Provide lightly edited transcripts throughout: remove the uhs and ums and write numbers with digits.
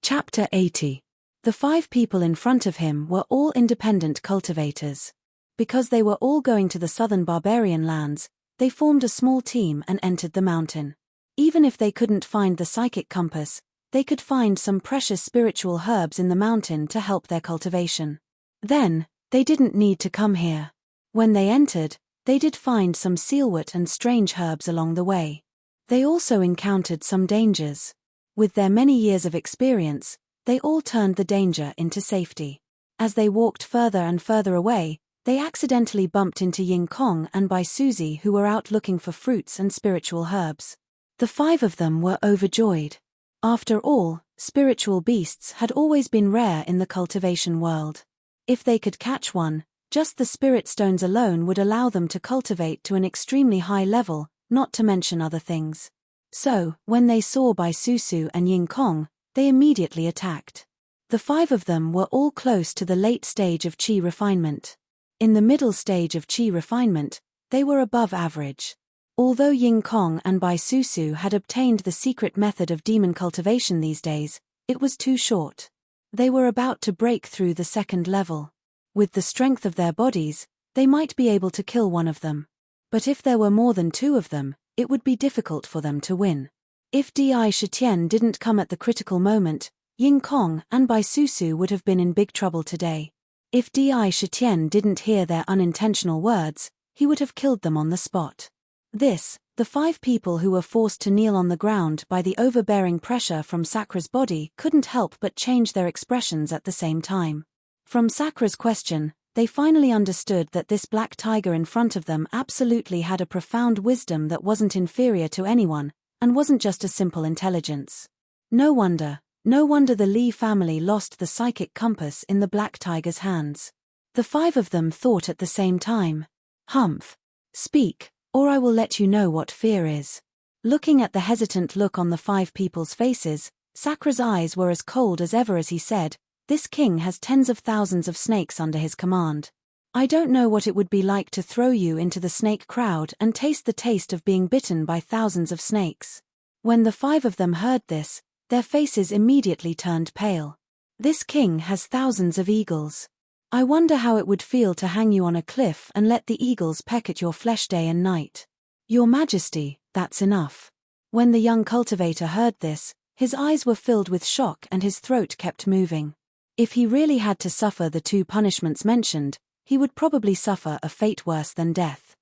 Chapter 80. The 5 people in front of him were all independent cultivators. Because they were all going to the southern barbarian lands, they formed a small team and entered the mountain. Even if they couldn't find the psychic compass, they could find some precious spiritual herbs in the mountain to help their cultivation. Then, they didn't need to come here. When they entered, they did find some sealwort and strange herbs along the way. They also encountered some dangers. With their many years of experience, they all turned the danger into safety. As they walked further and further away, they accidentally bumped into Ying Kong and Bai Suzy, who were out looking for fruits and spiritual herbs. The 5 of them were overjoyed. After all, spiritual beasts had always been rare in the cultivation world. If they could catch one, just the spirit stones alone would allow them to cultivate to an extremely high level, not to mention other things. So, when they saw Bai Suzu and Ying Kong, they immediately attacked. The 5 of them were all close to the late stage of qi refinement. In the middle stage of qi refinement, they were above average. Although Ying Kong and Bai Suzu had obtained the secret method of demon cultivation these days, it was too short. They were about to break through the 2nd level. With the strength of their bodies, they might be able to kill one of them. But if there were more than 2 of them, it would be difficult for them to win. If Di Shitian didn't come at the critical moment, Ying Kong and Bai Suzu would have been in big trouble today. If Di Shitian didn't hear their unintentional words, he would have killed them on the spot. This, the 5 people who were forced to kneel on the ground by the overbearing pressure from Sakra's body couldn't help but change their expressions at the same time. From Sakra's question, they finally understood that this black tiger in front of them absolutely had a profound wisdom that wasn't inferior to anyone, and wasn't just a simple intelligence. No wonder the Li family lost the psychic compass in the black tiger's hands. The 5 of them thought at the same time. Humph. Speak, or I will let you know what fear is. Looking at the hesitant look on the 5 people's faces, Sakra's eyes were as cold as ever as he said, "This king has tens of thousands of snakes under his command. I don't know what it would be like to throw you into the snake crowd and taste the taste of being bitten by thousands of snakes." When the 5 of them heard this, their faces immediately turned pale. This king has thousands of eagles. I wonder how it would feel to hang you on a cliff and let the eagles peck at your flesh day and night. Your Majesty, that's enough. When the young cultivator heard this, his eyes were filled with shock and his throat kept moving. If he really had to suffer the 2 punishments mentioned, he would probably suffer a fate worse than death.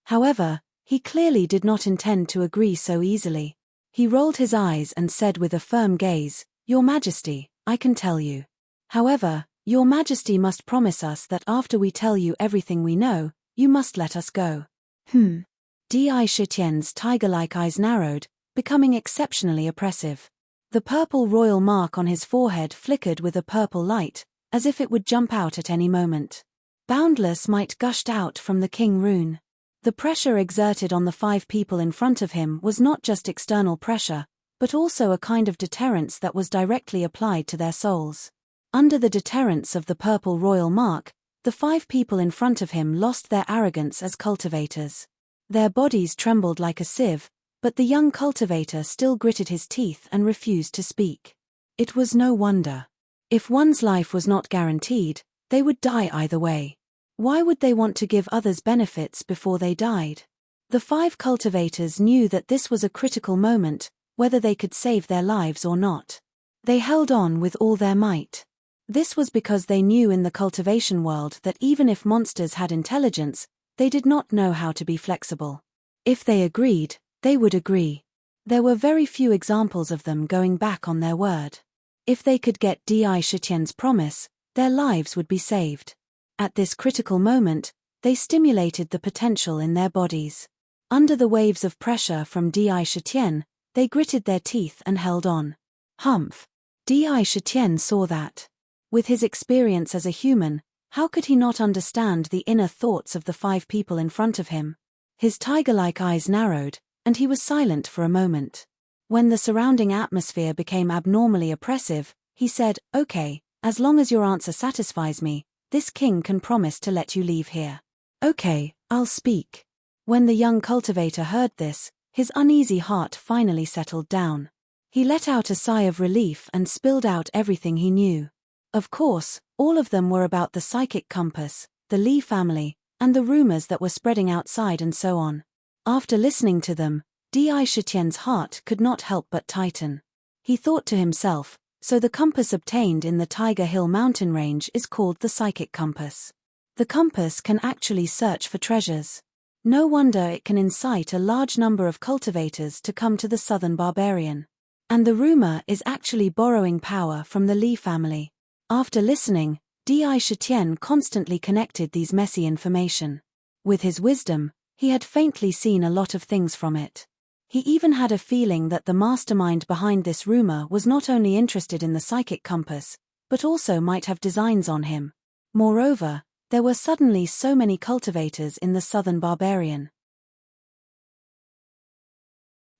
However, he clearly did not intend to agree so easily. He rolled his eyes and said with a firm gaze, "Your Majesty, I can tell you. However, Your Majesty must promise us that after we tell you everything we know, you must let us go." Di Shitian's tiger-like eyes narrowed, becoming exceptionally oppressive. The purple royal mark on his forehead flickered with a purple light, as if it would jump out at any moment. Boundless might gushed out from the king rune. The pressure exerted on the 5 people in front of him was not just external pressure, but also a kind of deterrence that was directly applied to their souls. Under the deterrence of the purple royal mark, the 5 people in front of him lost their arrogance as cultivators. Their bodies trembled like a sieve, but the young cultivator still gritted his teeth and refused to speak. It was no wonder. If one's life was not guaranteed, they would die either way. Why would they want to give others benefits before they died? The 5 cultivators knew that this was a critical moment, whether they could save their lives or not. They held on with all their might. This was because they knew in the cultivation world that even if monsters had intelligence, they did not know how to be flexible. If they agreed, they would agree. There were very few examples of them going back on their word. If they could get Di Shitian's promise, their lives would be saved. At this critical moment, they stimulated the potential in their bodies. Under the waves of pressure from Di Shitian, they gritted their teeth and held on. Humph. Di Shitian saw that. With his experience as a human, how could he not understand the inner thoughts of the 5 people in front of him? His tiger-like eyes narrowed, and he was silent for a moment. When the surrounding atmosphere became abnormally oppressive, he said, "Okay, as long as your answer satisfies me, this king can promise to let you leave here." "Okay, I'll speak." When the young cultivator heard this, his uneasy heart finally settled down. He let out a sigh of relief and spilled out everything he knew. Of course, all of them were about the psychic compass, the Lee family, and the rumors that were spreading outside and so on. After listening to them, Di Shitian's heart could not help but tighten. He thought to himself, so the compass obtained in the Tiger Hill mountain range is called the psychic compass. The compass can actually search for treasures. No wonder it can incite a large number of cultivators to come to the southern barbarian. And the rumor is actually borrowing power from the Lee family. After listening, Di Shitian constantly connected these messy information. With his wisdom, he had faintly seen a lot of things from it. He even had a feeling that the mastermind behind this rumor was not only interested in the psychic compass, but also might have designs on him. Moreover, there were suddenly so many cultivators in the southern barbarian.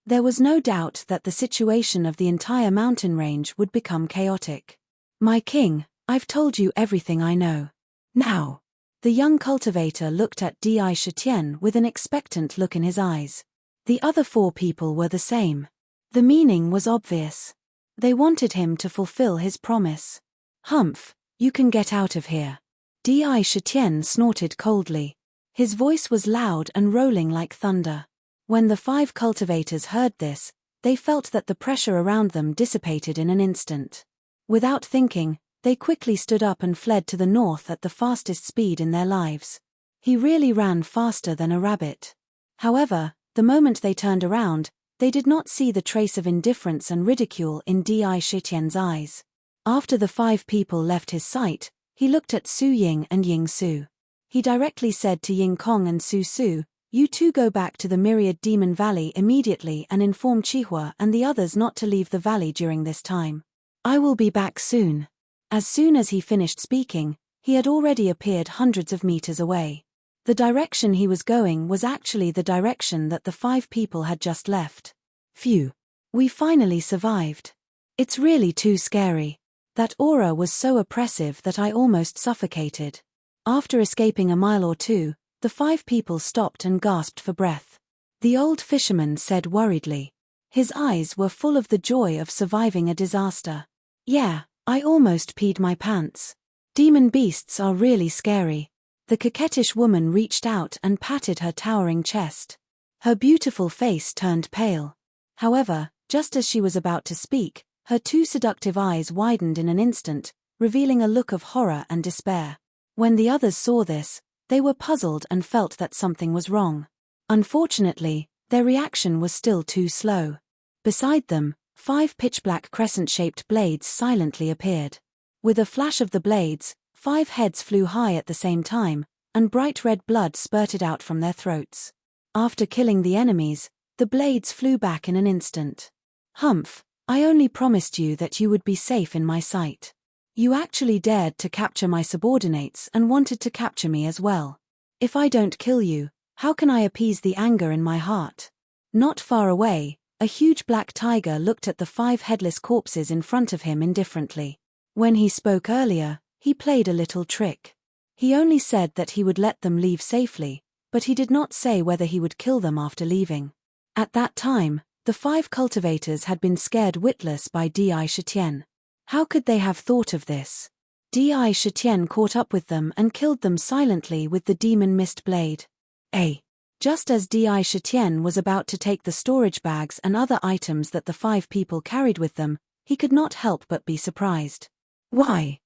There was no doubt that the situation of the entire mountain range would become chaotic. "My king, I've told you everything I know. Now." The young cultivator looked at Di Shitian with an expectant look in his eyes. The other 4 people were the same. The meaning was obvious. They wanted him to fulfill his promise. "Humph, you can get out of here." Di Shitian snorted coldly. His voice was loud and rolling like thunder. When the 5 cultivators heard this, they felt that the pressure around them dissipated in an instant. Without thinking, they quickly stood up and fled to the north at the fastest speed in their lives. He really ran faster than a rabbit. However, the moment they turned around, they did not see the trace of indifference and ridicule in Di Shitian's eyes. After the 5 people left his sight, he looked at Su Ying and Ying Su. He directly said to Ying Kong and Su Su, "You two go back to the Myriad Demon Valley immediately and inform Chihua and the others not to leave the valley during this time. I will be back soon." As soon as he finished speaking, he had already appeared hundreds of meters away. The direction he was going was actually the direction that the 5 people had just left. "Phew. We finally survived. It's really too scary. That aura was so oppressive that I almost suffocated." After escaping a mile or 2, the 5 people stopped and gasped for breath. The old fisherman said worriedly. His eyes were full of the joy of surviving a disaster. "Yeah, I almost peed my pants. Demon beasts are really scary." The coquettish woman reached out and patted her towering chest. Her beautiful face turned pale. However, just as she was about to speak, her 2 seductive eyes widened in an instant, revealing a look of horror and despair. When the others saw this, they were puzzled and felt that something was wrong. Unfortunately, their reaction was still too slow. Beside them, 5 pitch-black crescent-shaped blades silently appeared. With a flash of the blades, 5 heads flew high at the same time, and bright red blood spurted out from their throats. After killing the enemies, the blades flew back in an instant. "Humph, I only promised you that you would be safe in my sight. You actually dared to capture my subordinates and wanted to capture me as well. If I don't kill you, how can I appease the anger in my heart?" Not far away, a huge black tiger looked at the 5 headless corpses in front of him indifferently. When he spoke earlier, he played a little trick. He only said that he would let them leave safely, but he did not say whether he would kill them after leaving. At that time, the 5 cultivators had been scared witless by Di Shitian. How could they have thought of this? Di Shitian caught up with them and killed them silently with the demon mist blade. Just as Di Shitian was about to take the storage bags and other items that the 5 people carried with them, he could not help but be surprised. Why?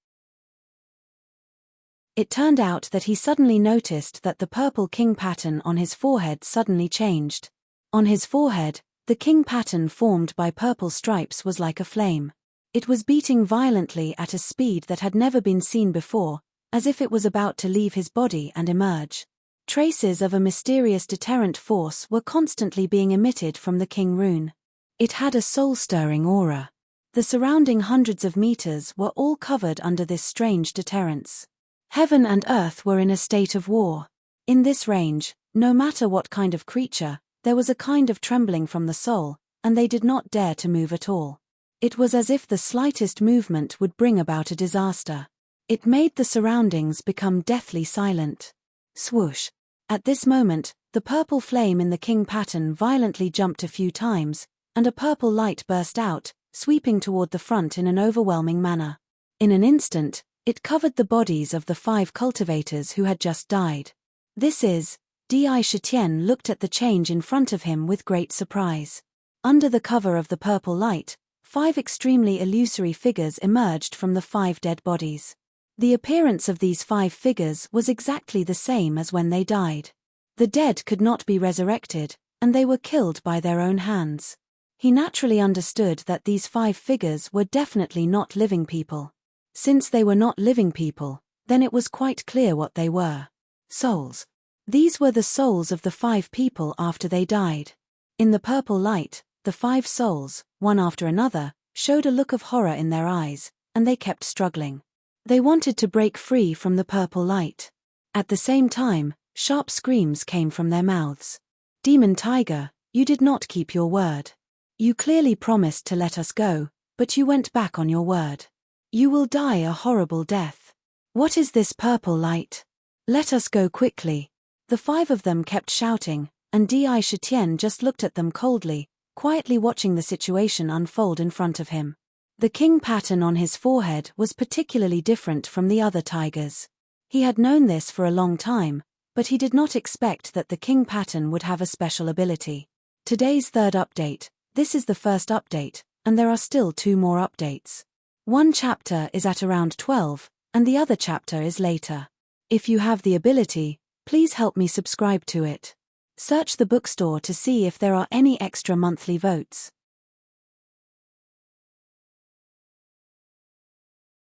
It turned out that he suddenly noticed that the purple king pattern on his forehead suddenly changed. On his forehead, the king pattern formed by purple stripes was like a flame. It was beating violently at a speed that had never been seen before, as if it was about to leave his body and emerge. Traces of a mysterious deterrent force were constantly being emitted from the king rune. It had a soul-stirring aura. The surrounding hundreds of meters were all covered under this strange deterrence. Heaven and earth were in a state of war. In this range, no matter what kind of creature, there was a kind of trembling from the soul, and they did not dare to move at all. It was as if the slightest movement would bring about a disaster. It made the surroundings become deathly silent. Swoosh! At this moment, the purple flame in the king pattern violently jumped a few times, and a purple light burst out, sweeping toward the front in an overwhelming manner. In an instant, it covered the bodies of the 5 cultivators who had just died. This is, Di Shitian looked at the change in front of him with great surprise. Under the cover of the purple light, 5 extremely illusory figures emerged from the 5 dead bodies. The appearance of these 5 figures was exactly the same as when they died. The dead could not be resurrected, and they were killed by their own hands. He naturally understood that these 5 figures were definitely not living people. Since they were not living people, then it was quite clear what they were. Souls. These were the souls of the 5 people after they died. In the purple light, the 5 souls, one after another, showed a look of horror in their eyes, and they kept struggling. They wanted to break free from the purple light. At the same time, sharp screams came from their mouths. Demon Tiger, you did not keep your word. You clearly promised to let us go, but you went back on your word. You will die a horrible death. What is this purple light? Let us go quickly. The 5 of them kept shouting, and Di Shitian just looked at them coldly, quietly watching the situation unfold in front of him. The king pattern on his forehead was particularly different from the other tigers. He had known this for a long time, but he did not expect that the king pattern would have a special ability. Today's 3rd update. This is the first update, and there are still 2 more updates. One chapter is at around 12, and the other chapter is later. If you have the ability, please help me subscribe to it. Search the bookstore to see if there are any extra monthly votes.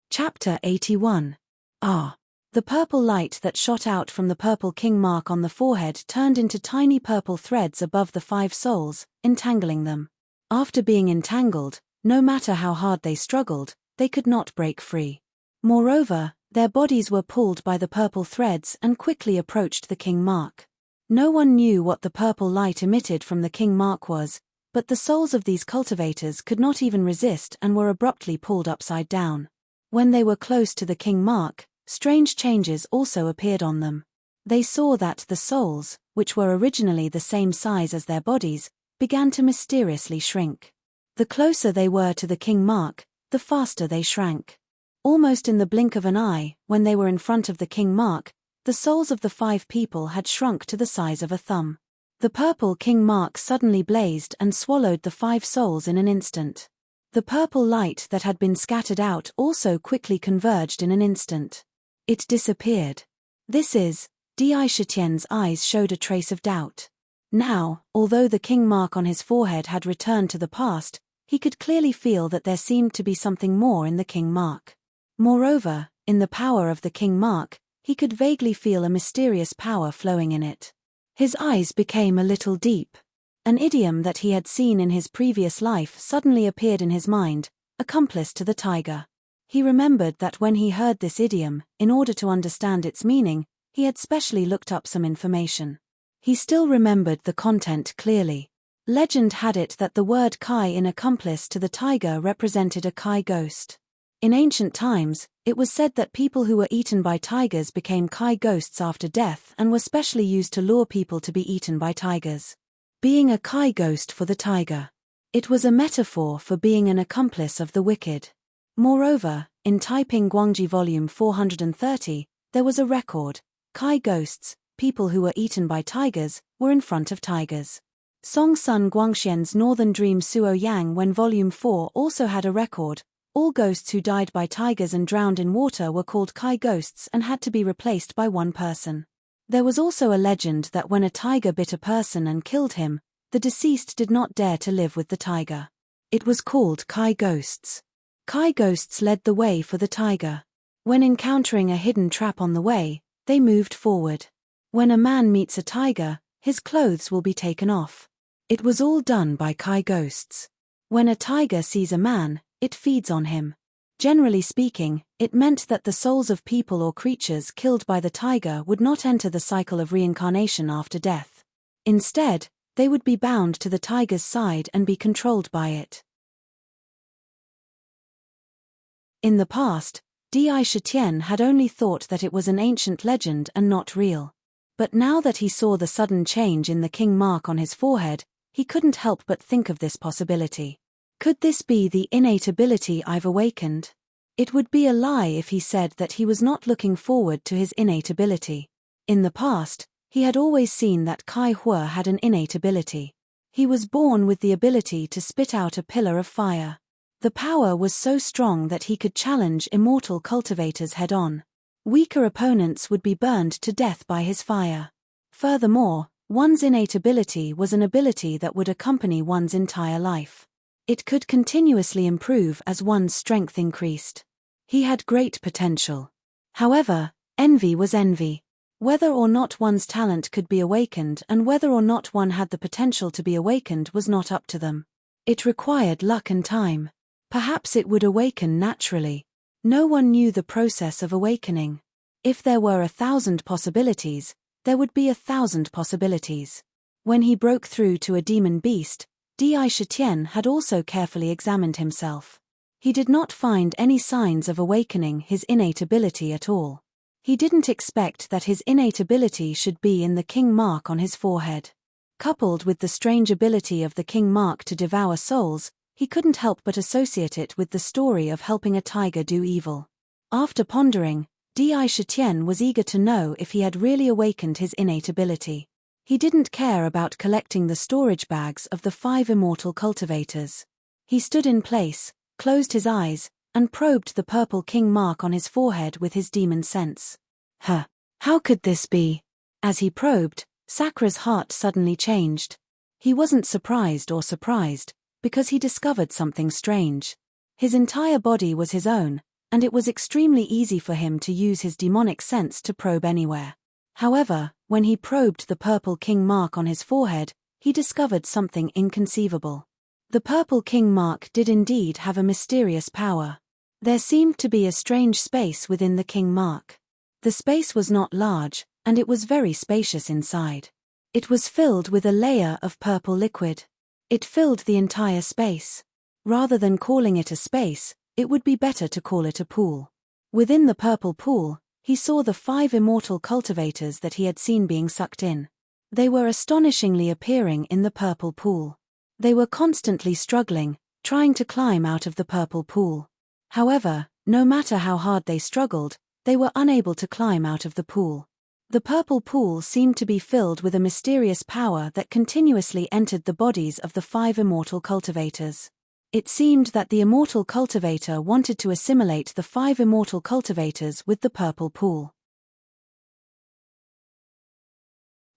Chapter 81. The purple light that shot out from the purple king mark on the forehead turned into tiny purple threads above the 5 souls, entangling them. After being entangled, no matter how hard they struggled, they could not break free. Moreover, their bodies were pulled by the purple threads and quickly approached the king mark. No one knew what the purple light emitted from the king mark was, but the souls of these cultivators could not even resist and were abruptly pulled upside down. When they were close to the king mark, strange changes also appeared on them. They saw that the souls, which were originally the same size as their bodies, began to mysteriously shrink. The closer they were to the king mark, the faster they shrank. Almost in the blink of an eye, when they were in front of the king mark, the souls of the 5 people had shrunk to the size of a thumb. The purple king mark suddenly blazed and swallowed the 5 souls in an instant. The purple light that had been scattered out also quickly converged in an instant. It disappeared. This is, Di Shitian's eyes showed a trace of doubt. Now, although the king mark on his forehead had returned to the past, he could clearly feel that there seemed to be something more in the king mark. Moreover, in the power of the king mark, he could vaguely feel a mysterious power flowing in it. His eyes became a little deep. An idiom that he had seen in his previous life suddenly appeared in his mind, accomplice to the tiger. He remembered that when he heard this idiom, in order to understand its meaning, he had specially looked up some information. He still remembered the content clearly. Legend had it that the word Kai in accomplice to the tiger represented a Kai ghost. In ancient times, it was said that people who were eaten by tigers became Kai ghosts after death and were specially used to lure people to be eaten by tigers. Being a Kai ghost for the tiger. It was a metaphor for being an accomplice of the wicked. Moreover, in Taiping Guangji Volume 430, there was a record. Kai ghosts, people who were eaten by tigers, were in front of tigers. Song Sun Guangxian's Northern Dream Suo Yang when Volume 4 also had a record. All ghosts who died by tigers and drowned in water were called Kai ghosts and had to be replaced by one person. There was also a legend that when a tiger bit a person and killed him, the deceased did not dare to live with the tiger. It was called Kai ghosts. Kai ghosts led the way for the tiger. When encountering a hidden trap on the way, they moved forward. When a man meets a tiger, his clothes will be taken off. It was all done by Kai ghosts. When a tiger sees a man, it feeds on him. Generally speaking, it meant that the souls of people or creatures killed by the tiger would not enter the cycle of reincarnation after death. Instead, they would be bound to the tiger's side and be controlled by it. In the past, Di Shitian had only thought that it was an ancient legend and not real. But now that he saw the sudden change in the king mark on his forehead, he couldn't help but think of this possibility. Could this be the innate ability I've awakened? It would be a lie if he said that he was not looking forward to his innate ability. In the past, he had always seen that Kai Hua had an innate ability. He was born with the ability to spit out a pillar of fire. The power was so strong that he could challenge immortal cultivators head-on. Weaker opponents would be burned to death by his fire. Furthermore, one's innate ability was an ability that would accompany one's entire life. It could continuously improve as one's strength increased. He had great potential. However, envy was envy. Whether or not one's talent could be awakened and whether or not one had the potential to be awakened was not up to them. It required luck and time. Perhaps it would awaken naturally. No one knew the process of awakening. If there were 1,000 possibilities, there would be 1,000 possibilities. When he broke through to a demon beast, Di Shitian had also carefully examined himself. He did not find any signs of awakening his innate ability at all. He didn't expect that his innate ability should be in the king mark on his forehead. Coupled with the strange ability of the king mark to devour souls, he couldn't help but associate it with the story of helping a tiger do evil. After pondering, Di Shitian was eager to know if he had really awakened his innate ability. He didn't care about collecting the storage bags of the 5 immortal cultivators. He stood in place, closed his eyes, and probed the purple king mark on his forehead with his demon sense. How could this be? As he probed, Sakra's heart suddenly changed. He wasn't surprised, because he discovered something strange. His entire body was his own, and it was extremely easy for him to use his demonic sense to probe anywhere. However, when he probed the purple king mark on his forehead, he discovered something inconceivable. The purple king mark did indeed have a mysterious power. There seemed to be a strange space within the king mark. The space was not large, and it was very spacious inside. It was filled with a layer of purple liquid. It filled the entire space. Rather than calling it a space, it would be better to call it a pool. Within the purple pool, he saw the 5 immortal cultivators that he had seen being sucked in. They were astonishingly appearing in the purple pool. They were constantly struggling, trying to climb out of the purple pool. However, no matter how hard they struggled, they were unable to climb out of the pool. The purple pool seemed to be filled with a mysterious power that continuously entered the bodies of the 5 immortal cultivators. It seemed that the immortal cultivator wanted to assimilate the 5 immortal cultivators with the purple pool.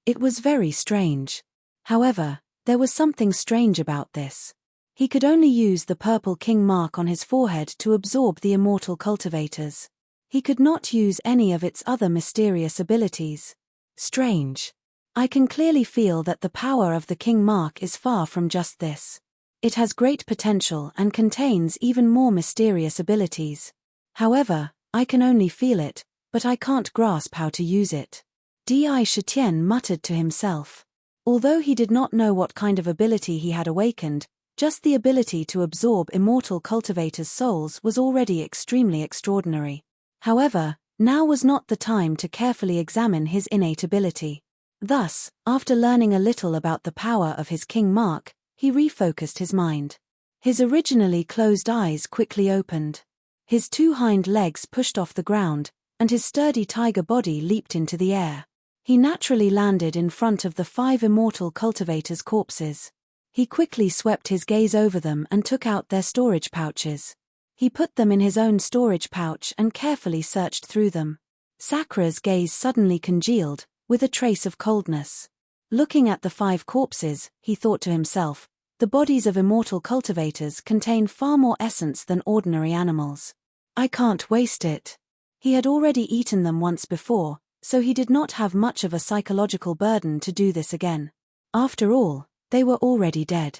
It was very strange. However, there was something strange about this. He could only use the purple king mark on his forehead to absorb the immortal cultivators. He could not use any of its other mysterious abilities. Strange. I can clearly feel that the power of the king mark is far from just this. It has great potential and contains even more mysterious abilities. However, I can only feel it, but I can't grasp how to use it. Di Shitian muttered to himself. Although he did not know what kind of ability he had awakened, just the ability to absorb immortal cultivators' souls was already extremely extraordinary. However, now was not the time to carefully examine his innate ability. Thus, after learning a little about the power of his king mark, he refocused his mind. His originally closed eyes quickly opened. His 2 hind legs pushed off the ground, and his sturdy tiger body leaped into the air. He naturally landed in front of the 5 immortal cultivators' corpses. He quickly swept his gaze over them and took out their storage pouches. He put them in his own storage pouch and carefully searched through them. Sakra's gaze suddenly congealed, with a trace of coldness. Looking at the 5 corpses, he thought to himself, the bodies of immortal cultivators contain far more essence than ordinary animals. I can't waste it. He had already eaten them once before, so he did not have much of a psychological burden to do this again. After all, they were already dead.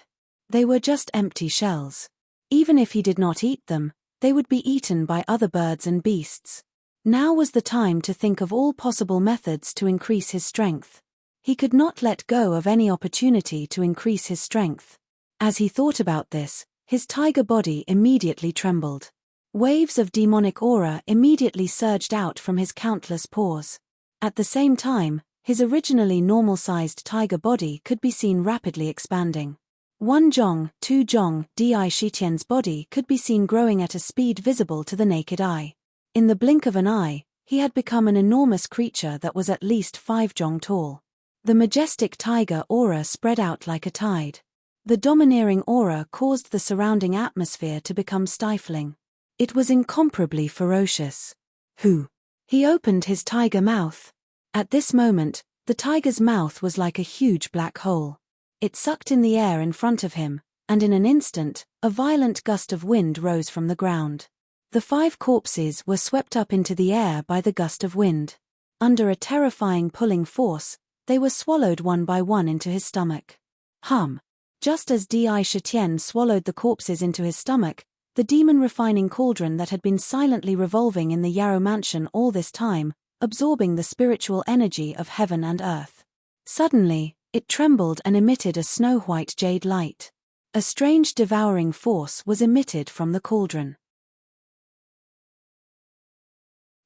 They were just empty shells. Even if he did not eat them, they would be eaten by other birds and beasts. Now was the time to think of all possible methods to increase his strength. He could not let go of any opportunity to increase his strength. As he thought about this, his tiger body immediately trembled. Waves of demonic aura immediately surged out from his countless pores. At the same time, his originally normal-sized tiger body could be seen rapidly expanding. 1 jong, 2 jong, Di Shitian's body could be seen growing at a speed visible to the naked eye. In the blink of an eye, he had become an enormous creature that was at least 5 jong tall. The majestic tiger aura spread out like a tide. The domineering aura caused the surrounding atmosphere to become stifling. It was incomparably ferocious. Who? He opened his tiger mouth. At this moment, the tiger's mouth was like a huge black hole. It sucked in the air in front of him, and in an instant, a violent gust of wind rose from the ground. The 5 corpses were swept up into the air by the gust of wind. Under a terrifying pulling force, they were swallowed one by one into his stomach. Just as Di Shitian swallowed the corpses into his stomach, the demon refining cauldron that had been silently revolving in the Yarrow mansion all this time, absorbing the spiritual energy of heaven and earth. Suddenly, it trembled and emitted a snow-white jade light. A strange devouring force was emitted from the cauldron.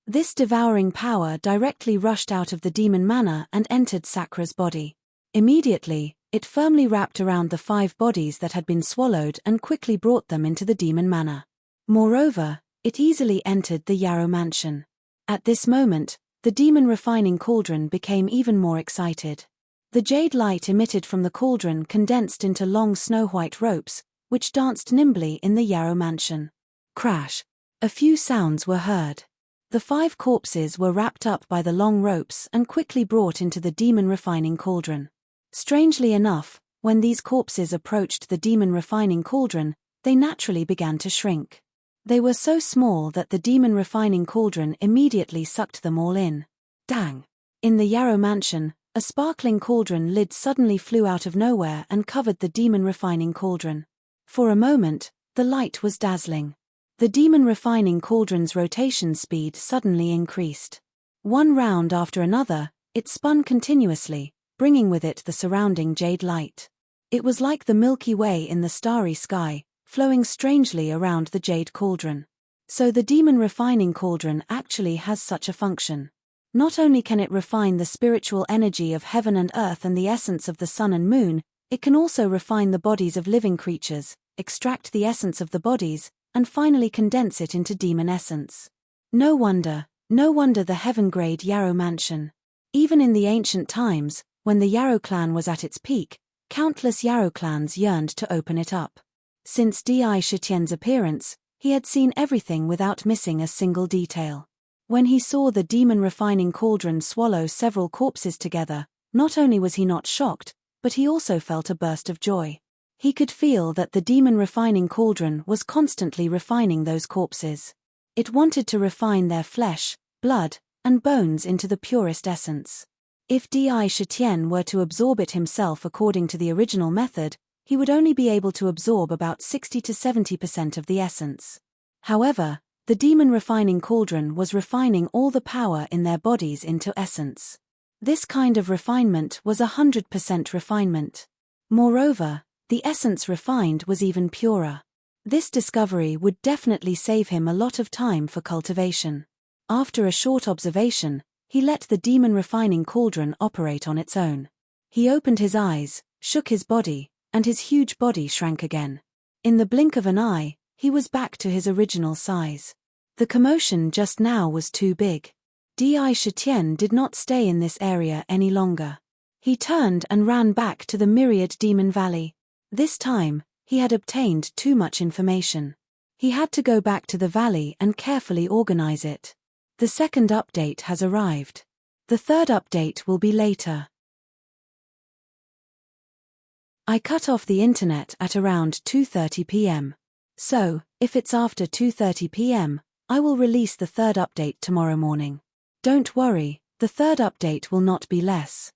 This devouring power directly rushed out of the demon manor and entered Sakra's body. Immediately, it firmly wrapped around the 5 bodies that had been swallowed and quickly brought them into the demon manor. Moreover, it easily entered the Yarrow mansion. At this moment, the demon refining cauldron became even more excited. The jade light emitted from the cauldron condensed into long snow-white ropes, which danced nimbly in the Yarrow mansion. Crash! A few sounds were heard. The 5 corpses were wrapped up by the long ropes and quickly brought into the demon refining cauldron. Strangely enough, when these corpses approached the demon refining cauldron, they naturally began to shrink. They were so small that the demon refining cauldron immediately sucked them all in. Dang! In the Yarrow mansion, a sparkling cauldron lid suddenly flew out of nowhere and covered the demon refining cauldron. For a moment, the light was dazzling. The demon refining cauldron's rotation speed suddenly increased. One round after another, it spun continuously, bringing with it the surrounding jade light. It was like the Milky Way in the starry sky, flowing strangely around the jade cauldron. So the demon refining cauldron actually has such a function. Not only can it refine the spiritual energy of heaven and earth and the essence of the sun and moon, it can also refine the bodies of living creatures, extract the essence of the bodies, and finally condense it into demon essence. No wonder the heaven-grade Yarrow mansion. Even in the ancient times, when the Yarrow clan was at its peak, countless Yarrow clans yearned to open it up. Since Di Shitian's appearance, he had seen everything without missing a single detail. When he saw the demon refining cauldron swallow several corpses together, not only was he not shocked, but he also felt a burst of joy. He could feel that the demon refining cauldron was constantly refining those corpses. It wanted to refine their flesh, blood, and bones into the purest essence. If Di Shitian were to absorb it himself according to the original method, he would only be able to absorb about 60 to 70% of the essence. However, the demon refining cauldron was refining all the power in their bodies into essence. This kind of refinement was 100% refinement. Moreover, the essence refined was even purer. This discovery would definitely save him a lot of time for cultivation. After a short observation, he let the demon refining cauldron operate on its own. He opened his eyes, shook his body, and his huge body shrank again. In the blink of an eye, he was back to his original size. The commotion just now was too big. Di Shitian did not stay in this area any longer. He turned and ran back to the Myriad Demon Valley. This time, he had obtained too much information. He had to go back to the valley and carefully organize it. The second update has arrived. The third update will be later. I cut off the internet at around 2:30 p.m. So, if it's after 2:30 p.m., I will release the third update tomorrow morning. Don't worry, the third update will not be less.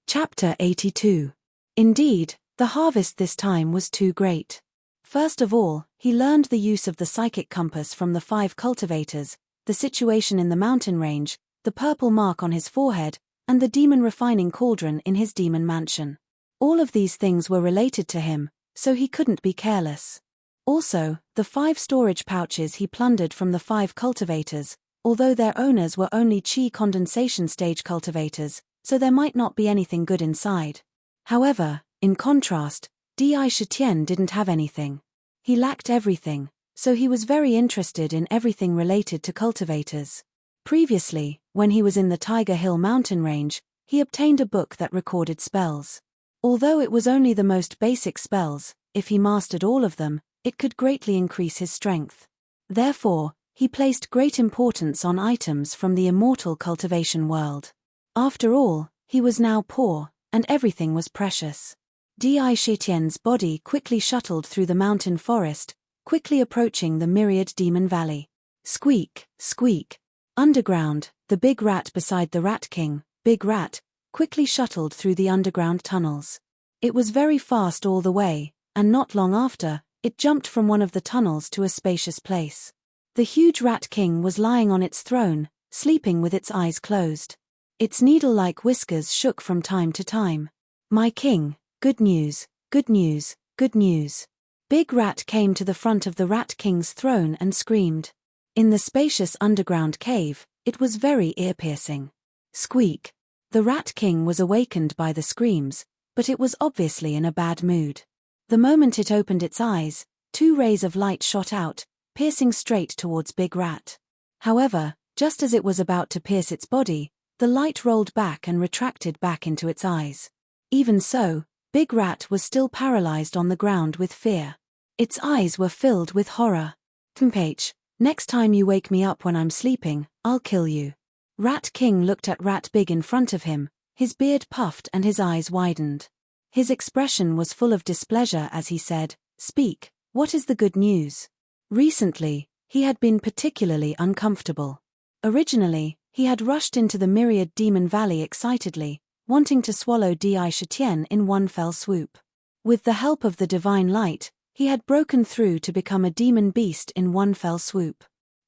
Chapter 82. Indeed, the harvest this time was too great. First of all, he learned the use of the psychic compass from the 5 cultivators, the situation in the mountain range, the purple mark on his forehead, and the demon refining cauldron in his demon mansion. All of these things were related to him, so he couldn't be careless. Also, the 5 storage pouches he plundered from the 5 cultivators, although their owners were only chi condensation stage cultivators, so there might not be anything good inside. However, in contrast, Di Shitian didn't have anything. He lacked everything, so he was very interested in everything related to cultivators. Previously, when he was in the Tiger Hill mountain range, he obtained a book that recorded spells. Although it was only the most basic spells, if he mastered all of them, it could greatly increase his strength. Therefore, he placed great importance on items from the immortal cultivation world. After all, he was now poor, and everything was precious. Di Shitian's body quickly shuttled through the mountain forest, quickly approaching the myriad demon valley. Squeak, squeak. Underground, the big rat beside the Rat King, Big Rat, quickly shuttled through the underground tunnels. It was very fast all the way, and not long after, it jumped from one of the tunnels to a spacious place. The huge Rat King was lying on its throne, sleeping with its eyes closed. Its needle-like whiskers shook from time to time. "My king, good news, good news, good news." Big Rat came to the front of the Rat King's throne and screamed. In the spacious underground cave, it was very ear-piercing. Squeak. The Rat King was awakened by the screams, but it was obviously in a bad mood. The moment it opened its eyes, 2 rays of light shot out, piercing straight towards Big Rat. However, just as it was about to pierce its body, the light rolled back and retracted back into its eyes. Even so, Big Rat was still paralyzed on the ground with fear. Its eyes were filled with horror. "Mph, next time you wake me up when I'm sleeping, I'll kill you." Rat King looked at Rat Big in front of him, his beard puffed and his eyes widened. His expression was full of displeasure as he said, "Speak, what is the good news?" Recently, he had been particularly uncomfortable. Originally, he had rushed into the myriad demon valley excitedly, wanting to swallow Di Shitian in one fell swoop. With the help of the divine light, he had broken through to become a demon beast in one fell swoop.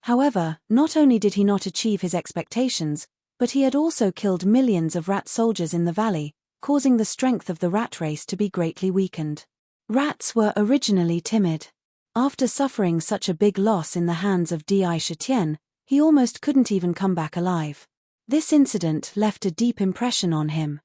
However, not only did he not achieve his expectations, but he had also killed millions of rat soldiers in the valley, causing the strength of the rat race to be greatly weakened. Rats were originally timid. After suffering such a big loss in the hands of Di Shitian, he almost couldn't even come back alive. This incident left a deep impression on him.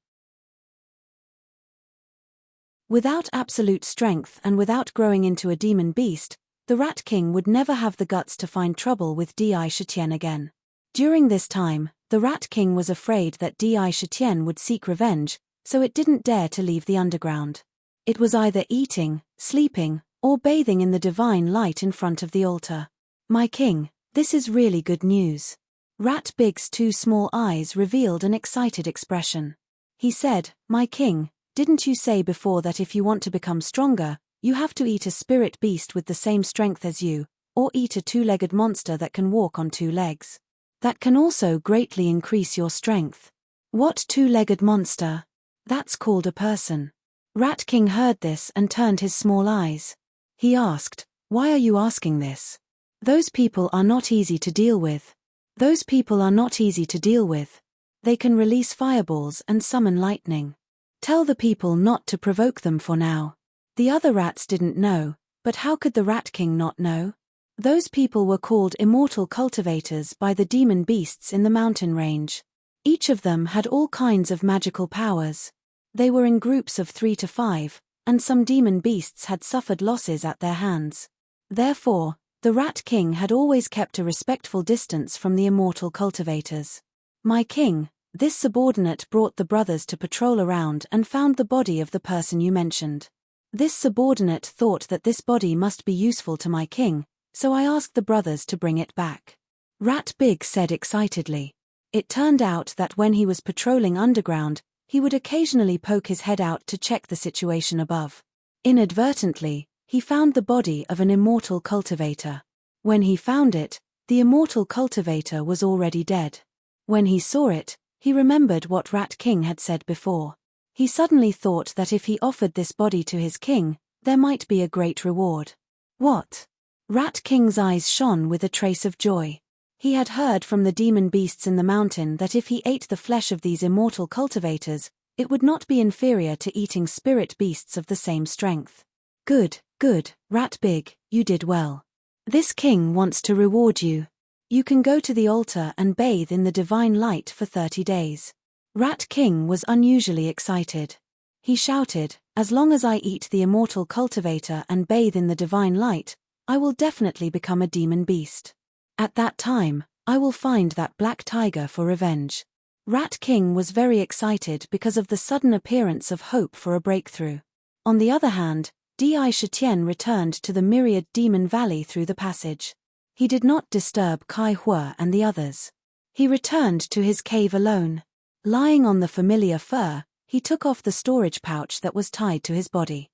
Without absolute strength and without growing into a demon beast, the Rat King would never have the guts to find trouble with Di Shitian again. During this time, the Rat King was afraid that Di Shitian would seek revenge, so it didn't dare to leave the underground. It was either eating, sleeping, or bathing in the divine light in front of the altar. "My king, this is really good news." Rat Big's 2 small eyes revealed an excited expression. He said, "My king, didn't you say before that if you want to become stronger, you have to eat a spirit beast with the same strength as you, or eat a 2-legged monster that can walk on 2 legs? That can also greatly increase your strength." "What 2-legged monster?" "That's called a person." Rat King heard this and turned his small eyes. He asked, "Why are you asking this? Those people are not easy to deal with. Those people are not easy to deal with. They can release fireballs and summon lightning. Tell the people not to provoke them for now." The other rats didn't know, but how could the Rat King not know? Those people were called immortal cultivators by the demon beasts in the mountain range. Each of them had all kinds of magical powers. They were in groups of 3 to 5, and some demon beasts had suffered losses at their hands. Therefore, the Rat King had always kept a respectful distance from the immortal cultivators. "My king, this subordinate brought the brothers to patrol around and found the body of the person you mentioned. This subordinate thought that this body must be useful to my king, so I asked the brothers to bring it back." Rat Big said excitedly. It turned out that when he was patrolling underground, he would occasionally poke his head out to check the situation above. Inadvertently, he found the body of an immortal cultivator. When he found it, the immortal cultivator was already dead. When he saw it, he remembered what Rat King had said before. He suddenly thought that if he offered this body to his king, there might be a great reward. "What?" Rat King's eyes shone with a trace of joy. He had heard from the demon beasts in the mountain that if he ate the flesh of these immortal cultivators, it would not be inferior to eating spirit beasts of the same strength. "Good, good, Rat Big, you did well. This king wants to reward you. You can go to the altar and bathe in the divine light for 30 days. Rat King was unusually excited. He shouted, "As long as I eat the immortal cultivator and bathe in the divine light, I will definitely become a demon beast. At that time, I will find that black tiger for revenge." Rat King was very excited because of the sudden appearance of hope for a breakthrough. On the other hand, Di Shitian returned to the myriad demon valley through the passage. He did not disturb Kai Hua and the others. He returned to his cave alone. Lying on the familiar fur, he took off the storage pouch that was tied to his body.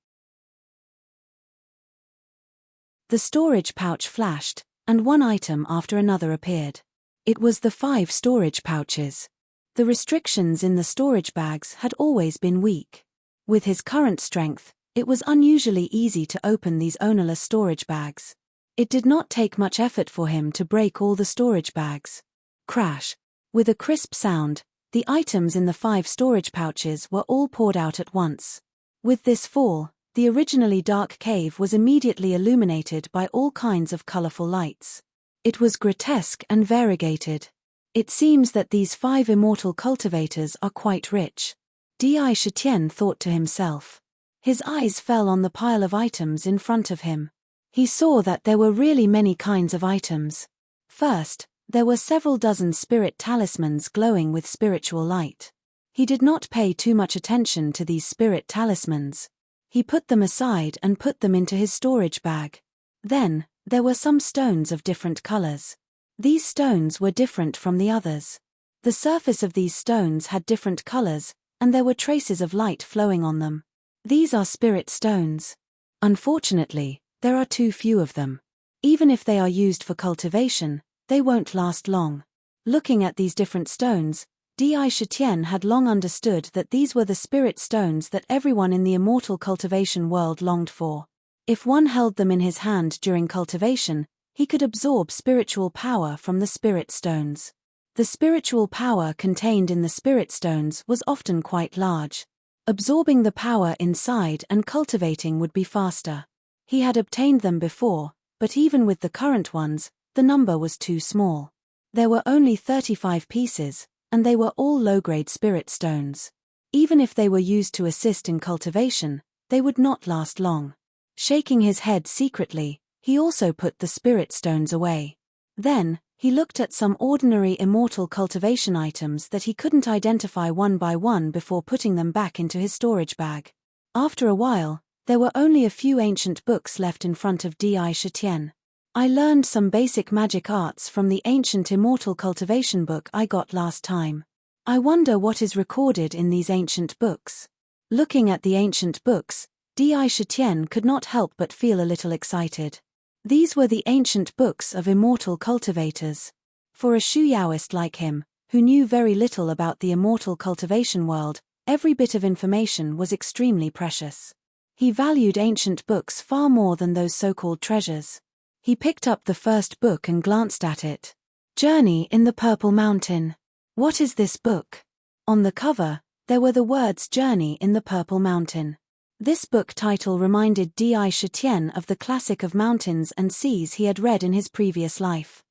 The storage pouch flashed, and one item after another appeared. It was the 5 storage pouches. The restrictions in the storage bags had always been weak. With his current strength, it was unusually easy to open these ownerless storage bags. It did not take much effort for him to break all the storage bags. Crash! With a crisp sound, the items in the 5 storage pouches were all poured out at once. With this fall, the originally dark cave was immediately illuminated by all kinds of colorful lights. It was grotesque and variegated. It seems that these 5 immortal cultivators are quite rich. Di Shitian thought to himself. His eyes fell on the pile of items in front of him. He saw that there were really many kinds of items. First, there were several dozen spirit talismans glowing with spiritual light. He did not pay too much attention to these spirit talismans. He put them aside and put them into his storage bag. Then, there were some stones of different colors. These stones were different from the others. The surface of these stones had different colors, and there were traces of light flowing on them. These are spirit stones. Unfortunately, there are too few of them. Even if they are used for cultivation, they won't last long. Looking at these different stones, Di Shitian had long understood that these were the spirit stones that everyone in the immortal cultivation world longed for. If one held them in his hand during cultivation, he could absorb spiritual power from the spirit stones. The spiritual power contained in the spirit stones was often quite large. Absorbing the power inside and cultivating would be faster. He had obtained them before, but even with the current ones, the number was too small. There were only 35 pieces, and they were all low-grade spirit stones. Even if they were used to assist in cultivation, they would not last long. Shaking his head secretly, he also put the spirit stones away. Then, he looked at some ordinary immortal cultivation items that he couldn't identify one by one before putting them back into his storage bag. After a while, there were only a few ancient books left in front of Di Shitian. "I learned some basic magic arts from the ancient immortal cultivation book I got last time. I wonder what is recorded in these ancient books." Looking at the ancient books, Di Shitian could not help but feel a little excited. These were the ancient books of immortal cultivators. For a Shuyaoist like him, who knew very little about the immortal cultivation world, every bit of information was extremely precious. He valued ancient books far more than those so-called treasures. He picked up the first book and glanced at it. Journey in the Purple Mountain. What is this book? On the cover, there were the words Journey in the Purple Mountain. This book title reminded Di Shitian of the classic of mountains and seas he had read in his previous life.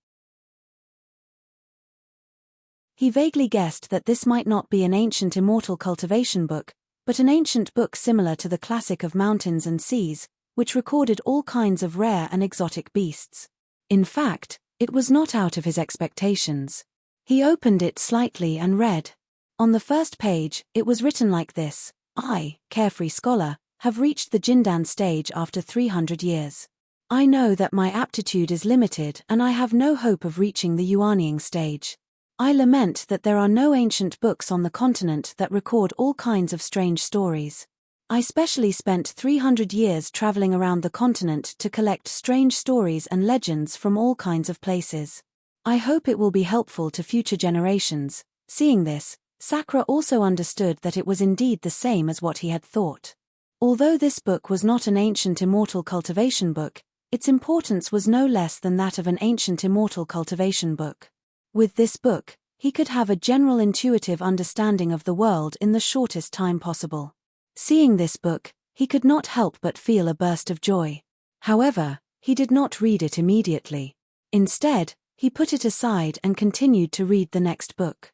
He vaguely guessed that this might not be an ancient immortal cultivation book, but an ancient book similar to the classic of mountains and seas, which recorded all kinds of rare and exotic beasts. In fact, it was not out of his expectations. He opened it slightly and read. On the first page, it was written like this: "I, carefree scholar, have reached the Jindan stage after 300 years. I know that my aptitude is limited and I have no hope of reaching the Yuanying stage. I lament that there are no ancient books on the continent that record all kinds of strange stories. I specially spent 300 years traveling around the continent to collect strange stories and legends from all kinds of places. I hope it will be helpful to future generations." Seeing this, Sakura also understood that it was indeed the same as what he had thought. Although this book was not an ancient immortal cultivation book, its importance was no less than that of an ancient immortal cultivation book. With this book, he could have a general intuitive understanding of the world in the shortest time possible. Seeing this book, he could not help but feel a burst of joy. However, he did not read it immediately. Instead, he put it aside and continued to read the next book.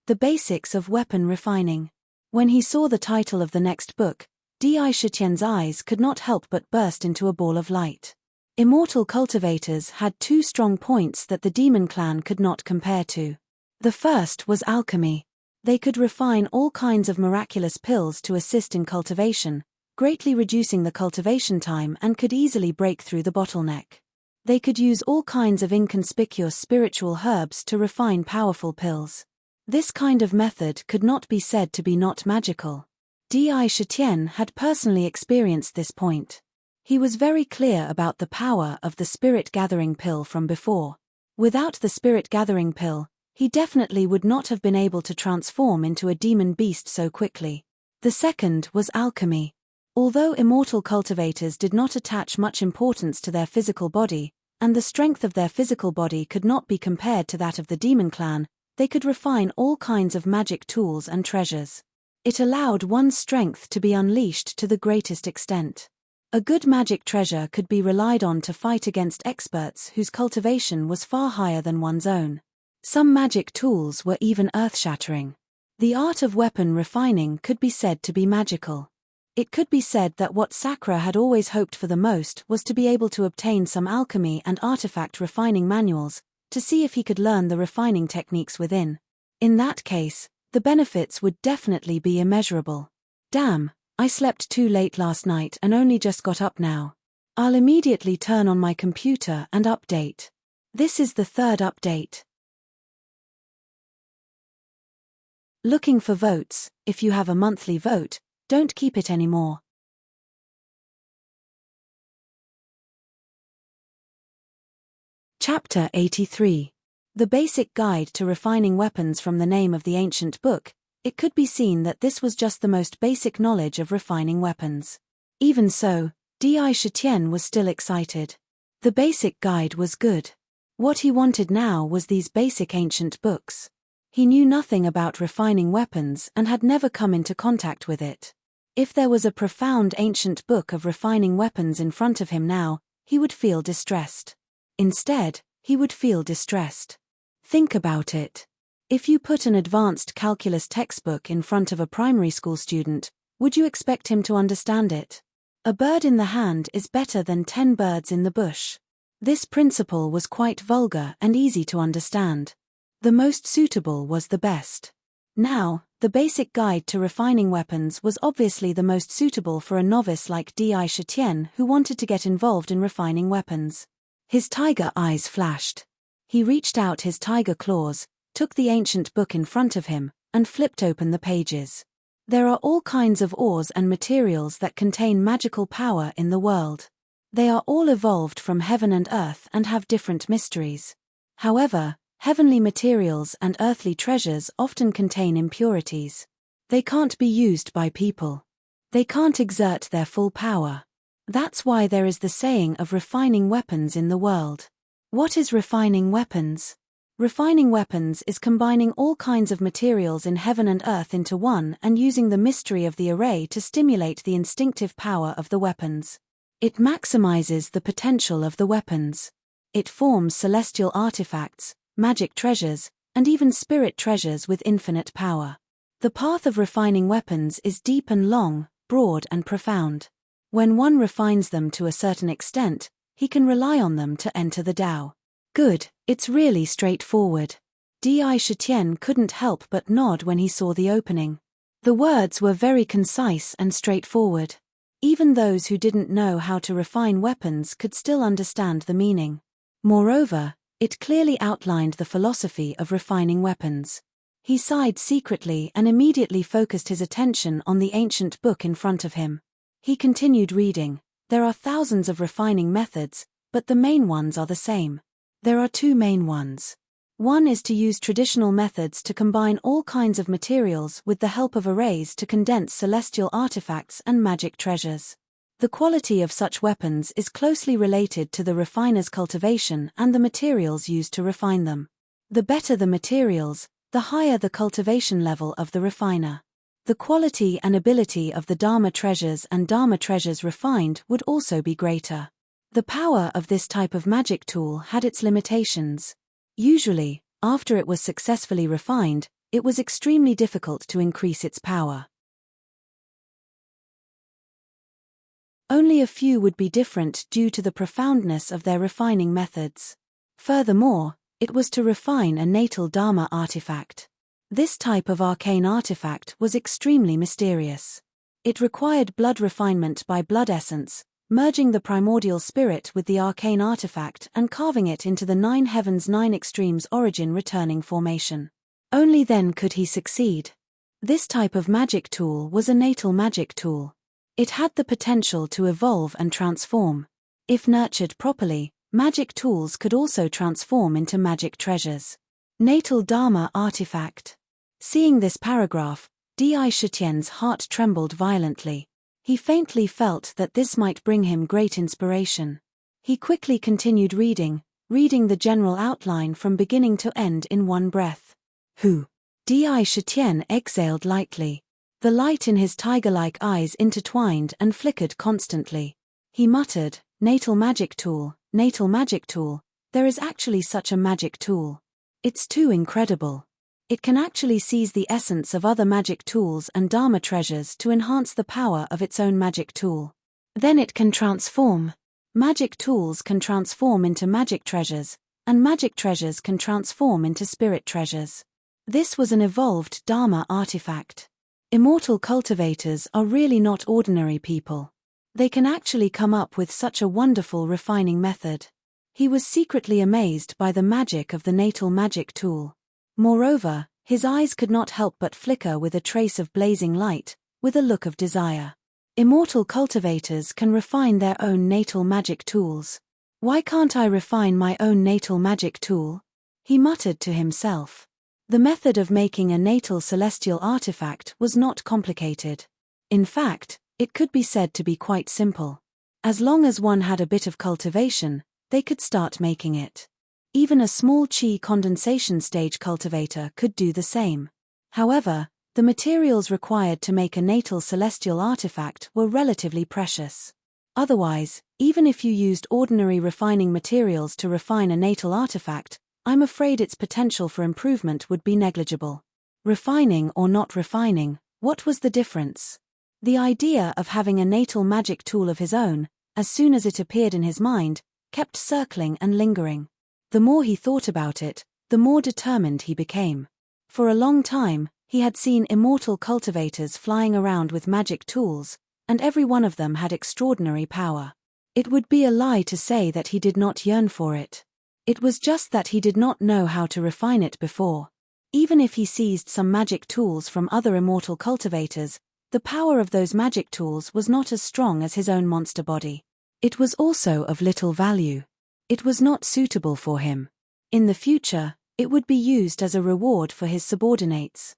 The Basics of Weapon Refining. When he saw the title of the next book, Di Shitian's eyes could not help but burst into a ball of light. Immortal cultivators had two strong points that the demon clan could not compare to. The first was alchemy. They could refine all kinds of miraculous pills to assist in cultivation, greatly reducing the cultivation time, and could easily break through the bottleneck. They could use all kinds of inconspicuous spiritual herbs to refine powerful pills. This kind of method could not be said to be not magical. Di Shitian had personally experienced this point. He was very clear about the power of the spirit-gathering pill from before. Without the spirit-gathering pill, he definitely would not have been able to transform into a demon beast so quickly. The second was alchemy. Although immortal cultivators did not attach much importance to their physical body, and the strength of their physical body could not be compared to that of the demon clan, they could refine all kinds of magic tools and treasures. It allowed one's strength to be unleashed to the greatest extent. A good magic treasure could be relied on to fight against experts whose cultivation was far higher than one's own. Some magic tools were even earth-shattering. The art of weapon refining could be said to be magical. It could be said that what Sakura had always hoped for the most was to be able to obtain some alchemy and artifact refining manuals, to see if he could learn the refining techniques within. In that case, the benefits would definitely be immeasurable. Damn, I slept too late last night and only just got up now. I'll immediately turn on my computer and update. This is the third update. Looking for votes. If you have a monthly vote, don't keep it anymore. Chapter 83. The Basic Guide to Refining Weapons. From the name of the ancient book, it could be seen that this was just the most basic knowledge of refining weapons. Even so, Di Shitian was still excited. The basic guide was good. What he wanted now was these basic ancient books. He knew nothing about refining weapons and had never come into contact with it. If there was a profound ancient book of refining weapons in front of him now, he would feel distressed. Instead, he would feel distressed. Think about it. If you put an advanced calculus textbook in front of a primary school student, would you expect him to understand it? A bird in the hand is better than 10 birds in the bush. This principle was quite vulgar and easy to understand. The most suitable was the best. Now, the basic guide to refining weapons was obviously the most suitable for a novice like Di Shitian who wanted to get involved in refining weapons. His tiger eyes flashed. He reached out his tiger claws, took the ancient book in front of him, and flipped open the pages. There are all kinds of ores and materials that contain magical power in the world. They are all evolved from heaven and earth and have different mysteries. However, heavenly materials and earthly treasures often contain impurities. They can't be used by people. They can't exert their full power. That's why there is the saying of refining weapons in the world. What is refining weapons? Refining weapons is combining all kinds of materials in heaven and earth into one and using the mystery of the array to stimulate the instinctive power of the weapons. It maximizes the potential of the weapons. It forms celestial artifacts, magic treasures, and even spirit treasures with infinite power. The path of refining weapons is deep and long, broad and profound. When one refines them to a certain extent, he can rely on them to enter the Tao. Good, it's really straightforward. Di Shitian couldn't help but nod when he saw the opening. The words were very concise and straightforward. Even those who didn't know how to refine weapons could still understand the meaning. Moreover, it clearly outlined the philosophy of refining weapons. He sighed secretly and immediately focused his attention on the ancient book in front of him. He continued reading. There are thousands of refining methods, but the main ones are the same. There are two main ones. One is to use traditional methods to combine all kinds of materials with the help of arrays to condense celestial artifacts and magic treasures. The quality of such weapons is closely related to the refiner's cultivation and the materials used to refine them. The better the materials, the higher the cultivation level of the refiner. The quality and ability of the Dharma treasures and Dharma treasures refined would also be greater. The power of this type of magic tool had its limitations. Usually, after it was successfully refined, it was extremely difficult to increase its power. Only a few would be different due to the profoundness of their refining methods. Furthermore, it was to refine a natal Dharma artifact. This type of arcane artifact was extremely mysterious. It required blood refinement by blood essence, merging the primordial spirit with the arcane artifact and carving it into the 9 heavens 9 extremes origin returning formation. Only then could he succeed. This type of magic tool was a natal magic tool. It had the potential to evolve and transform. If nurtured properly, magic tools could also transform into magic treasures. Natal Dharma artifact. Seeing this paragraph, Di Shitian's heart trembled violently. He faintly felt that this might bring him great inspiration. He quickly continued reading the general outline from beginning to end in one breath. Who? Di Shitian exhaled lightly. The light in his tiger-like eyes intertwined and flickered constantly. He muttered, natal magic tool, there is actually such a magic tool. It's too incredible. It can actually seize the essence of other magic tools and Dharma treasures to enhance the power of its own magic tool. Then it can transform. Magic tools can transform into magic treasures, and magic treasures can transform into spirit treasures. This was an evolved Dharma artifact. Immortal cultivators are really not ordinary people. They can actually come up with such a wonderful refining method. He was secretly amazed by the magic of the natal magic tool. Moreover, his eyes could not help but flicker with a trace of blazing light, with a look of desire. Immortal cultivators can refine their own natal magic tools. Why can't I refine my own natal magic tool? He muttered to himself. The method of making a natal celestial artifact was not complicated. In fact, it could be said to be quite simple. As long as one had a bit of cultivation, they could start making it. Even a small qi condensation stage cultivator could do the same. However, the materials required to make a natal celestial artifact were relatively precious. Otherwise, even if you used ordinary refining materials to refine a natal artifact, I'm afraid its potential for improvement would be negligible. Refining or not refining, what was the difference? The idea of having a natal magic tool of his own, as soon as it appeared in his mind, kept circling and lingering. The more he thought about it, the more determined he became. For a long time, he had seen immortal cultivators flying around with magic tools, and every one of them had extraordinary power. It would be a lie to say that he did not yearn for it. It was just that he did not know how to refine it before. Even if he seized some magic tools from other immortal cultivators, the power of those magic tools was not as strong as his own monster body. It was also of little value. It was not suitable for him. In the future, it would be used as a reward for his subordinates.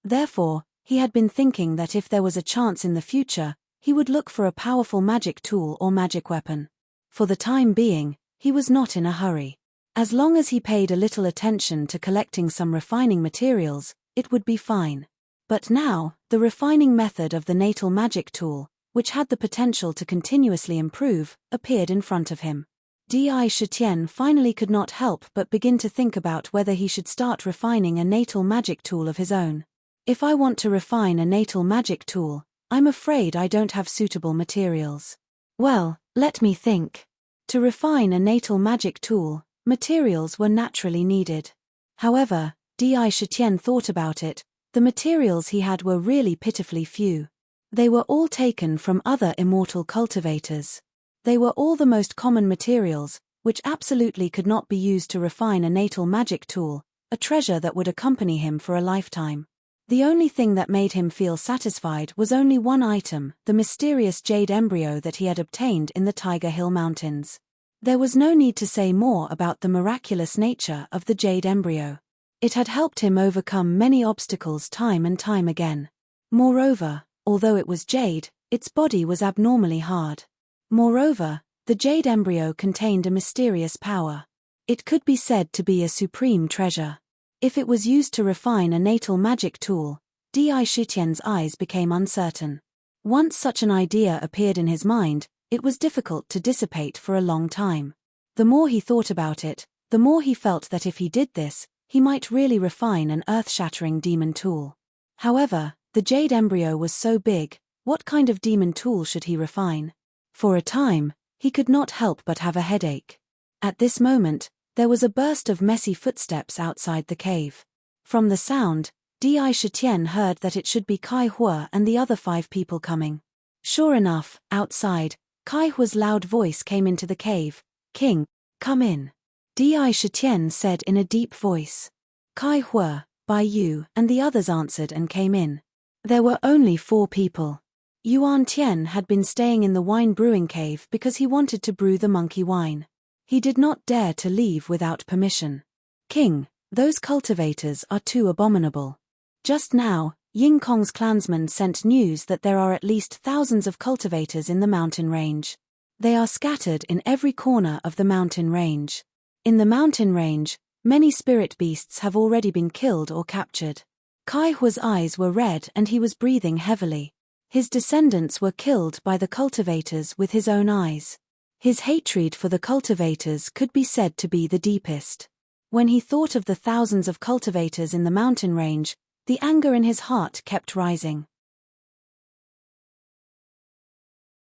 Therefore, he had been thinking that if there was a chance in the future, he would look for a powerful magic tool or magic weapon. For the time being, he was not in a hurry. As long as he paid a little attention to collecting some refining materials, it would be fine. But now, the refining method of the natal magic tool, which had the potential to continuously improve, appeared in front of him. Di Shitian finally could not help but begin to think about whether he should start refining a natal magic tool of his own. If I want to refine a natal magic tool, I'm afraid I don't have suitable materials. Well, let me think. To refine a natal magic tool, materials were naturally needed. However, Di Shitian thought about it, the materials he had were really pitifully few. They were all taken from other immortal cultivators. They were all the most common materials, which absolutely could not be used to refine a natal magic tool, a treasure that would accompany him for a lifetime. The only thing that made him feel satisfied was only one item, the mysterious jade embryo that he had obtained in the Tiger Hill Mountains. There was no need to say more about the miraculous nature of the jade embryo. It had helped him overcome many obstacles time and time again. Moreover, although it was jade, its body was abnormally hard. Moreover, the jade embryo contained a mysterious power. It could be said to be a supreme treasure. If it was used to refine a natal magic tool, Di Shitian's eyes became uncertain. Once such an idea appeared in his mind, it was difficult to dissipate for a long time. The more he thought about it, The more he felt that if he did this, he might really refine an earth-shattering demon tool. However, the jade embryo was so big, what kind of demon tool should he refine? For a time, he could not help but have a headache. At this moment, there was a burst of messy footsteps outside the cave. From the sound, Di Shitian heard that it should be Kai Hua and the other 5 people coming. Sure enough, outside, Kai Hua's loud voice came into the cave. "King, come in." Di Shitian said in a deep voice. Kai Hua, Bai Yu, and the others answered and came in. There were only 4 people. Yuan Tian had been staying in the wine brewing cave because he wanted to brew the monkey wine. He did not dare to leave without permission. "King, those cultivators are too abominable." Just now, Ying Kong's clansmen sent news that there are at least thousands of cultivators in the mountain range. They are scattered in every corner of the mountain range. In the mountain range, many spirit beasts have already been killed or captured. Kai Hua's eyes were red and he was breathing heavily. His descendants were killed by the cultivators with his own eyes. His hatred for the cultivators could be said to be the deepest. When he thought of the thousands of cultivators in the mountain range, the anger in his heart kept rising.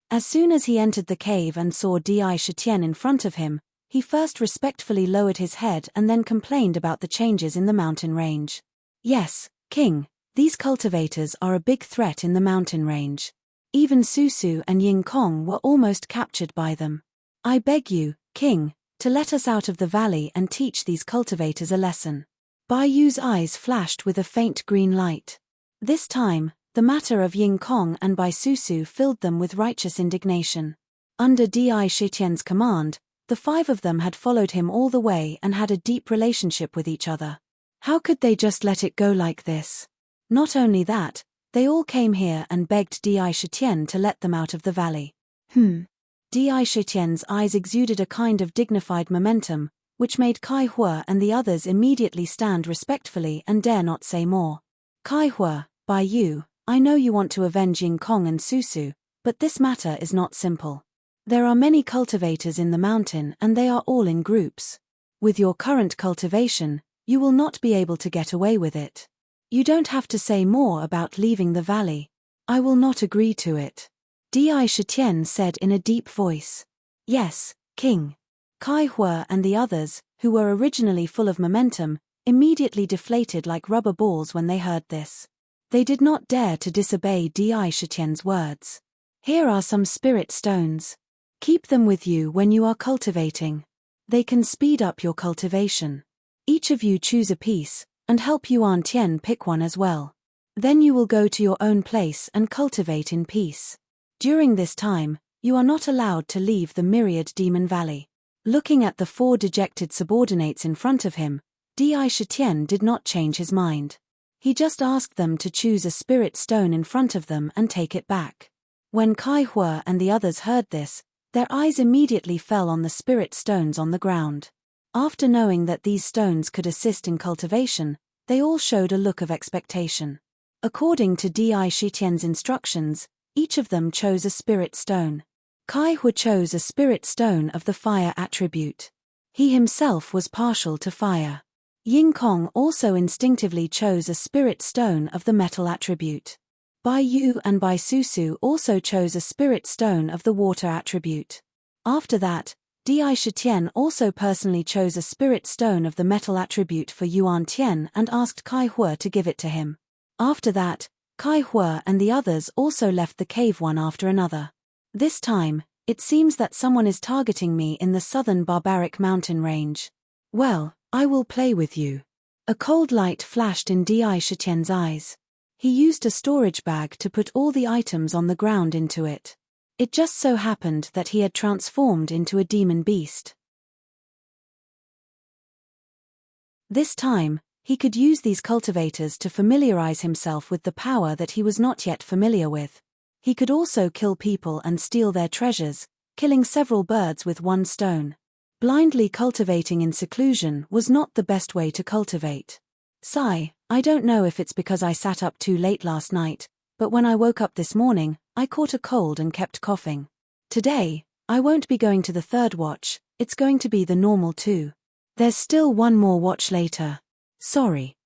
As soon as he entered the cave and saw Di Shitian in front of him, he first respectfully lowered his head and then complained about the changes in the mountain range. "Yes, King, these cultivators are a big threat in the mountain range. Even Susu and Ying Kong were almost captured by them. I beg you, King, to let us out of the valley and teach these cultivators a lesson." Bai Yu's eyes flashed with a faint green light. This time, the matter of Ying Kong and Bai Susu filled them with righteous indignation. Under Di Shitian's command, the 5 of them had followed him all the way and had a deep relationship with each other. How could they just let it go like this? Not only that, they all came here and begged Di Shitian to let them out of the valley. Di Shitian's eyes exuded a kind of dignified momentum, which made Kai Hua and the others immediately stand respectfully and dare not say more. "Kai Hua, Bai Yu, I know you want to avenge Ying Kong and Susu, but this matter is not simple. There are many cultivators in the mountain and they are all in groups. With your current cultivation, you will not be able to get away with it. You don't have to say more about leaving the valley. I will not agree to it." Di Shitian said in a deep voice. "Yes, King." Kai Hua and the others, who were originally full of momentum, immediately deflated like rubber balls when they heard this. They did not dare to disobey Di Shitian's words. "Here are some spirit stones. Keep them with you when you are cultivating. They can speed up your cultivation. Each of you choose a piece, and help Yuan Tian pick one as well. Then you will go to your own place and cultivate in peace. During this time, you are not allowed to leave the myriad demon valley." Looking at the 4 dejected subordinates in front of him, Di Shitian did not change his mind. He just asked them to choose a spirit stone in front of them and take it back. When Kai Hua and the others heard this, their eyes immediately fell on the spirit stones on the ground. After knowing that these stones could assist in cultivation, they all showed a look of expectation. According to Di Shitian's instructions, each of them chose a spirit stone. Kai Hua chose a spirit stone of the fire attribute. He himself was partial to fire. Ying Kong also instinctively chose a spirit stone of the metal attribute. Bai Yu and Bai Susu also chose a spirit stone of the water attribute. After that, Di Shitian also personally chose a spirit stone of the metal attribute for Yuan Tian and asked Kai Hua to give it to him. After that, Kai Hua and the others also left the cave one after another. This time, it seems that someone is targeting me in the southern barbaric mountain range. Well, I will play with you. A cold light flashed in Di Shitian's eyes. He used a storage bag to put all the items on the ground into it. It just so happened that he had transformed into a demon beast. This time, he could use these cultivators to familiarize himself with the power that he was not yet familiar with. He could also kill people and steal their treasures, killing several birds with one stone. Blindly cultivating in seclusion was not the best way to cultivate. Sigh, I don't know if it's because I sat up too late last night, but when I woke up this morning, I caught a cold and kept coughing. Today, I won't be going to the 3rd watch, it's going to be the normal 2. There's still one more watch later. Sorry.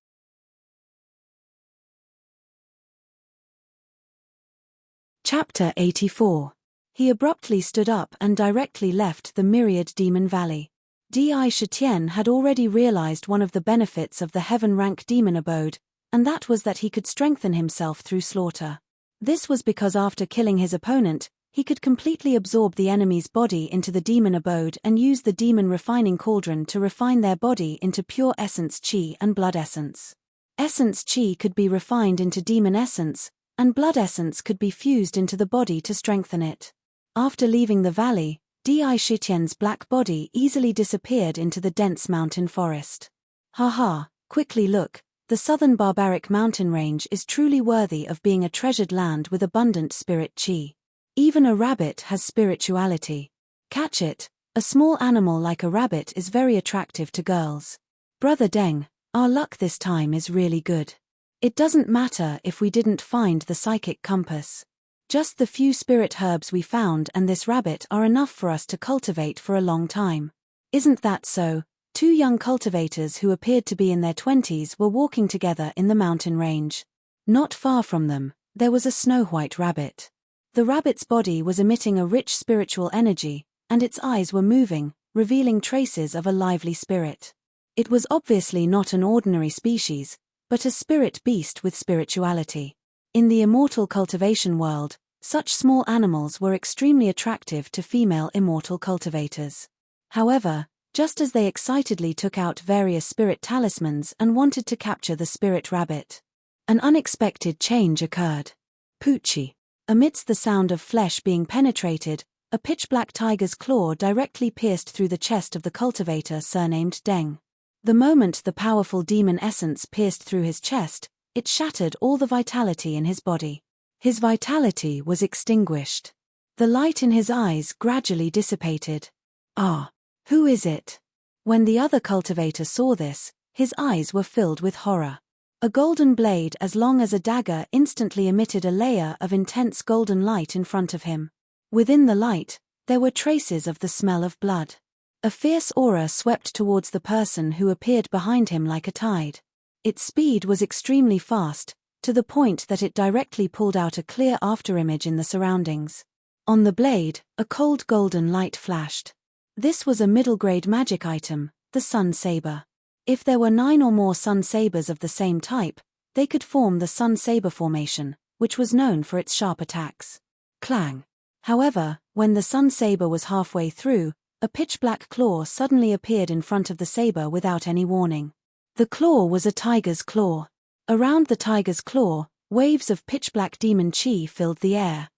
Chapter 84. He abruptly stood up and directly left the myriad demon valley. Di Shitian had already realized one of the benefits of the heaven-rank demon abode, and that was that he could strengthen himself through slaughter. This was because after killing his opponent, he could completely absorb the enemy's body into the demon abode and use the demon refining cauldron to refine their body into pure essence chi and blood essence. Essence chi could be refined into demon essence, and blood essence could be fused into the body to strengthen it. After leaving the valley, Di Shitian's black body easily disappeared into the dense mountain forest. Haha, quickly look, the southern barbaric mountain range is truly worthy of being a treasured land with abundant spirit chi. Even a rabbit has spirituality. Catch it, a small animal like a rabbit is very attractive to girls. Brother Deng, our luck this time is really good. It doesn't matter if we didn't find the psychic compass. Just the few spirit herbs we found and this rabbit are enough for us to cultivate for a long time. Isn't that so? Two young cultivators who appeared to be in their 20s were walking together in the mountain range. Not far from them, there was a snow-white rabbit. The rabbit's body was emitting a rich spiritual energy, and its eyes were moving, revealing traces of a lively spirit. It was obviously not an ordinary species, but a spirit beast with spirituality. In the immortal cultivation world, such small animals were extremely attractive to female immortal cultivators. However, just as they excitedly took out various spirit talismans and wanted to capture the spirit rabbit, an unexpected change occurred. Poochie. Amidst the sound of flesh being penetrated, a pitch-black tiger's claw directly pierced through the chest of the cultivator surnamed Deng. The moment the powerful demon essence pierced through his chest, it shattered all the vitality in his body. His vitality was extinguished. The light in his eyes gradually dissipated. Ah, who is it? When the other cultivator saw this, his eyes were filled with horror. A golden blade as long as a dagger instantly emitted a layer of intense golden light in front of him. Within the light, there were traces of the smell of blood. A fierce aura swept towards the person who appeared behind him like a tide. Its speed was extremely fast, to the point that it directly pulled out a clear afterimage in the surroundings. On the blade, a cold golden light flashed. This was a middle-grade magic item, the Sun Saber. If there were 9 or more Sun Sabers of the same type, they could form the Sun Saber formation, which was known for its sharp attacks. Clang. However, when the Sun Saber was halfway through, a pitch-black claw suddenly appeared in front of the saber without any warning. The claw was a tiger's claw. Around the tiger's claw, waves of pitch-black demon chi filled the air.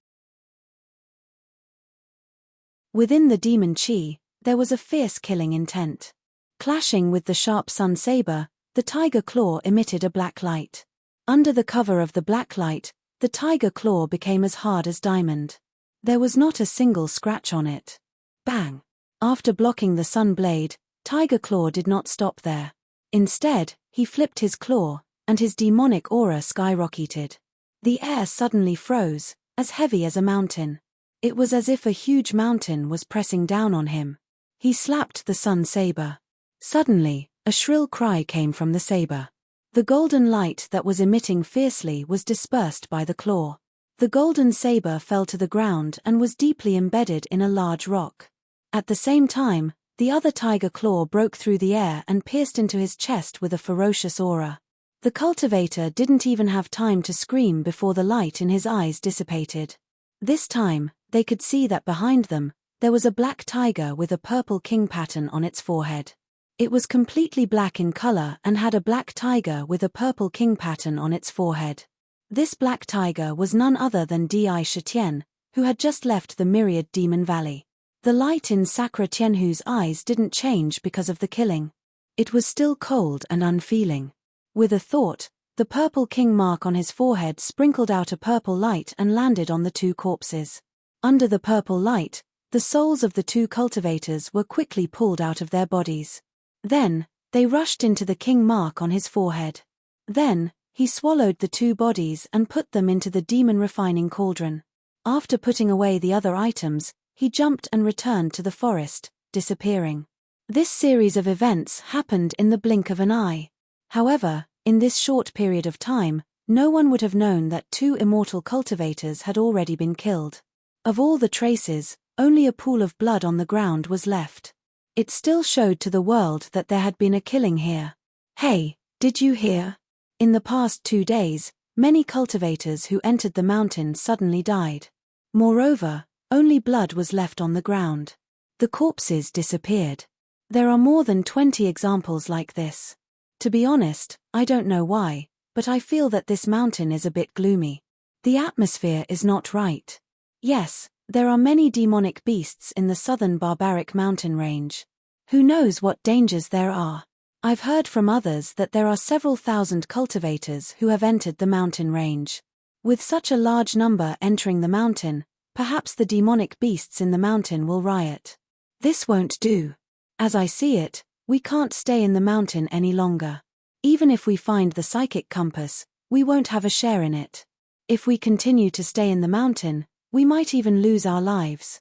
Within the demon chi, there was a fierce killing intent. Clashing with the sharp sun saber, the tiger claw emitted a black light. Under the cover of the black light, the tiger claw became as hard as diamond. There was not a single scratch on it. Bang! After blocking the sun blade, Tiger Claw did not stop there. Instead, he flipped his claw, and his demonic aura skyrocketed. The air suddenly froze, as heavy as a mountain. It was as if a huge mountain was pressing down on him. He slapped the sun saber. Suddenly, a shrill cry came from the saber. The golden light that was emitting fiercely was dispersed by the claw. The golden saber fell to the ground and was deeply embedded in a large rock. At the same time, the other tiger claw broke through the air and pierced into his chest with a ferocious aura. The cultivator didn't even have time to scream before the light in his eyes dissipated. This time, they could see that behind them, there was a black tiger with a purple king pattern on its forehead. It was completely black in color and had a black tiger with a purple king pattern on its forehead. This black tiger was none other than Di Shitian, who had just left the myriad demon valley. The light in Sakura Tianhu's eyes didn't change because of the killing. It was still cold and unfeeling. With a thought, the purple king mark on his forehead sprinkled out a purple light and landed on the two corpses. Under the purple light, the souls of the two cultivators were quickly pulled out of their bodies. Then, they rushed into the king mark on his forehead. Then, he swallowed the two bodies and put them into the demon refining cauldron. After putting away the other items, he jumped and returned to the forest, disappearing. This series of events happened in the blink of an eye. However, in this short period of time, no one would have known that 2 immortal cultivators had already been killed. Of all the traces, only a pool of blood on the ground was left. It still showed to the world that there had been a killing here. Hey, did you hear? In the past 2 days, many cultivators who entered the mountain suddenly died. Moreover, only blood was left on the ground. The corpses disappeared. There are more than 20 examples like this. To be honest, I don't know why, but I feel that this mountain is a bit gloomy. The atmosphere is not right. Yes, there are many demonic beasts in the southern barbaric mountain range. Who knows what dangers there are? I've heard from others that there are several thousand cultivators who have entered the mountain range. With such a large number entering the mountain, perhaps the demonic beasts in the mountain will riot. This won't do. As I see it, we can't stay in the mountain any longer. Even if we find the psychic compass, we won't have a share in it. If we continue to stay in the mountain, we might even lose our lives.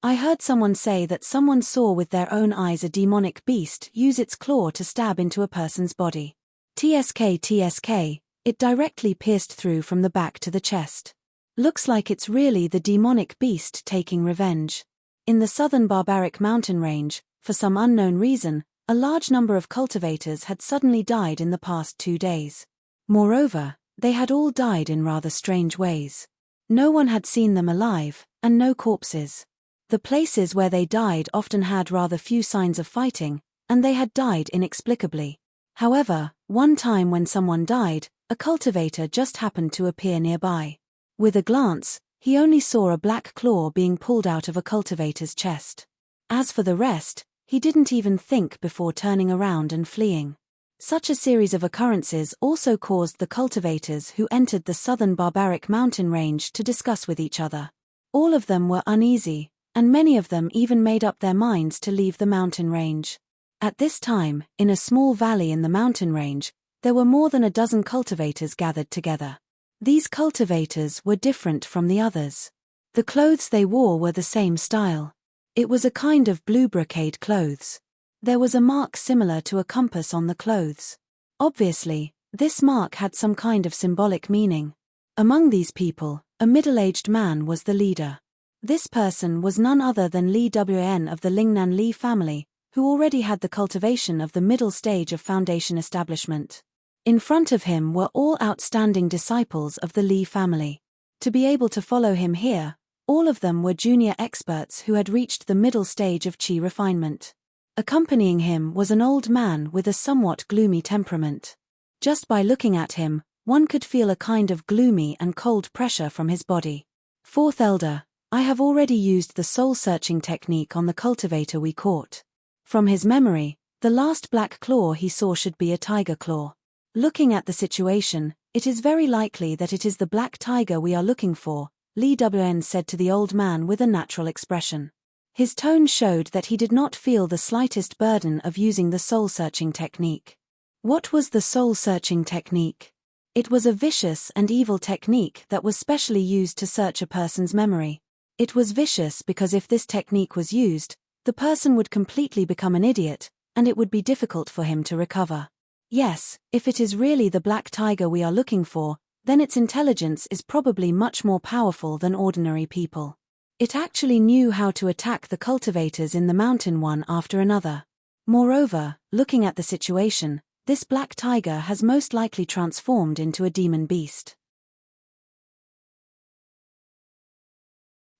I heard someone say that someone saw with their own eyes a demonic beast use its claw to stab into a person's body. TSK, it directly pierced through from the back to the chest. Looks like it's really the demonic beast taking revenge. In the southern barbaric mountain range, for some unknown reason, a large number of cultivators had suddenly died in the past 2 days. Moreover, they had all died in rather strange ways. No one had seen them alive, and no corpses. The places where they died often had rather few signs of fighting, and they had died inexplicably. However, one time when someone died, a cultivator just happened to appear nearby. With a glance, he only saw a black claw being pulled out of a cultivator's chest. As for the rest, he didn't even think before turning around and fleeing. Such a series of occurrences also caused the cultivators who entered the southern barbaric mountain range to discuss with each other. All of them were uneasy, and many of them even made up their minds to leave the mountain range. At this time, in a small valley in the mountain range, there were more than a dozen cultivators gathered together. These cultivators were different from the others. The clothes they wore were the same style. It was a kind of blue brocade clothes. There was a mark similar to a compass on the clothes. Obviously, this mark had some kind of symbolic meaning. Among these people, a middle-aged man was the leader. This person was none other than Li Wan of the Lingnan Li family, who already had the cultivation of the middle stage of foundation establishment. In front of him were all outstanding disciples of the Li family. To be able to follow him here, all of them were junior experts who had reached the middle stage of qi refinement. Accompanying him was an old man with a somewhat gloomy temperament. Just by looking at him, one could feel a kind of gloomy and cold pressure from his body. Fourth Elder, I have already used the soul-searching technique on the cultivator we caught. From his memory, the last black claw he saw should be a tiger claw. Looking at the situation, it is very likely that it is the black tiger we are looking for, Li Wan said to the old man with a natural expression. His tone showed that he did not feel the slightest burden of using the soul-searching technique. What was the soul-searching technique? It was a vicious and evil technique that was specially used to search a person's memory. It was vicious because if this technique was used, the person would completely become an idiot, and it would be difficult for him to recover. Yes, if it is really the black tiger we are looking for, then its intelligence is probably much more powerful than ordinary people. It actually knew how to attack the cultivators in the mountain one after another. Moreover, looking at the situation, this black tiger has most likely transformed into a demon beast.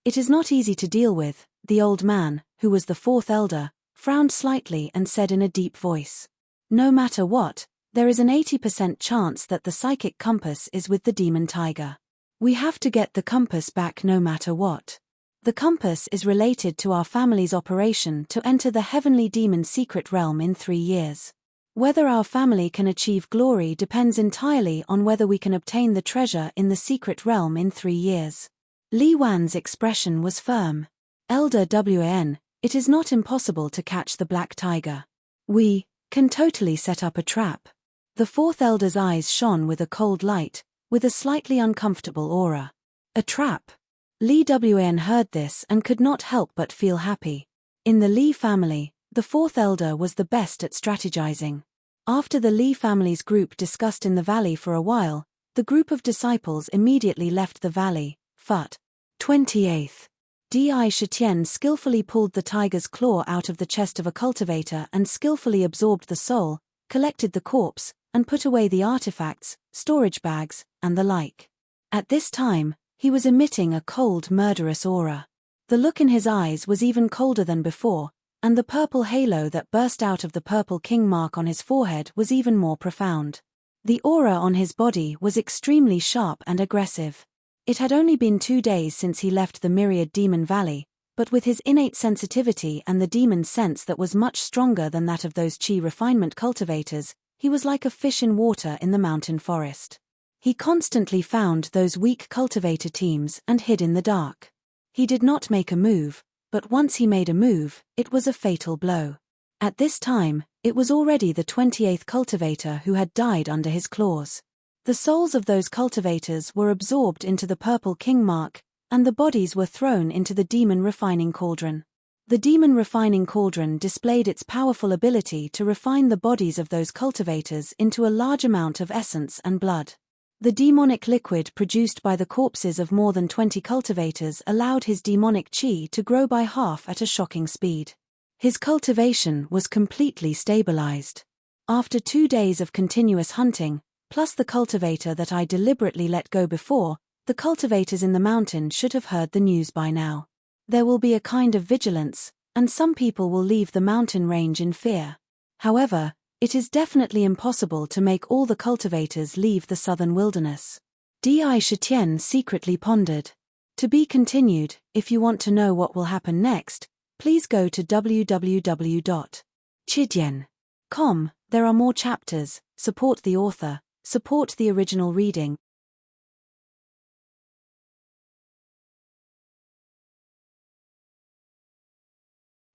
It is not easy to deal with, the old man, who was the fourth elder, frowned slightly and said in a deep voice. No matter what, there is an 80% chance that the psychic compass is with the demon tiger. We have to get the compass back no matter what. The compass is related to our family's operation to enter the heavenly demon secret realm in 3 years. Whether our family can achieve glory depends entirely on whether we can obtain the treasure in the secret realm in 3 years. Li Wan's expression was firm. Elder Wan, it is not impossible to catch the black tiger. We can totally set up a trap. The fourth elder's eyes shone with a cold light, with a slightly uncomfortable aura. A trap. Li Wan heard this and could not help but feel happy. In the Li family, the fourth elder was the best at strategizing. After the Li family's group discussed in the valley for a while, the group of disciples immediately left the valley. Phut. 28th. Di Shitian skillfully pulled the tiger's claw out of the chest of a cultivator and skillfully absorbed the soul, collected the corpse, and put away the artifacts, storage bags, and the like. At this time, he was emitting a cold, murderous aura. The look in his eyes was even colder than before, and the purple halo that burst out of the purple king mark on his forehead was even more profound. The aura on his body was extremely sharp and aggressive. It had only been 2 days since he left the Myriad Demon Valley, but with his innate sensitivity and the demon sense that was much stronger than that of those Qi refinement cultivators, he was like a fish in water in the mountain forest. He constantly found those weak cultivator teams and hid in the dark. He did not make a move, but once he made a move, it was a fatal blow. At this time, it was already the 28th cultivator who had died under his claws. The souls of those cultivators were absorbed into the purple king mark, and the bodies were thrown into the demon refining cauldron. The demon refining cauldron displayed its powerful ability to refine the bodies of those cultivators into a large amount of essence and blood. The demonic liquid produced by the corpses of more than 20 cultivators allowed his demonic qi to grow by half at a shocking speed. His cultivation was completely stabilized. After 2 days of continuous hunting, plus the cultivator that I deliberately let go before, the cultivators in the mountain should have heard the news by now. There will be a kind of vigilance, and some people will leave the mountain range in fear. However, it is definitely impossible to make all the cultivators leave the southern wilderness. Di Shitian secretly pondered. To be continued. If you want to know what will happen next, please go to www.chidian.com. There are more chapters. Support the author. Support the original reading.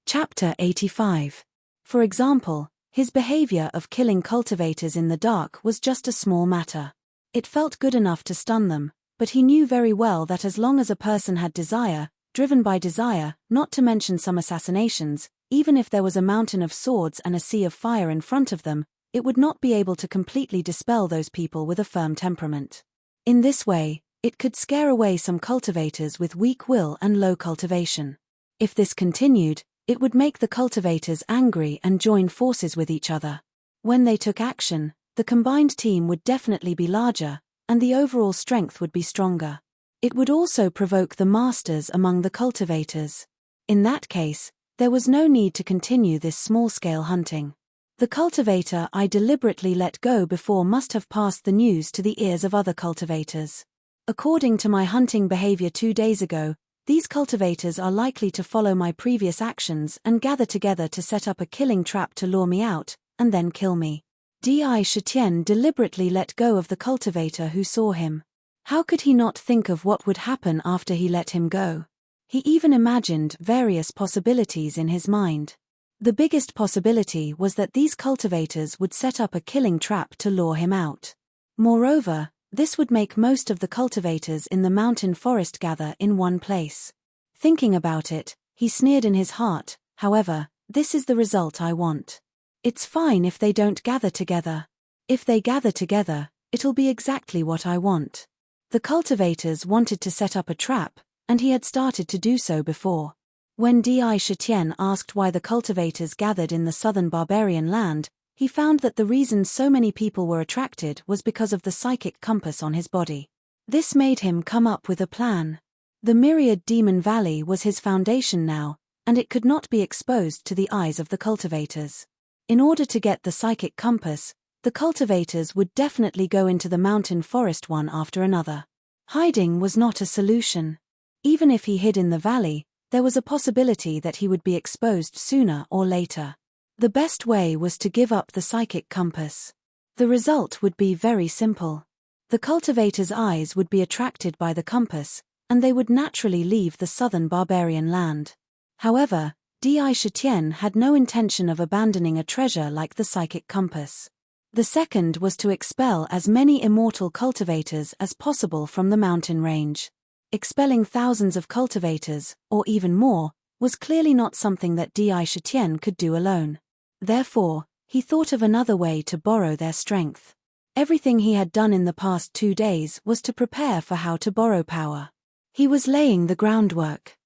Chapter 85. For example, his behavior of killing cultivators in the dark was just a small matter. It felt good enough to stun them, but he knew very well that as long as a person had desire, driven by desire, not to mention some assassinations, even if there was a mountain of swords and a sea of fire in front of them, it would not be able to completely dispel those people with a firm temperament. In this way, it could scare away some cultivators with weak will and low cultivation. If this continued, it would make the cultivators angry and join forces with each other. When they took action, the combined team would definitely be larger, and the overall strength would be stronger. It would also provoke the masters among the cultivators. In that case, there was no need to continue this small-scale hunting. The cultivator I deliberately let go before must have passed the news to the ears of other cultivators. According to my hunting behavior 2 days ago, these cultivators are likely to follow my previous actions and gather together to set up a killing trap to lure me out, and then kill me. Di Shitian deliberately let go of the cultivator who saw him. How could he not think of what would happen after he let him go? He even imagined various possibilities in his mind. The biggest possibility was that these cultivators would set up a killing trap to lure him out. Moreover, this would make most of the cultivators in the mountain forest gather in one place. Thinking about it, he sneered in his heart. However, this is the result I want. It's fine if they don't gather together. If they gather together, it'll be exactly what I want. The cultivators wanted to set up a trap, and he had started to do so before. When Di Shitian asked why the cultivators gathered in the southern barbarian land, he found that the reason so many people were attracted was because of the psychic compass on his body. This made him come up with a plan. The Myriad Demon Valley was his foundation now, and it could not be exposed to the eyes of the cultivators. In order to get the psychic compass, the cultivators would definitely go into the mountain forest one after another. Hiding was not a solution. Even if he hid in the valley, there was a possibility that he would be exposed sooner or later. The best way was to give up the psychic compass. The result would be very simple. The cultivators' eyes would be attracted by the compass, and they would naturally leave the southern barbarian land. However, Di Shitian had no intention of abandoning a treasure like the psychic compass. The second was to expel as many immortal cultivators as possible from the mountain range. Expelling thousands of cultivators, or even more, was clearly not something that Di Shitian could do alone. Therefore, he thought of another way to borrow their strength. Everything he had done in the past 2 days was to prepare for how to borrow power. He was laying the groundwork.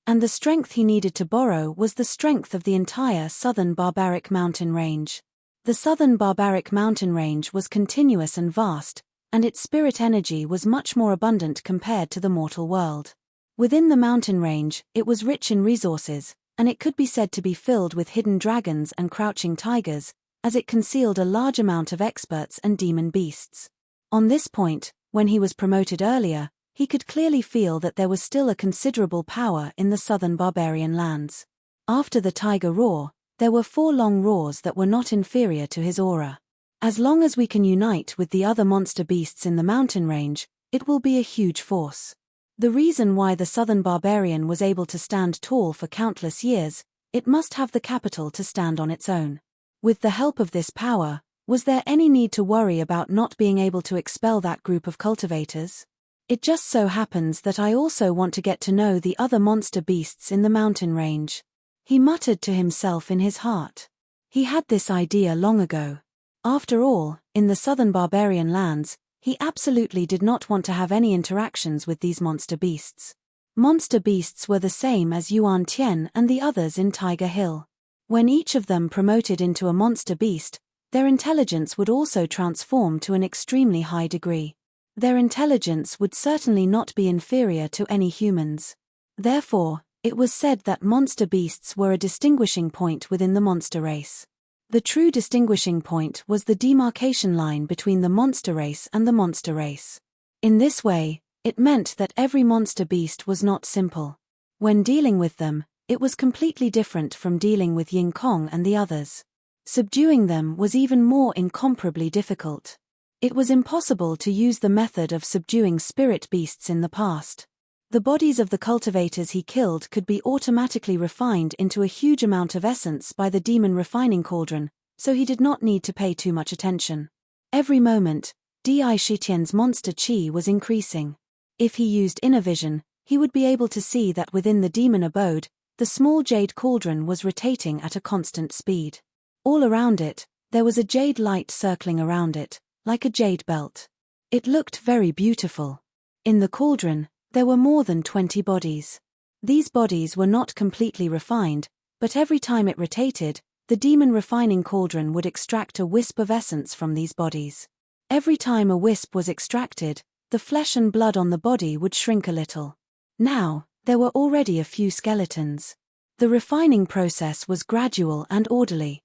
And the strength he needed to borrow was the strength of the entire southern barbaric mountain range. The southern barbaric mountain range was continuous and vast, and its spirit energy was much more abundant compared to the mortal world. Within the mountain range, it was rich in resources, and it could be said to be filled with hidden dragons and crouching tigers, as it concealed a large amount of experts and demon beasts. On this point, when he was promoted earlier, he could clearly feel that there was still a considerable power in the southern barbarian lands. After the tiger roar, there were 4 long roars that were not inferior to his aura. As long as we can unite with the other monster beasts in the mountain range, it will be a huge force. The reason why the southern barbarian was able to stand tall for countless years, it must have the capital to stand on its own. With the help of this power, was there any need to worry about not being able to expel that group of cultivators? It just so happens that I also want to get to know the other monster beasts in the mountain range. He muttered to himself in his heart. He had this idea long ago. After all, in the southern barbarian lands, he absolutely did not want to have any interactions with these monster beasts. Monster beasts were the same as Yuan Tian and the others in Tiger Hill. When each of them promoted into a monster beast, their intelligence would also transform to an extremely high degree. Their intelligence would certainly not be inferior to any humans. Therefore, it was said that monster beasts were a distinguishing point within the monster race. The true distinguishing point was the demarcation line between the monster race and the monster race. In this way, it meant that every monster beast was not simple. When dealing with them, it was completely different from dealing with Ying Kong and the others. Subduing them was even more incomparably difficult. It was impossible to use the method of subduing spirit beasts in the past. The bodies of the cultivators he killed could be automatically refined into a huge amount of essence by the demon refining cauldron, so he did not need to pay too much attention. Every moment, Di Shitian's monster chi was increasing. If he used inner vision, he would be able to see that within the demon abode, the small jade cauldron was rotating at a constant speed. All around it, there was a jade light circling around it, like a jade belt. It looked very beautiful. In the cauldron, there were more than 20 bodies. These bodies were not completely refined, but every time it rotated, the demon refining cauldron would extract a wisp of essence from these bodies. Every time a wisp was extracted, the flesh and blood on the body would shrink a little. Now, there were already a few skeletons. The refining process was gradual and orderly.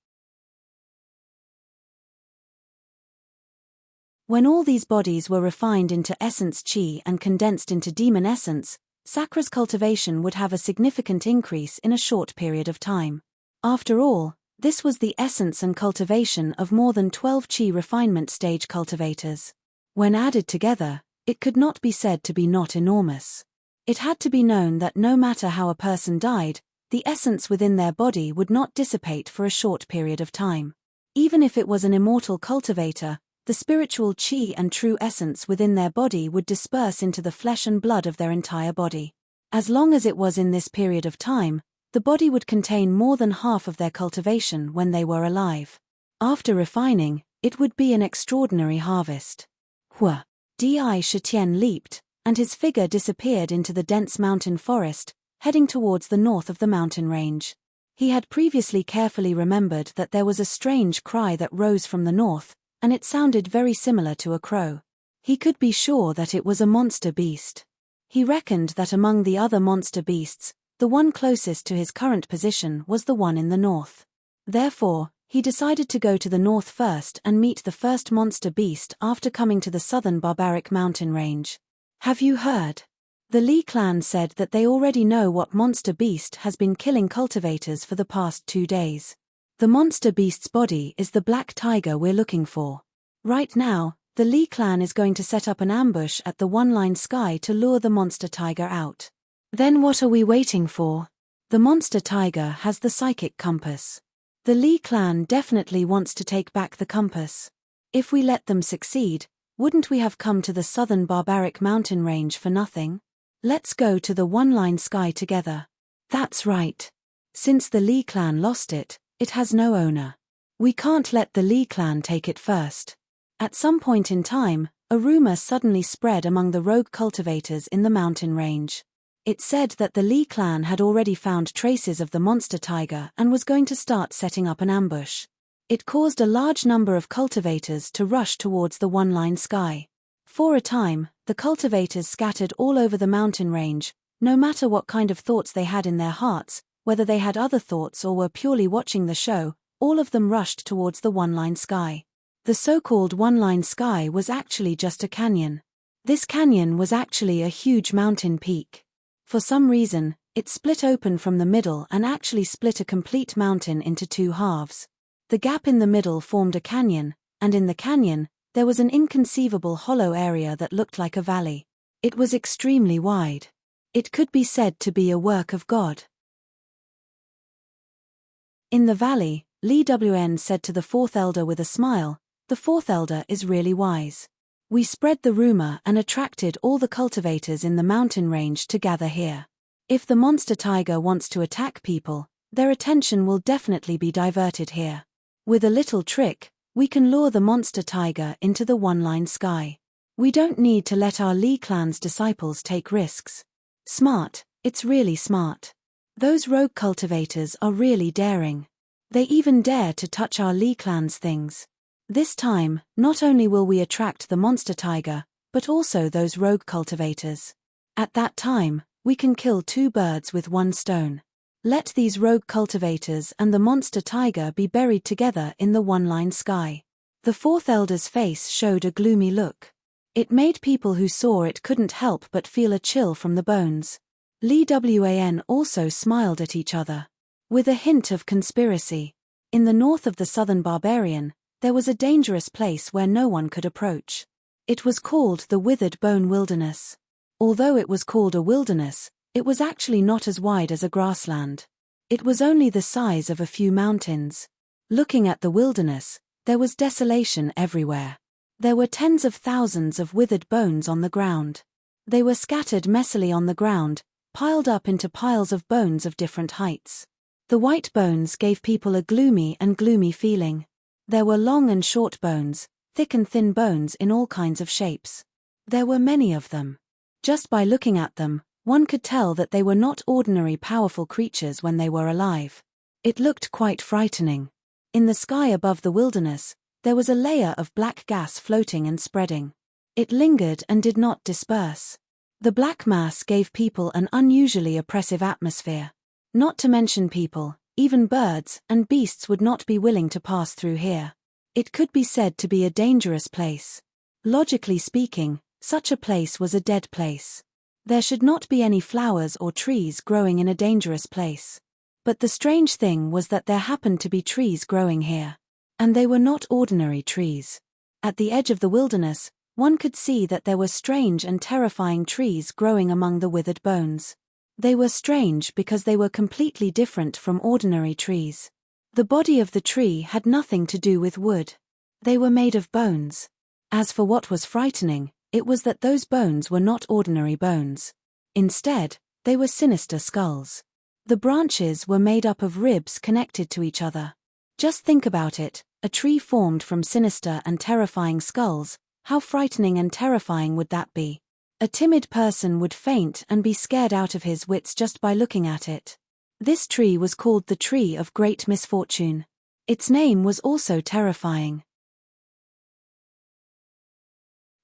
When all these bodies were refined into essence chi and condensed into demon essence, Sakra's cultivation would have a significant increase in a short period of time. After all, this was the essence and cultivation of more than 12 chi refinement stage cultivators. When added together, it could not be said to be not enormous. It had to be known that no matter how a person died, the essence within their body would not dissipate for a short period of time. Even if it was an immortal cultivator, the spiritual chi and true essence within their body would disperse into the flesh and blood of their entire body. As long as it was in this period of time, the body would contain more than half of their cultivation when they were alive. After refining, it would be an extraordinary harvest. Hua! Di Shitian leaped, and his figure disappeared into the dense mountain forest, heading towards the north of the mountain range. He had previously carefully remembered that there was a strange cry that rose from the north, and it sounded very similar to a crow. He could be sure that it was a monster beast. He reckoned that among the other monster beasts, the one closest to his current position was the one in the north. Therefore, he decided to go to the north first and meet the first monster beast after coming to the southern barbaric mountain range. Have you heard? The Li clan said that they already know what monster beast has been killing cultivators for the past 2 days. The monster beast's body is the black tiger we're looking for. Right now, the Li clan is going to set up an ambush at the one-line sky to lure the monster tiger out. Then what are we waiting for? The monster tiger has the psychic compass. The Li clan definitely wants to take back the compass. If we let them succeed, wouldn't we have come to the southern barbaric mountain range for nothing? Let's go to the one-line sky together. That's right. Since the Lee clan lost it, it has no owner. We can't let the Lee clan take it first. At some point in time, a rumor suddenly spread among the rogue cultivators in the mountain range. It said that the Lee clan had already found traces of the monster tiger and was going to start setting up an ambush. It caused a large number of cultivators to rush towards the one-line sky. For a time, the cultivators scattered all over the mountain range, no matter what kind of thoughts they had in their hearts, whether they had other thoughts or were purely watching the show, all of them rushed towards the one-line sky. The so-called one-line sky was actually just a canyon. This canyon was actually a huge mountain peak. For some reason, it split open from the middle and actually split a complete mountain into two halves. The gap in the middle formed a canyon, and in the canyon, there was an inconceivable hollow area that looked like a valley. It was extremely wide. It could be said to be a work of God. In the valley, Lee Wn said to the fourth elder with a smile, "The fourth elder is really wise. We spread the rumor and attracted all the cultivators in the mountain range to gather here. If the monster tiger wants to attack people, their attention will definitely be diverted here. With a little trick, we can lure the monster tiger into the one-line sky. We don't need to let our Lee clan's disciples take risks." Smart, it's really smart. Those rogue cultivators are really daring. They even dare to touch our Lee clan's things. This time, not only will we attract the monster tiger, but also those rogue cultivators. At that time, we can kill two birds with one stone. Let these rogue cultivators and the monster tiger be buried together in the one-line sky. The fourth elder's face showed a gloomy look. It made people who saw it couldn't help but feel a chill from the bones. Lee Wan also smiled at each other. With a hint of conspiracy. In the north of the southern barbarian, there was a dangerous place where no one could approach. It was called the Withered Bone Wilderness. Although it was called a wilderness, it was actually not as wide as a grassland. It was only the size of a few mountains. Looking at the wilderness, there was desolation everywhere. There were tens of thousands of withered bones on the ground. They were scattered messily on the ground, piled up into piles of bones of different heights. The white bones gave people a gloomy feeling. There were long and short bones, thick and thin bones in all kinds of shapes. There were many of them. Just by looking at them, one could tell that they were not ordinary powerful creatures when they were alive. It looked quite frightening. In the sky above the wilderness, there was a layer of black gas floating and spreading. It lingered and did not disperse. The black mass gave people an unusually oppressive atmosphere. Not to mention people, even birds and beasts would not be willing to pass through here. It could be said to be a dangerous place. Logically speaking, such a place was a dead place. There should not be any flowers or trees growing in a dangerous place. But the strange thing was that there happened to be trees growing here. And they were not ordinary trees. At the edge of the wilderness, one could see that there were strange and terrifying trees growing among the withered bones. They were strange because they were completely different from ordinary trees. The body of the tree had nothing to do with wood. They were made of bones. As for what was frightening, it was that those bones were not ordinary bones. Instead, they were sinister skulls. The branches were made up of ribs connected to each other. Just think about it, a tree formed from sinister and terrifying skulls, how frightening and terrifying would that be? A timid person would faint and be scared out of his wits just by looking at it. This tree was called the Tree of Great Misfortune. Its name was also terrifying.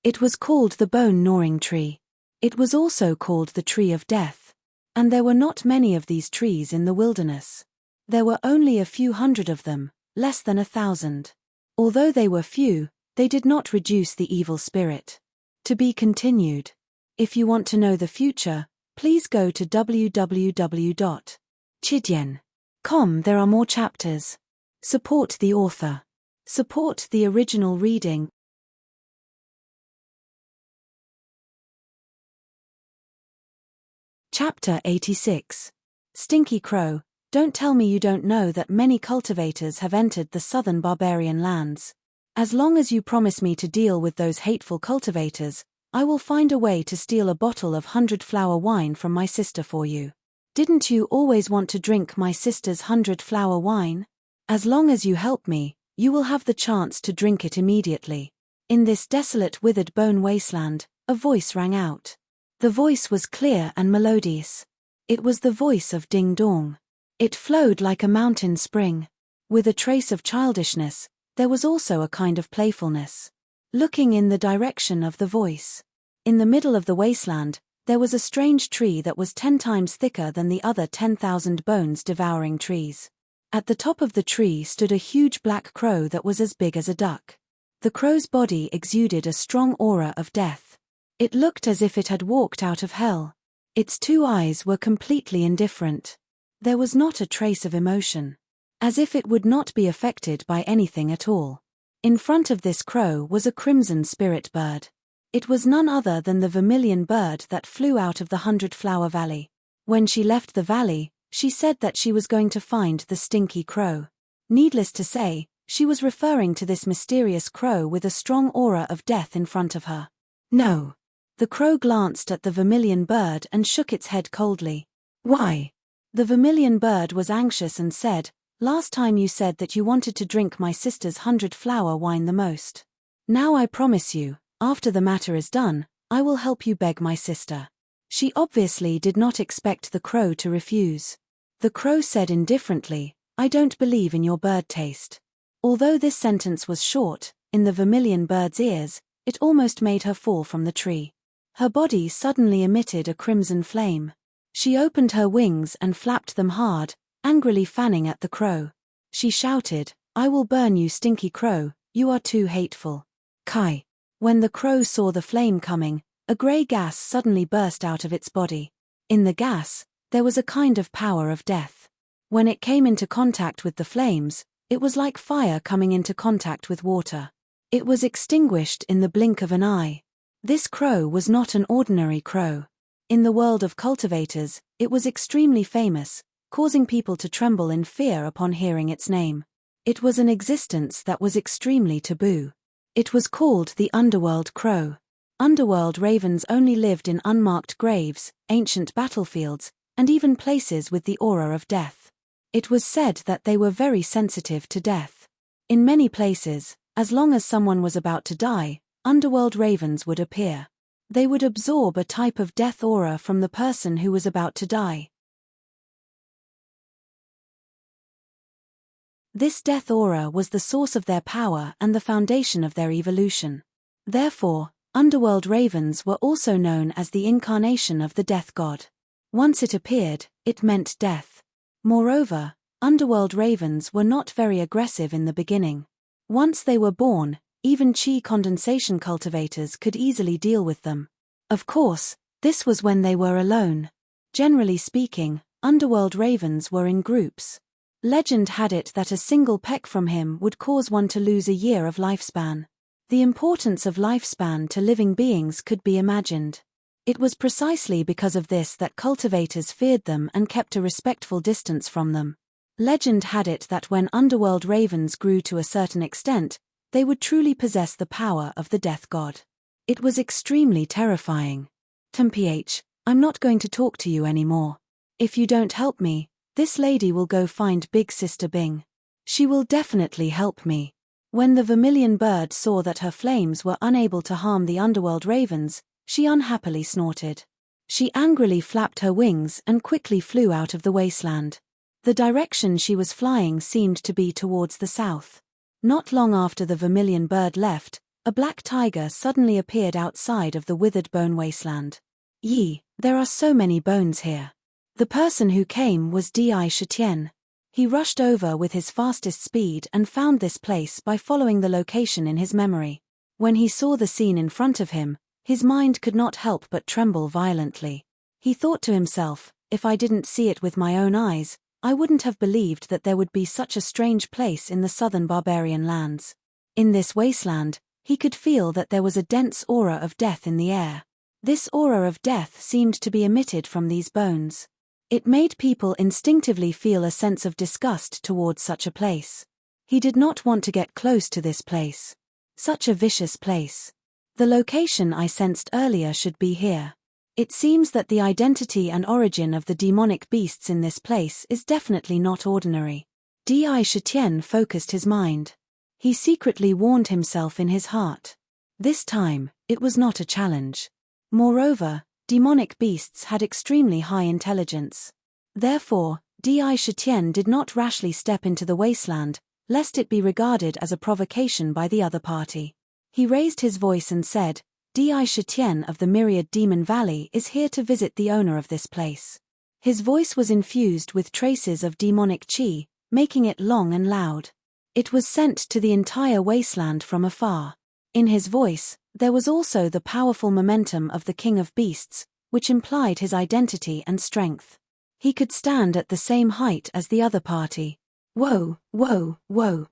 It was called the bone-gnawing tree. It was also called the Tree of Death. And there were not many of these trees in the wilderness. There were only a few hundred of them, less than 1,000. Although they were few, they did not reduce the evil spirit. To be continued. If you want to know the future, please go to www.chidyen.com. There are more chapters. Support the author. Support the original reading. Chapter 86. Stinky Crow, don't tell me you don't know that many cultivators have entered the southern barbarian lands. As long as you promise me to deal with those hateful cultivators, I will find a way to steal a bottle of 100-flower wine from my sister for you. Didn't you always want to drink my sister's 100-flower wine? As long as you help me, you will have the chance to drink it immediately. In this desolate withered bone wasteland, a voice rang out. The voice was clear and melodious. It was the voice of Ding Dong. It flowed like a mountain spring. With a trace of childishness, there was also a kind of playfulness. Looking in the direction of the voice. In the middle of the wasteland, there was a strange tree that was 10 times thicker than the other 10,000 bones-devouring trees. At the top of the tree stood a huge black crow that was as big as a duck. The crow's body exuded a strong aura of death. It looked as if it had walked out of hell. Its 2 eyes were completely indifferent. There was not a trace of emotion. As if it would not be affected by anything at all. In front of this crow was a crimson spirit bird. It was none other than the vermilion bird that flew out of the 100-flower valley. When she left the valley, she said that she was going to find the stinky crow. Needless to say, she was referring to this mysterious crow with a strong aura of death in front of her. No. The crow glanced at the vermilion bird and shook its head coldly. Why? The vermilion bird was anxious and said, "Last time you said that you wanted to drink my sister's 100-flower wine the most. Now I promise you, after the matter is done, I will help you beg my sister." She obviously did not expect the crow to refuse. The crow said indifferently, "I don't believe in your bird taste." Although this sentence was short, in the vermilion bird's ears, it almost made her fall from the tree. Her body suddenly emitted a crimson flame. She opened her wings and flapped them hard, angrily fanning at the crow. She shouted, "I will burn you, stinky crow, you are too hateful." Kai. When the crow saw the flame coming, a grey gas suddenly burst out of its body. In the gas, there was a kind of power of death. When it came into contact with the flames, it was like fire coming into contact with water. It was extinguished in the blink of an eye. This crow was not an ordinary crow. In the world of cultivators, it was extremely famous, causing people to tremble in fear upon hearing its name. It was an existence that was extremely taboo. It was called the underworld crow. Underworld ravens only lived in unmarked graves, ancient battlefields, and even places with the aura of death. It was said that they were very sensitive to death. In many places, as long as someone was about to die, underworld ravens would appear. They would absorb a type of death aura from the person who was about to die. This death aura was the source of their power and the foundation of their evolution. Therefore, underworld ravens were also known as the incarnation of the death god. Once it appeared, it meant death. Moreover, underworld ravens were not very aggressive in the beginning. Once they were born, even chi condensation cultivators could easily deal with them. Of course, this was when they were alone. Generally speaking, underworld ravens were in groups. Legend had it that a single peck from him would cause one to lose a year of lifespan. The importance of lifespan to living beings could be imagined. It was precisely because of this that cultivators feared them and kept a respectful distance from them. Legend had it that when underworld ravens grew to a certain extent, they would truly possess the power of the death god. It was extremely terrifying. "Temph, I'm not going to talk to you anymore. If you don't help me, this lady will go find Big Sister Bing. She will definitely help me." When the vermilion bird saw that her flames were unable to harm the underworld ravens, she unhappily snorted. She angrily flapped her wings and quickly flew out of the wasteland. The direction she was flying seemed to be towards the south. Not long after the vermilion bird left, a black tiger suddenly appeared outside of the withered bone wasteland. "Yi, there are so many bones here." The person who came was Di Shitian. He rushed over with his fastest speed and found this place by following the location in his memory. When he saw the scene in front of him, his mind could not help but tremble violently. He thought to himself, "If I didn't see it with my own eyes, I wouldn't have believed that there would be such a strange place in the southern barbarian lands." In this wasteland, he could feel that there was a dense aura of death in the air. This aura of death seemed to be emitted from these bones. It made people instinctively feel a sense of disgust towards such a place. He did not want to get close to this place. Such a vicious place. The location I sensed earlier should be here. It seems that the identity and origin of the demonic beasts in this place is definitely not ordinary. Di Shitian focused his mind. He secretly warned himself in his heart. This time, it was not a challenge. Moreover, demonic beasts had extremely high intelligence. Therefore, Di Shitian did not rashly step into the wasteland, lest it be regarded as a provocation by the other party. He raised his voice and said, Di Shitian of the Myriad Demon Valley is here to visit the owner of this place. His voice was infused with traces of demonic chi, making it long and loud. It was sent to the entire wasteland from afar. In his voice, there was also the powerful momentum of the King of Beasts, which implied his identity and strength. He could stand at the same height as the other party. Whoa, whoa, whoa.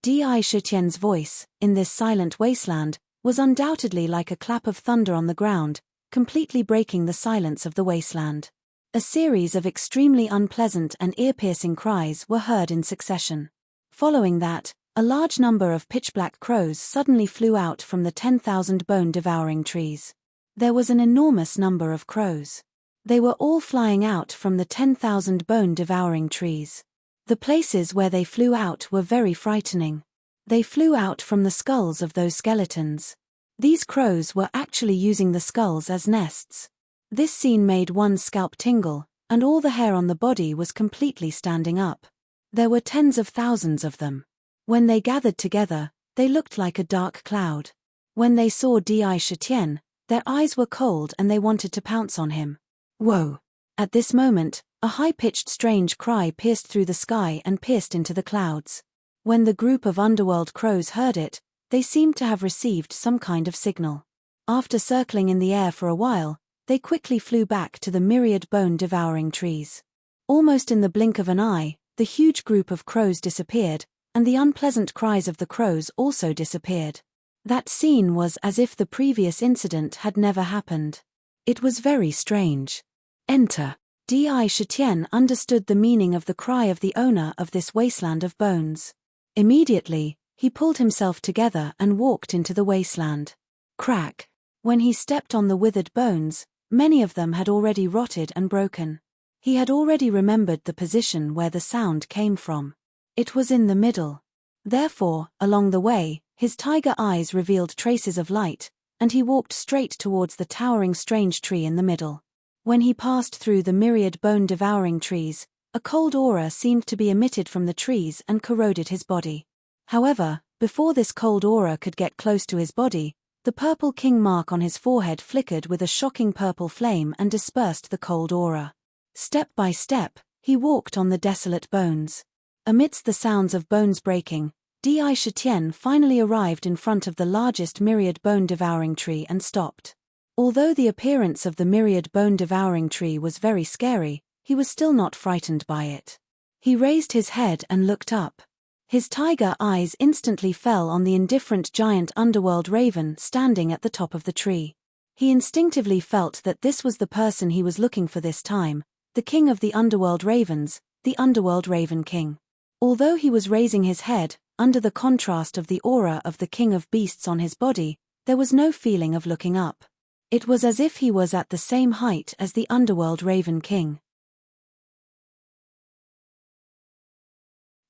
Di Shitian's voice, in this silent wasteland, was undoubtedly like a clap of thunder on the ground, completely breaking the silence of the wasteland. A series of extremely unpleasant and ear-piercing cries were heard in succession. Following that, a large number of pitch-black crows suddenly flew out from the 10,000 bone-devouring trees. There was an enormous number of crows. They were all flying out from the 10,000 bone-devouring trees. The places where they flew out were very frightening. They flew out from the skulls of those skeletons. These crows were actually using the skulls as nests. This scene made one's scalp tingle, and all the hair on the body was completely standing up. There were tens of thousands of them. When they gathered together, they looked like a dark cloud. When they saw Di Shitian, their eyes were cold and they wanted to pounce on him. Whoa! At this moment, a high-pitched strange cry pierced through the sky and pierced into the clouds. When the group of underworld crows heard it, they seemed to have received some kind of signal. After circling in the air for a while, they quickly flew back to the myriad bone-devouring trees. Almost in the blink of an eye, the huge group of crows disappeared, and the unpleasant cries of the crows also disappeared. That scene was as if the previous incident had never happened. It was very strange. Enter. Di Shitian understood the meaning of the cry of the owner of this wasteland of bones. Immediately, he pulled himself together and walked into the wasteland. Crack! When he stepped on the withered bones, many of them had already rotted and broken. He had already remembered the position where the sound came from. It was in the middle. Therefore, along the way, his tiger eyes revealed traces of light, and he walked straight towards the towering strange tree in the middle. When he passed through the myriad bone-devouring trees, a cold aura seemed to be emitted from the trees and corroded his body. However, before this cold aura could get close to his body, the purple king mark on his forehead flickered with a shocking purple flame and dispersed the cold aura. Step by step, he walked on the desolate bones. Amidst the sounds of bones breaking, Di Shitian finally arrived in front of the largest myriad bone-devouring tree and stopped. Although the appearance of the myriad bone-devouring tree was very scary, he was still not frightened by it. He raised his head and looked up. His tiger eyes instantly fell on the indifferent giant underworld raven standing at the top of the tree. He instinctively felt that this was the person he was looking for this time, the king of the underworld ravens, the underworld raven king. Although he was raising his head, under the contrast of the aura of the king of beasts on his body, there was no feeling of looking up. It was as if he was at the same height as the underworld raven king.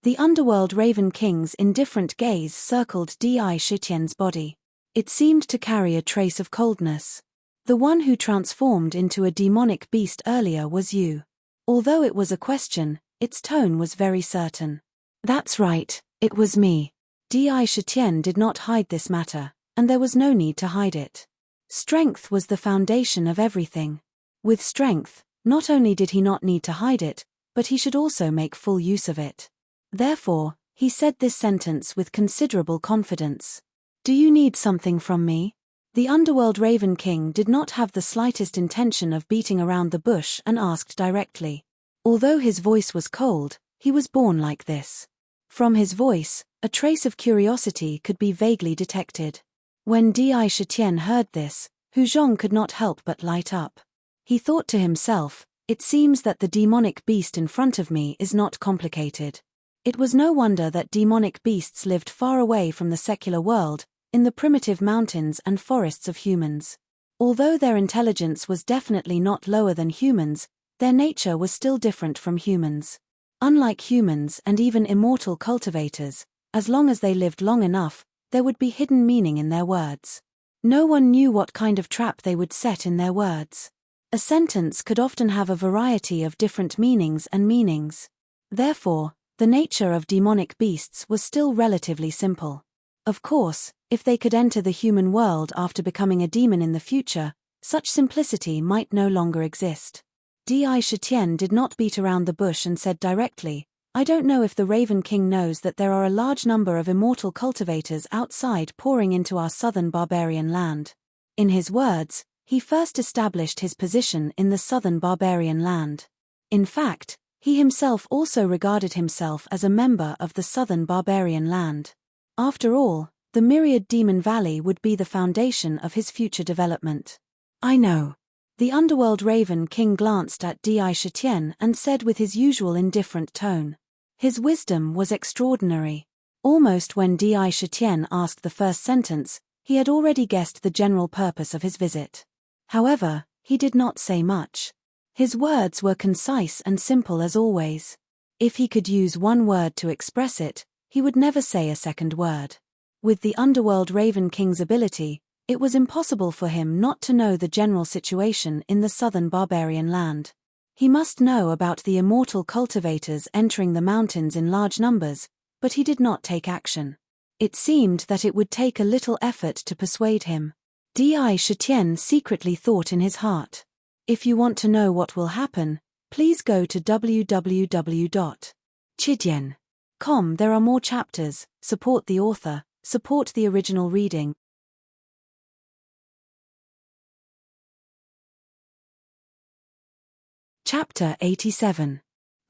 The underworld raven king's indifferent gaze circled Di Shitian's body. It seemed to carry a trace of coldness. The one who transformed into a demonic beast earlier was you. Although it was a question, its tone was very certain. That's right, it was me. Di Shitian did not hide this matter, and there was no need to hide it. Strength was the foundation of everything. With strength, not only did he not need to hide it, but he should also make full use of it. Therefore, he said this sentence with considerable confidence. Do you need something from me? The underworld raven king did not have the slightest intention of beating around the bush and asked directly. Although his voice was cold, he was born like this. From his voice, a trace of curiosity could be vaguely detected. When Di Shitian heard this, Hu Zhong could not help but light up. He thought to himself, it seems that the demonic beast in front of me is not complicated. It was no wonder that demonic beasts lived far away from the secular world, in the primitive mountains and forests of humans. Although their intelligence was definitely not lower than humans, their nature was still different from humans. Unlike humans and even immortal cultivators, as long as they lived long enough, there would be hidden meaning in their words. No one knew what kind of trap they would set in their words. A sentence could often have a variety of different meanings and meanings. Therefore, the nature of demonic beasts was still relatively simple. Of course, if they could enter the human world after becoming a demon in the future, such simplicity might no longer exist. Di Shitian did not beat around the bush and said directly, "I don't know if the Raven King knows that there are a large number of immortal cultivators outside pouring into our southern barbarian land." In his words, he first established his position in the southern barbarian land. In fact, he himself also regarded himself as a member of the southern barbarian land. After all, the myriad demon valley would be the foundation of his future development. "I know." The underworld Raven King glanced at Di Shitian and said with his usual indifferent tone. His wisdom was extraordinary. Almost when Di Shitian asked the first sentence, he had already guessed the general purpose of his visit. However, he did not say much. His words were concise and simple as always. If he could use one word to express it, he would never say a second word. With the underworld Raven King's ability, it was impossible for him not to know the general situation in the southern barbarian land. He must know about the immortal cultivators entering the mountains in large numbers, but he did not take action. It seemed that it would take a little effort to persuade him. Di Shitian secretly thought in his heart, "If you want to know what will happen, please go to www.chidian.com. There are more chapters. Support the author, support the original reading." Chapter 87.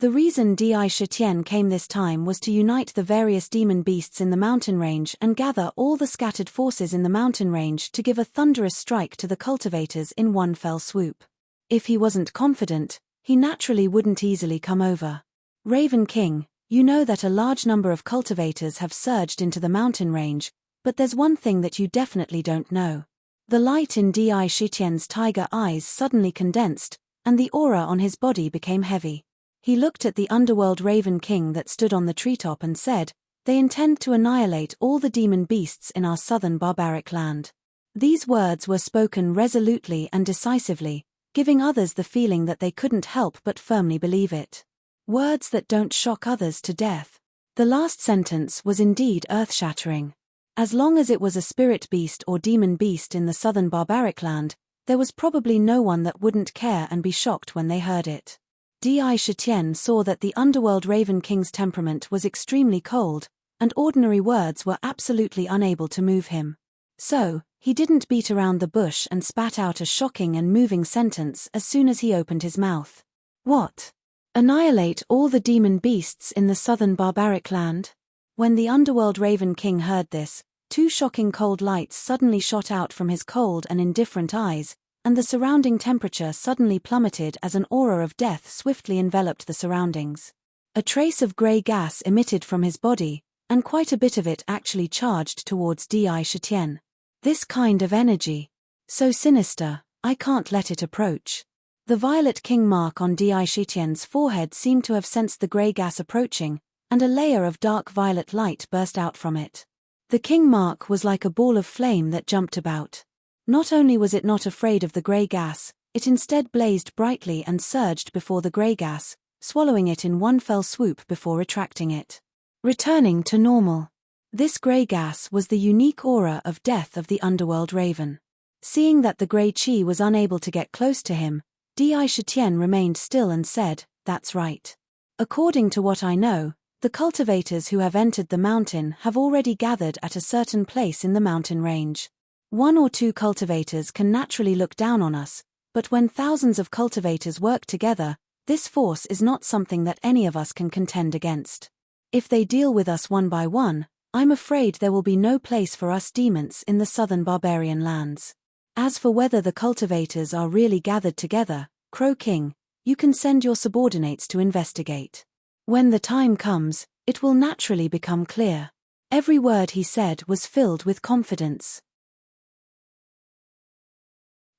The reason Di Shitian came this time was to unite the various demon beasts in the mountain range and gather all the scattered forces in the mountain range to give a thunderous strike to the cultivators in one fell swoop. If he wasn't confident, he naturally wouldn't easily come over. "Raven King, you know that a large number of cultivators have surged into the mountain range, but there's one thing that you definitely don't know." The light in Di Shitian's tiger eyes suddenly condensed, and the aura on his body became heavy. He looked at the underworld Raven King that stood on the treetop and said, "They intend to annihilate all the demon beasts in our southern barbaric land." These words were spoken resolutely and decisively, giving others the feeling that they couldn't help but firmly believe it. Words that don't shock others to death. The last sentence was indeed earth-shattering. As long as it was a spirit beast or demon beast in the southern barbaric land, there was probably no one that wouldn't care and be shocked when they heard it. Di Shitian saw that the underworld Raven King's temperament was extremely cold, and ordinary words were absolutely unable to move him. So, he didn't beat around the bush and spat out a shocking and moving sentence as soon as he opened his mouth. "What? Annihilate all the demon beasts in the southern barbaric land?" When the underworld Raven King heard this, two shocking cold lights suddenly shot out from his cold and indifferent eyes, and the surrounding temperature suddenly plummeted as an aura of death swiftly enveloped the surroundings. A trace of grey gas emitted from his body, and quite a bit of it actually charged towards Di Shitian. This kind of energy. So sinister, I can't let it approach. The violet king mark on Di Shitian's forehead seemed to have sensed the grey gas approaching, and a layer of dark violet light burst out from it. The king mark was like a ball of flame that jumped about. Not only was it not afraid of the grey gas, it instead blazed brightly and surged before the grey gas, swallowing it in one fell swoop before retracting it. Returning to normal. This grey gas was the unique aura of death of the underworld raven. Seeing that the grey chi was unable to get close to him, Di Shitian remained still and said, "That's right. According to what I know, the cultivators who have entered the mountain have already gathered at a certain place in the mountain range. One or two cultivators can naturally look down on us, but when thousands of cultivators work together, this force is not something that any of us can contend against. If they deal with us one by one, I'm afraid there will be no place for us demons in the southern barbarian lands. As for whether the cultivators are really gathered together, Crow King, you can send your subordinates to investigate. When the time comes, It will naturally become clear. Every word he said was filled with confidence.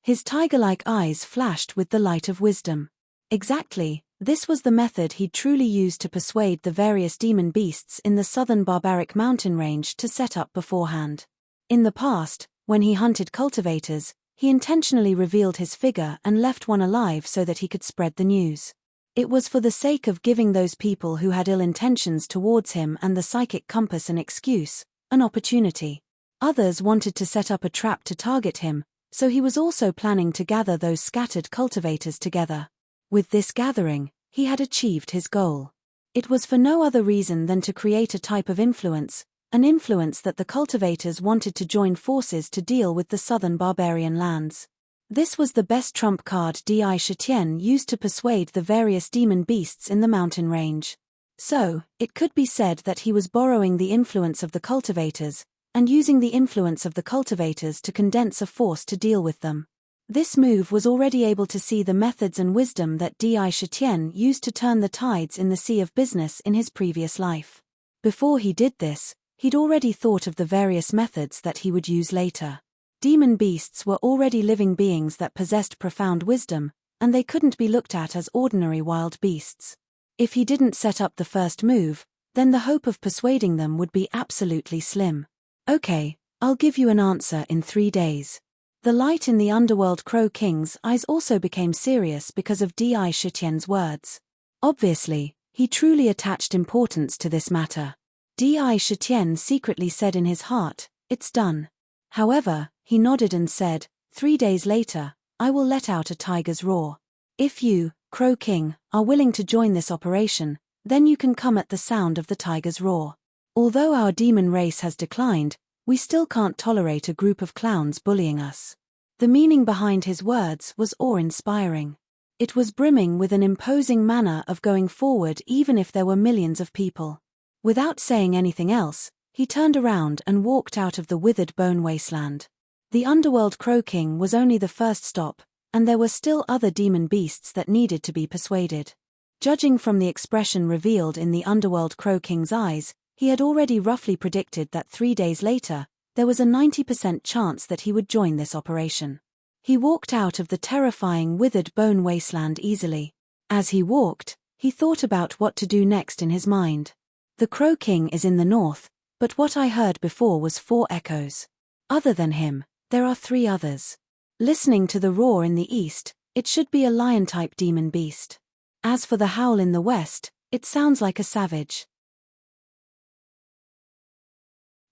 His tiger-like eyes flashed with the light of wisdom. Exactly, this was the method he'd truly used to persuade the various demon beasts in the southern barbaric mountain range to set up beforehand. In the past, when he hunted cultivators, he intentionally revealed his figure and left one alive so that he could spread the news. It was for the sake of giving those people who had ill intentions towards him and the psychic compass an excuse, an opportunity. Others wanted to set up a trap to target him, so he was also planning to gather those scattered cultivators together. With this gathering, he had achieved his goal. It was for no other reason than to create a type of influence, an influence that the cultivators wanted to join forces to deal with the southern barbarian lands. This was the best trump card Di Shitian used to persuade the various demon beasts in the mountain range. So, it could be said that he was borrowing the influence of the cultivators, and using the influence of the cultivators to condense a force to deal with them. This move was already able to see the methods and wisdom that Di Shitian used to turn the tides in the sea of business in his previous life. Before he did this, he'd already thought of the various methods that he would use later. Demon beasts were already living beings that possessed profound wisdom, and they couldn't be looked at as ordinary wild beasts. If he didn't set up the first move, then the hope of persuading them would be absolutely slim. Okay, I'll give you an answer in 3 days. The light in the underworld Crow King's eyes also became serious because of Di Shitian's words. Obviously, he truly attached importance to this matter. Di Shitian secretly said in his heart, "It's done." However, he nodded and said, 3 days later, I will let out a tiger's roar. If you, Crow King, are willing to join this operation, then you can come at the sound of the tiger's roar. Although our demon race has declined, we still can't tolerate a group of clowns bullying us. The meaning behind his words was awe-inspiring. It was brimming with an imposing manner of going forward even if there were millions of people. Without saying anything else, he turned around and walked out of the withered bone wasteland. The underworld Crow King was only the first stop, and there were still other demon beasts that needed to be persuaded. Judging from the expression revealed in the underworld Crow King's eyes, he had already roughly predicted that 3 days later, there was a 90% chance that he would join this operation. He walked out of the terrifying withered bone wasteland easily. As he walked, he thought about what to do next in his mind. The Crow King is in the north, but what I heard before was 4 echoes. Other than him, there are 3 others. Listening to the roar in the east, it should be a lion-type demon beast. As for the howl in the west, it sounds like a savage.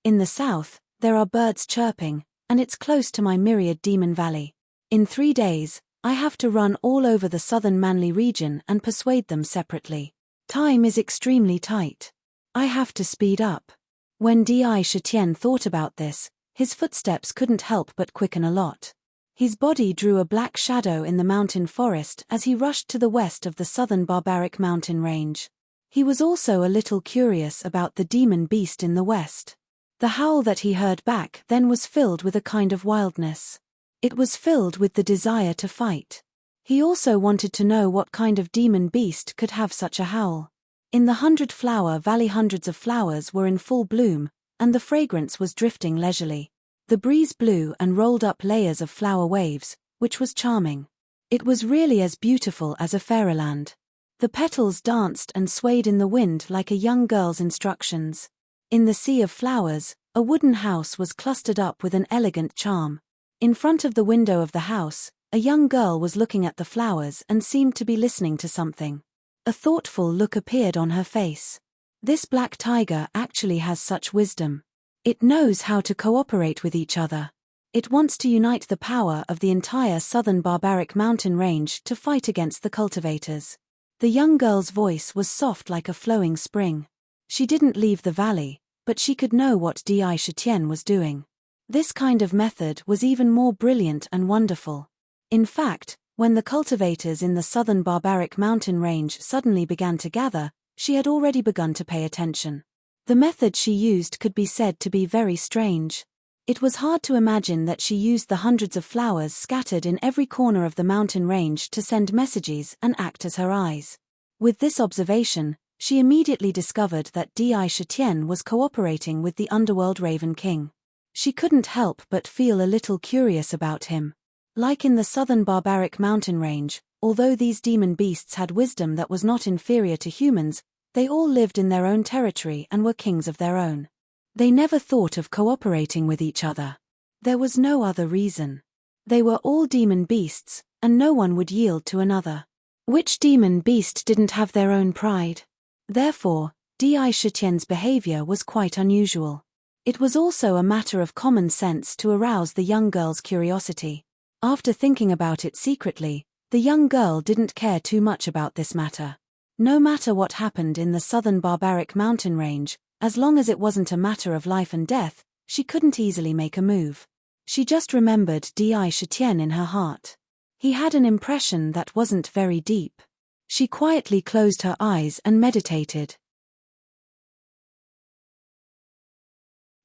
In the south, there are birds chirping, and it's close to my myriad demon valley. In 3 days, I have to run all over the southern Manly region and persuade them separately. Time is extremely tight. I have to speed up. When Di Shitian thought about this, his footsteps couldn't help but quicken a lot. His body drew a black shadow in the mountain forest as he rushed to the west of the southern barbaric mountain range. He was also a little curious about the demon beast in the west. The howl that he heard back then was filled with a kind of wildness. It was filled with the desire to fight. He also wanted to know what kind of demon beast could have such a howl. In the 100-flower valley, hundreds of flowers were in full bloom, and the fragrance was drifting leisurely. The breeze blew and rolled up layers of flower waves, which was charming. It was really as beautiful as a fairyland. The petals danced and swayed in the wind like a young girl's instructions. In the sea of flowers, a wooden house was clustered up with an elegant charm. In front of the window of the house, a young girl was looking at the flowers and seemed to be listening to something. A thoughtful look appeared on her face. This black tiger actually has such wisdom. It knows how to cooperate with each other. It wants to unite the power of the entire southern barbaric mountain range to fight against the cultivators. The young girl's voice was soft like a flowing spring. She didn't leave the valley, but she could know what Di Shitian was doing. This kind of method was even more brilliant and wonderful. In fact, when the cultivators in the southern barbaric mountain range suddenly began to gather, she had already begun to pay attention. The method she used could be said to be very strange. It was hard to imagine that she used the hundreds of flowers scattered in every corner of the mountain range to send messages and act as her eyes. With this observation, She immediately discovered that Di Shitian was cooperating with the underworld Raven King. She couldn't help but feel a little curious about him. Like in the southern barbaric mountain range, although these demon beasts had wisdom that was not inferior to humans, they all lived in their own territory and were kings of their own. They never thought of cooperating with each other. There was no other reason. They were all demon beasts, and no one would yield to another. Which demon beast didn't have their own pride? Therefore, Di Shitian's behavior was quite unusual. It was also a matter of common sense to arouse the young girl's curiosity. After thinking about it secretly, the young girl didn't care too much about this matter. No matter what happened in the southern barbaric mountain range, as long as it wasn't a matter of life and death, she couldn't easily make a move. She just remembered Di Shitian in her heart. He had an impression that wasn't very deep. She quietly closed her eyes and meditated.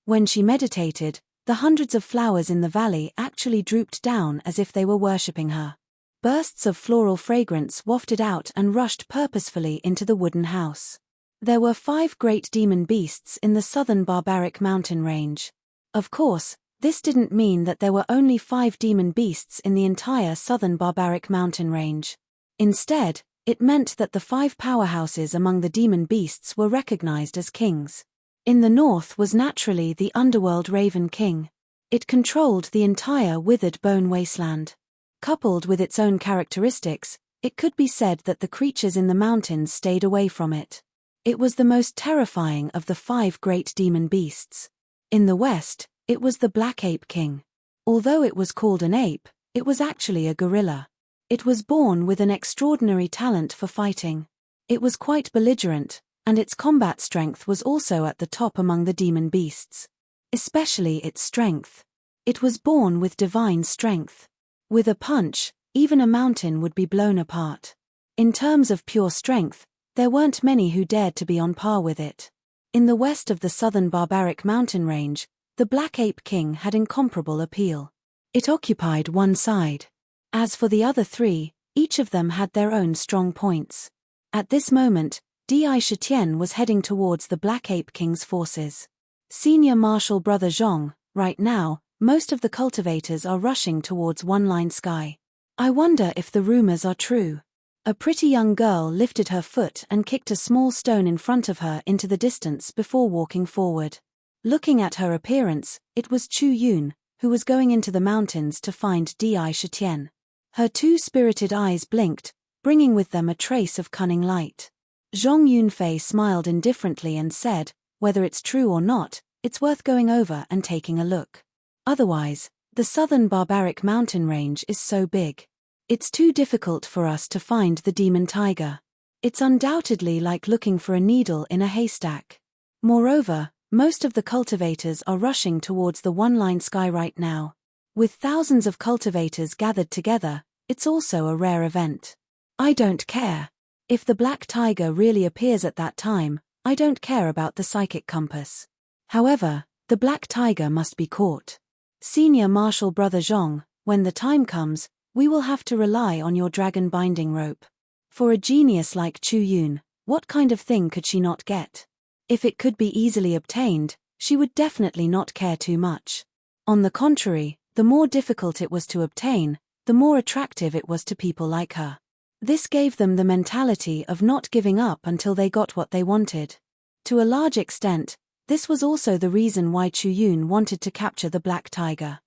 When she meditated, the hundreds of flowers in the valley actually drooped down as if they were worshipping her. Bursts of floral fragrance wafted out and rushed purposefully into the wooden house. There were 5 great demon beasts in the southern barbaric mountain range. Of course, this didn't mean that there were only 5 demon beasts in the entire southern barbaric mountain range. Instead, it meant that the 5 powerhouses among the demon beasts were recognized as kings. In the north was naturally the underworld Raven King. It controlled the entire withered bone wasteland. Coupled with its own characteristics, it could be said that the creatures in the mountains stayed away from it. It was the most terrifying of the 5 great demon beasts. In the west, it was the Black Ape King. Although it was called an ape, it was actually a gorilla. It was born with an extraordinary talent for fighting. It was quite belligerent, and its combat strength was also at the top among the demon beasts. Especially its strength. It was born with divine strength. With a punch, even a mountain would be blown apart. In terms of pure strength, there weren't many who dared to be on par with it. In the west of the southern barbaric mountain range, the Black Ape King had incomparable appeal. It occupied one side. As for the other 3, each of them had their own strong points. At this moment, Di Shitian was heading towards the Black Ape King's forces. Senior Marshal Brother Zhong, right now, most of the cultivators are rushing towards One Line Sky. I wonder if the rumors are true. A pretty young girl lifted her foot and kicked a small stone in front of her into the distance before walking forward. Looking at her appearance, it was Chu Yun, who was going into the mountains to find Di Shitian. Her 2 spirited eyes blinked, bringing with them a trace of cunning light. Zhong Yunfei smiled indifferently and said, "Whether it's true or not, it's worth going over and taking a look. Otherwise, the southern barbaric mountain range is so big. It's too difficult for us to find the demon tiger. It's undoubtedly like looking for a needle in a haystack. Moreover, most of the cultivators are rushing towards the One Line Sky right now. With thousands of cultivators gathered together, it's also a rare event. I don't care. If the black tiger really appears at that time, I don't care about the psychic compass. However, the black tiger must be caught. Senior Marshal Brother Zhong, when the time comes, we will have to rely on your dragon binding rope. For a genius like Chu Yun, what kind of thing could she not get? If it could be easily obtained, she would definitely not care too much. On the contrary, the more difficult it was to obtain, the more attractive it was to people like her. This gave them the mentality of not giving up until they got what they wanted. To a large extent, this was also the reason why Chu Yun wanted to capture the black tiger.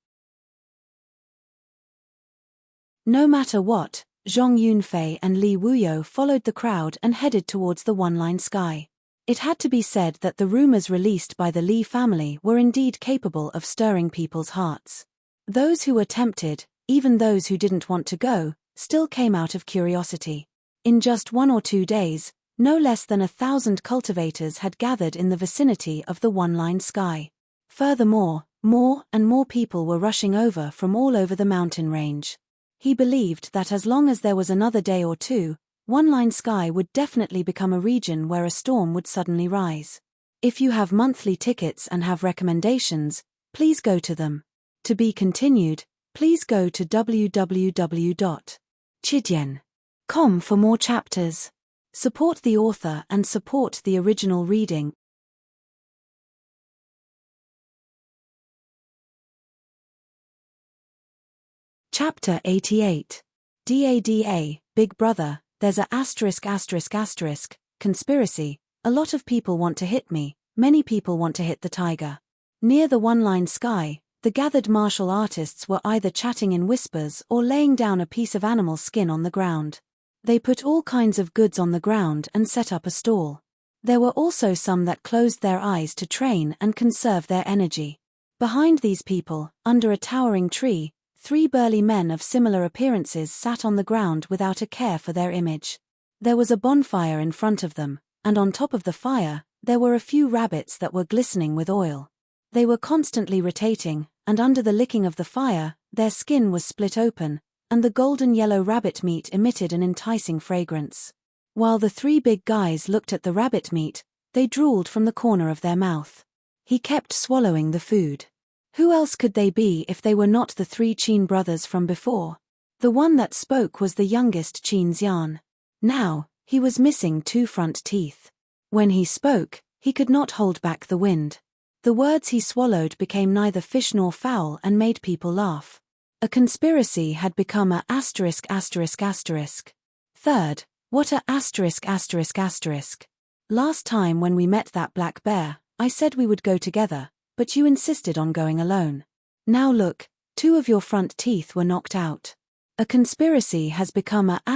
No matter what, Zhong Yunfei and Li Wuyo followed the crowd and headed towards the One Line Sky. It had to be said that the rumors released by the Li family were indeed capable of stirring people's hearts. Those who were tempted, even those who didn't want to go, still came out of curiosity. In just 1 or 2 days, no less than 1,000 cultivators had gathered in the vicinity of the One Line Sky. Furthermore, more and more people were rushing over from all over the mountain range. He believed that as long as there was another day or 2, One Line Sky would definitely become a region where a storm would suddenly rise. If you have monthly tickets and have recommendations, please go to them. To be continued, please go to www.chidian.com for more chapters. Support the author and support the original reading. Chapter 88. DADA, Big Brother, there's a conspiracy. A lot of people want to hit me, many people want to hit the tiger. Near the one-line sky, the gathered martial artists were either chatting in whispers or laying down a piece of animal skin on the ground. They put all kinds of goods on the ground and set up a stall. There were also some that closed their eyes to train and conserve their energy. Behind these people, under a towering tree, 3 burly men of similar appearances sat on the ground without a care for their image. There was a bonfire in front of them, and on top of the fire, there were a few rabbits that were glistening with oil. They were constantly rotating, and under the licking of the fire, their skin was split open, and the golden yellow rabbit meat emitted an enticing fragrance. While the 3 big guys looked at the rabbit meat, they drooled from the corner of their mouth. He kept swallowing the food. Who else could they be if they were not the 3 Chin brothers from before? The one that spoke was the youngest Chin Xian. Now, he was missing 2 front teeth. When he spoke, he could not hold back the wind. The words he swallowed became neither fish nor fowl and made people laugh. A conspiracy had become a *****. Third, what a *****. Last time when we met that black bear, I said we would go together, but you insisted on going alone. Now look, 2 of your front teeth were knocked out. A conspiracy has become a *****.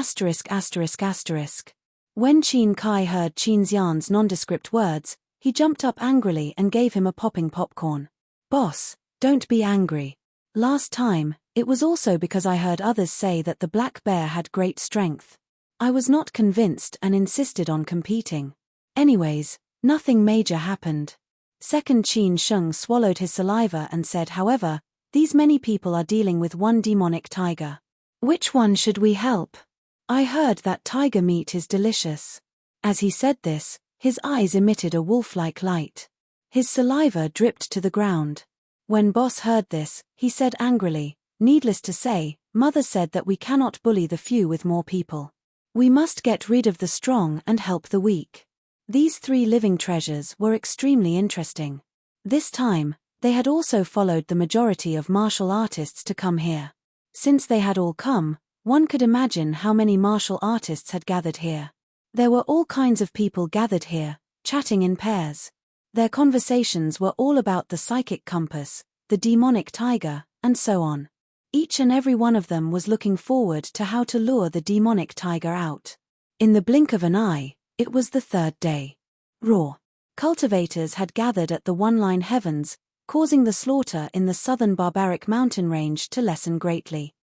When Qin Kai heard Qin Xian's nondescript words, he jumped up angrily and gave him a popping popcorn. Boss, don't be angry. Last time, it was also because I heard others say that the black bear had great strength. I was not convinced and insisted on competing. Anyways, nothing major happened. Second Qin Sheng swallowed his saliva and said, however, these many people are dealing with one demonic tiger. Which one should we help? I heard that tiger meat is delicious. As he said this, his eyes emitted a wolf-like light. His saliva dripped to the ground. When Boss heard this, he said angrily, needless to say, Mother said that we cannot bully the few with more people. We must get rid of the strong and help the weak. These 3 living treasures were extremely interesting. This time, they had also followed the majority of martial artists to come here. Since they had all come, one could imagine how many martial artists had gathered here. There were all kinds of people gathered here, chatting in pairs. Their conversations were all about the psychic compass, the demonic tiger, and so on. Each and every one of them was looking forward to how to lure the demonic tiger out. In the blink of an eye, it was the 3rd day. Raw. Cultivators had gathered at the one-line heavens, causing the slaughter in the southern barbaric mountain range to lessen greatly.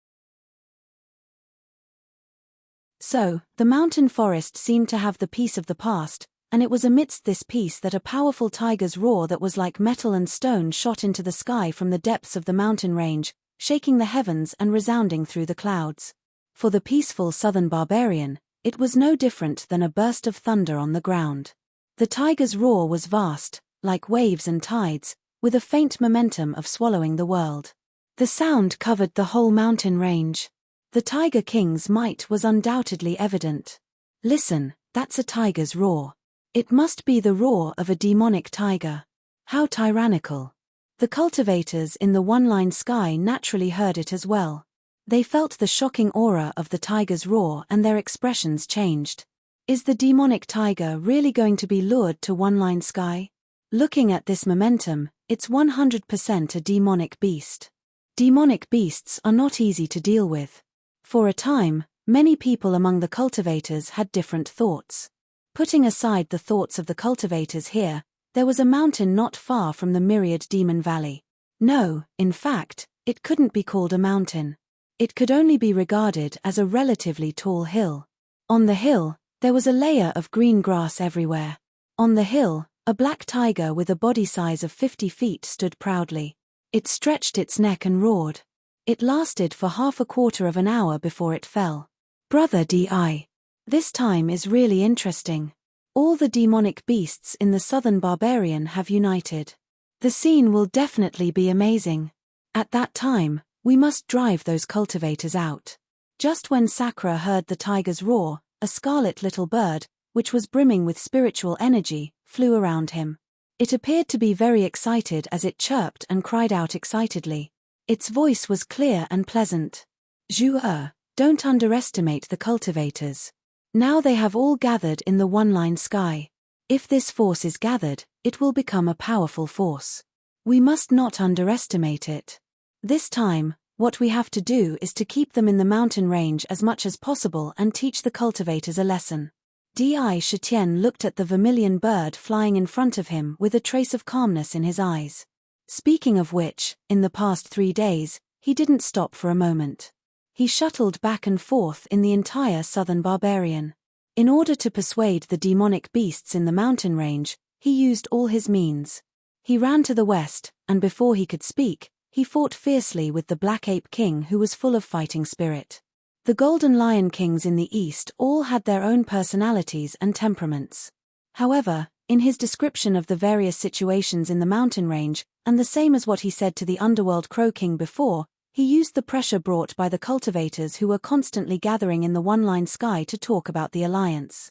So, the mountain forest seemed to have the peace of the past, and it was amidst this peace that a powerful tiger's roar that was like metal and stone shot into the sky from the depths of the mountain range, shaking the heavens and resounding through the clouds. For the peaceful southern barbarian, it was no different than a burst of thunder on the ground. The tiger's roar was vast, like waves and tides, with a faint momentum of swallowing the world. The sound covered the whole mountain range. The Tiger King's might was undoubtedly evident. Listen, that's a tiger's roar. It must be the roar of a demonic tiger. How tyrannical. The cultivators in the one-line sky naturally heard it as well. They felt the shocking aura of the tiger's roar and their expressions changed. Is the demonic tiger really going to be lured to one-line sky? Looking at this momentum, it's 100% a demonic beast. Demonic beasts are not easy to deal with. For a time, many people among the cultivators had different thoughts. Putting aside the thoughts of the cultivators here, there was a mountain not far from the myriad demon valley. No, in fact, it couldn't be called a mountain. It could only be regarded as a relatively tall hill. On the hill, there was a layer of green grass everywhere. On the hill, a black tiger with a body size of 50 feet stood proudly. It stretched its neck and roared. It lasted for half a quarter of an hour before it fell. Brother Di. This time is really interesting. All the demonic beasts in the southern barbarian have united. The scene will definitely be amazing. At that time, we must drive those cultivators out. Just when Sakura heard the tiger's roar, a scarlet little bird, which was brimming with spiritual energy, flew around him. It appeared to be very excited as it chirped and cried out excitedly. Its voice was clear and pleasant. Zhu, don't underestimate the cultivators. Now they have all gathered in the one-line sky. If this force is gathered, it will become a powerful force. We must not underestimate it. This time, what we have to do is to keep them in the mountain range as much as possible and teach the cultivators a lesson. Di Shitian looked at the vermilion bird flying in front of him with a trace of calmness in his eyes. Speaking of which, in the past 3 days, he didn't stop for a moment. He shuttled back and forth in the entire southern barbarian. In order to persuade the demonic beasts in the mountain range, he used all his means. He ran to the west, and before he could speak, he fought fiercely with the Black Ape King who was full of fighting spirit. The Golden Lion Kings in the east all had their own personalities and temperaments. However, in his description of the various situations in the mountain range, and the same as what he said to the Underworld Crow King before, he used the pressure brought by the cultivators who were constantly gathering in the one-line sky to talk about the alliance.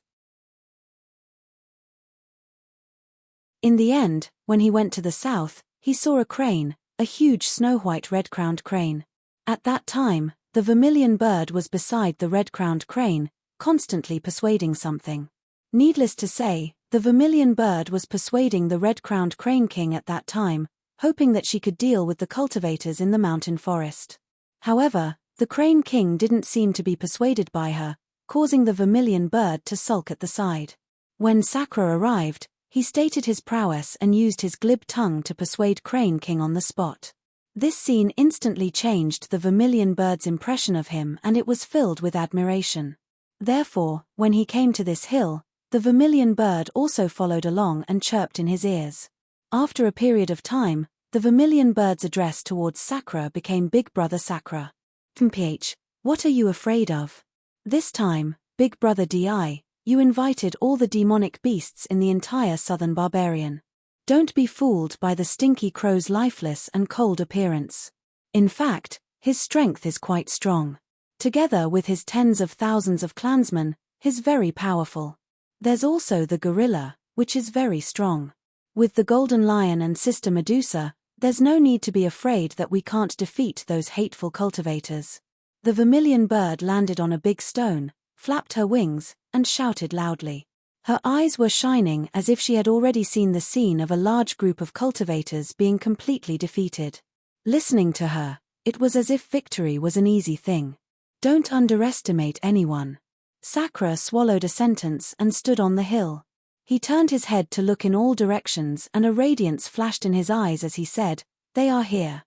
In the end, when he went to the south, he saw a crane, a huge snow-white red-crowned crane. At that time, the vermilion bird was beside the red-crowned crane, constantly persuading something. Needless to say, the vermilion bird was persuading the red-crowned crane king at that time, hoping that she could deal with the cultivators in the mountain forest. However, the crane king didn't seem to be persuaded by her, causing the vermilion bird to sulk at the side. When Sakura arrived, he stated his prowess and used his glib tongue to persuade Crane King on the spot. This scene instantly changed the vermilion bird's impression of him and it was filled with admiration. Therefore, when he came to this hill, the vermilion bird also followed along and chirped in his ears. After a period of time, the vermilion bird's address towards Sakura became Big Brother Sakura. "PH, what are you afraid of? This time, Big Brother Di, you invited all the demonic beasts in the entire southern barbarian. Don't be fooled by the stinky crow's lifeless and cold appearance. In fact, his strength is quite strong. Together with his tens of thousands of clansmen, he's very powerful. There's also the gorilla, which is very strong. With the golden lion and Sister Medusa, there's no need to be afraid that we can't defeat those hateful cultivators." The vermilion bird landed on a big stone, flapped her wings, and shouted loudly. Her eyes were shining as if she had already seen the scene of a large group of cultivators being completely defeated. Listening to her, it was as if victory was an easy thing. Don't underestimate anyone. Sakura swallowed a sentence and stood on the hill. He turned his head to look in all directions and a radiance flashed in his eyes as he said, "They are here."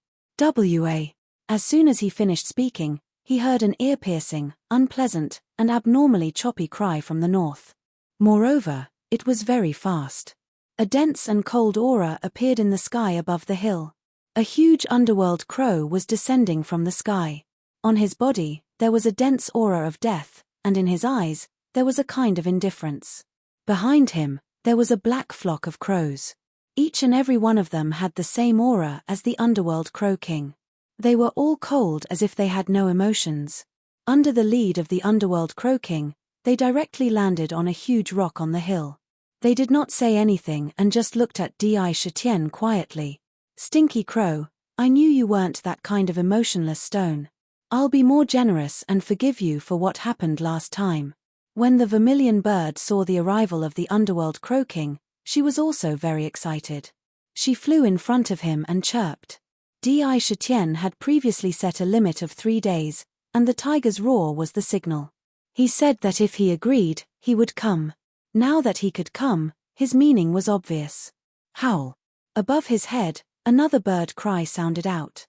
As soon as he finished speaking, he heard an ear-piercing, unpleasant, and abnormally choppy cry from the north. Moreover, it was very fast. A dense and cold aura appeared in the sky above the hill. A huge underworld crow was descending from the sky. On his body, there was a dense aura of death, and in his eyes, there was a kind of indifference. Behind him, there was a black flock of crows. Each and every one of them had the same aura as the Underworld Crow King. They were all cold as if they had no emotions. Under the lead of the Underworld Crow King, they directly landed on a huge rock on the hill. They did not say anything and just looked at Di Shitian quietly. "Stinky Crow, I knew you weren't that kind of emotionless stone. I'll be more generous and forgive you for what happened last time." When the vermilion bird saw the arrival of the Underworld Crow King, she was also very excited. She flew in front of him and chirped. Di Shitian had previously set a limit of 3 days, and the tiger's roar was the signal. He said that if he agreed, he would come. Now that he could come, his meaning was obvious. Howl. Above his head, another bird cry sounded out.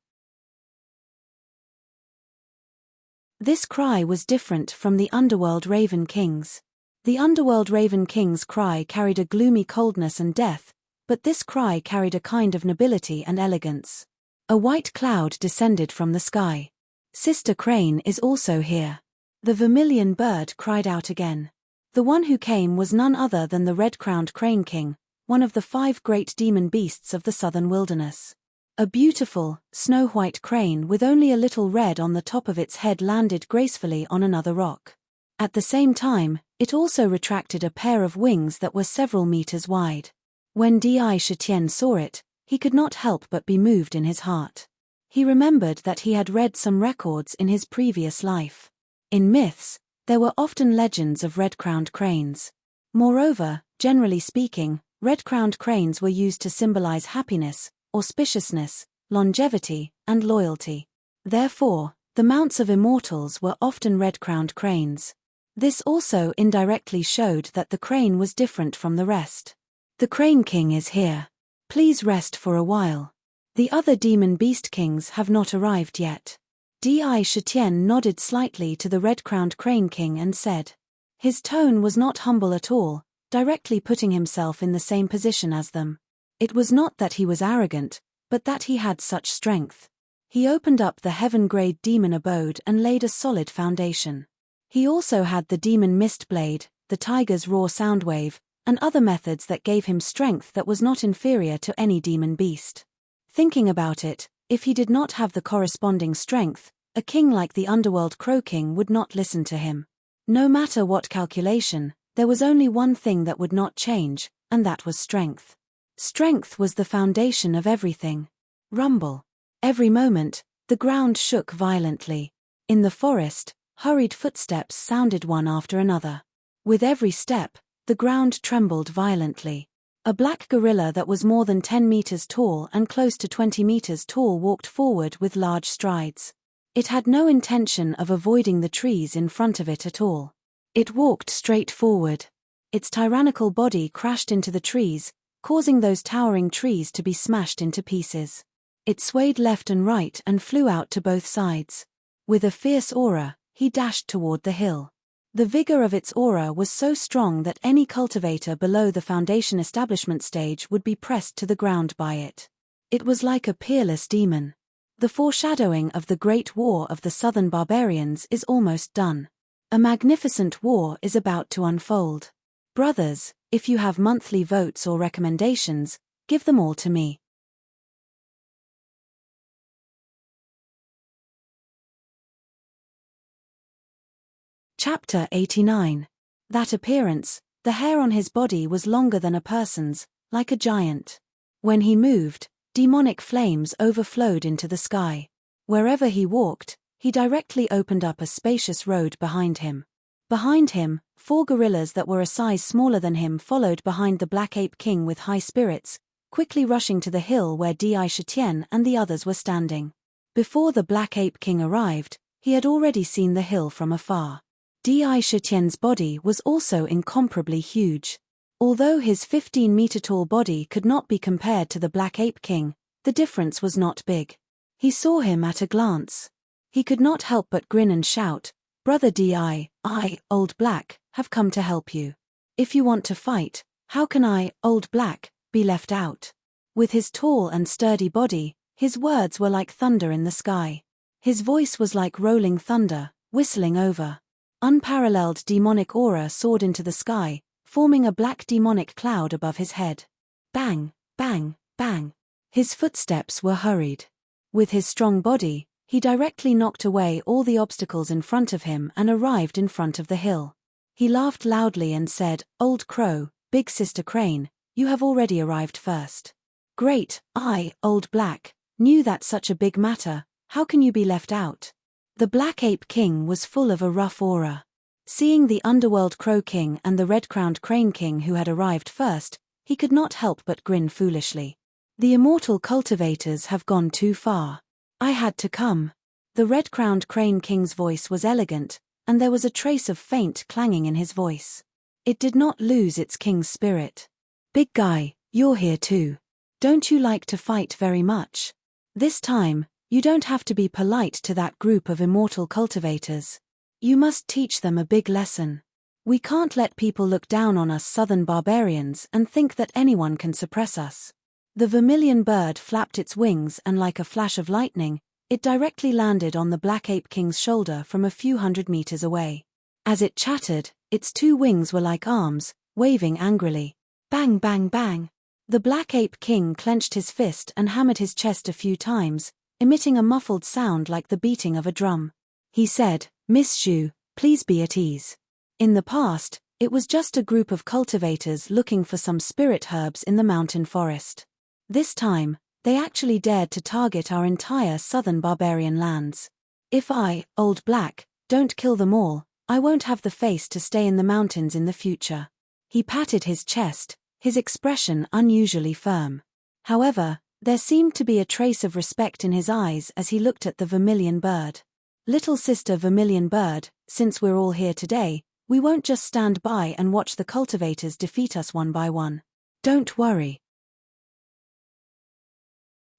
This cry was different from the Underworld Raven King's. The Underworld Raven King's cry carried a gloomy coldness and death, but this cry carried a kind of nobility and elegance. A white cloud descended from the sky. "Sister Crane is also here." The vermilion bird cried out again. The one who came was none other than the red-crowned Crane King, one of the 5 great demon beasts of the southern wilderness. A beautiful, snow-white crane with only a little red on the top of its head landed gracefully on another rock. At the same time, It also retracted a pair of wings that were several meters wide. When Di Shitian saw it, he could not help but be moved in his heart. He remembered that he had read some records in his previous life. In myths, there were often legends of red-crowned cranes. Moreover, generally speaking, red-crowned cranes were used to symbolize happiness, auspiciousness, longevity, and loyalty. Therefore, the mounts of immortals were often red-crowned cranes. This also indirectly showed that the crane was different from the rest. The Crane King is here. Please rest for a while. The other demon beast kings have not arrived yet. Di Shitian nodded slightly to the red-crowned Crane King and said. His tone was not humble at all, directly putting himself in the same position as them. It was not that he was arrogant, but that he had such strength. He opened up the heaven-grade demon abode and laid a solid foundation. He also had the demon mist blade, the tiger's raw soundwave, and other methods that gave him strength that was not inferior to any demon beast. Thinking about it, if he did not have the corresponding strength, a king like the underworld Crow King would not listen to him. No matter what calculation, there was only one thing that would not change, and that was strength. Strength was the foundation of everything. Rumble. Every moment, the ground shook violently. In the forest, hurried footsteps sounded one after another. With every step, the ground trembled violently. A black gorilla that was more than 10 meters tall and close to 20 meters tall walked forward with large strides. It had no intention of avoiding the trees in front of it at all. It walked straight forward. Its tyrannical body crashed into the trees, causing those towering trees to be smashed into pieces. It swayed left and right and flew out to both sides. With a fierce aura, he dashed toward the hill. The vigor of its aura was so strong that any cultivator below the foundation establishment stage would be pressed to the ground by it. It was like a peerless demon. The foreshadowing of the Great War of the Southern Barbarians is almost done. A magnificent war is about to unfold. Brothers, if you have monthly votes or recommendations, give them all to me. Chapter 89. That appearance, the hair on his body was longer than a person's, like a giant. When he moved, demonic flames overflowed into the sky. Wherever he walked, he directly opened up a spacious road behind him. Behind him, 4 gorillas that were a size smaller than him followed behind the Black Ape King with high spirits, quickly rushing to the hill where Di Shitian and the others were standing. Before the Black Ape King arrived, he had already seen the hill from afar. Di Shitian's body was also incomparably huge. Although his 15-meter-tall body could not be compared to the Black Ape King, the difference was not big. He saw him at a glance. He could not help but grin and shout, "Brother Di, I, Old Black, have come to help you. If you want to fight, how can I, Old Black, be left out?" With his tall and sturdy body, his words were like thunder in the sky. His voice was like rolling thunder, whistling over. Unparalleled demonic aura soared into the sky, forming a black demonic cloud above his head. Bang, bang, bang. His footsteps were hurried. With his strong body, he directly knocked away all the obstacles in front of him and arrived in front of the hill. He laughed loudly and said, "Old Crow, Big Sister Crane, you have already arrived first. Great, I, Old Black, knew that such a big matter, how can you be left out?" The Black Ape King was full of a rough aura. Seeing the Underworld Crow King and the Red-Crowned Crane King who had arrived first, he could not help but grin foolishly. The immortal cultivators have gone too far. I had to come. The Red-Crowned Crane King's voice was elegant, and there was a trace of faint clanging in his voice. It did not lose its king's spirit. "Big guy, you're here too. Don't you like to fight very much? This time, you don't have to be polite to that group of immortal cultivators. You must teach them a big lesson. We can't let people look down on us southern barbarians and think that anyone can suppress us." The vermilion bird flapped its wings and like a flash of lightning, it directly landed on the Black Ape King's shoulder from a few hundred meters away. As it chattered, its 2 wings were like arms, waving angrily. Bang bang bang. The Black Ape King clenched his fist and hammered his chest a few times, emitting a muffled sound like the beating of a drum. He said, "Miss Shu, please be at ease." In the past, It was just a group of cultivators looking for some spirit herbs in the mountain forest. This time, they actually dared to target our entire southern barbarian lands. If I, Old Black, don't kill them all, I won't have the face to stay in the mountains in the future. He patted his chest, his expression unusually firm. However, there seemed to be a trace of respect in his eyes as he looked at the vermilion bird. Little sister vermilion bird, since we're all here today, we won't just stand by and watch the cultivators defeat us one by one. Don't worry.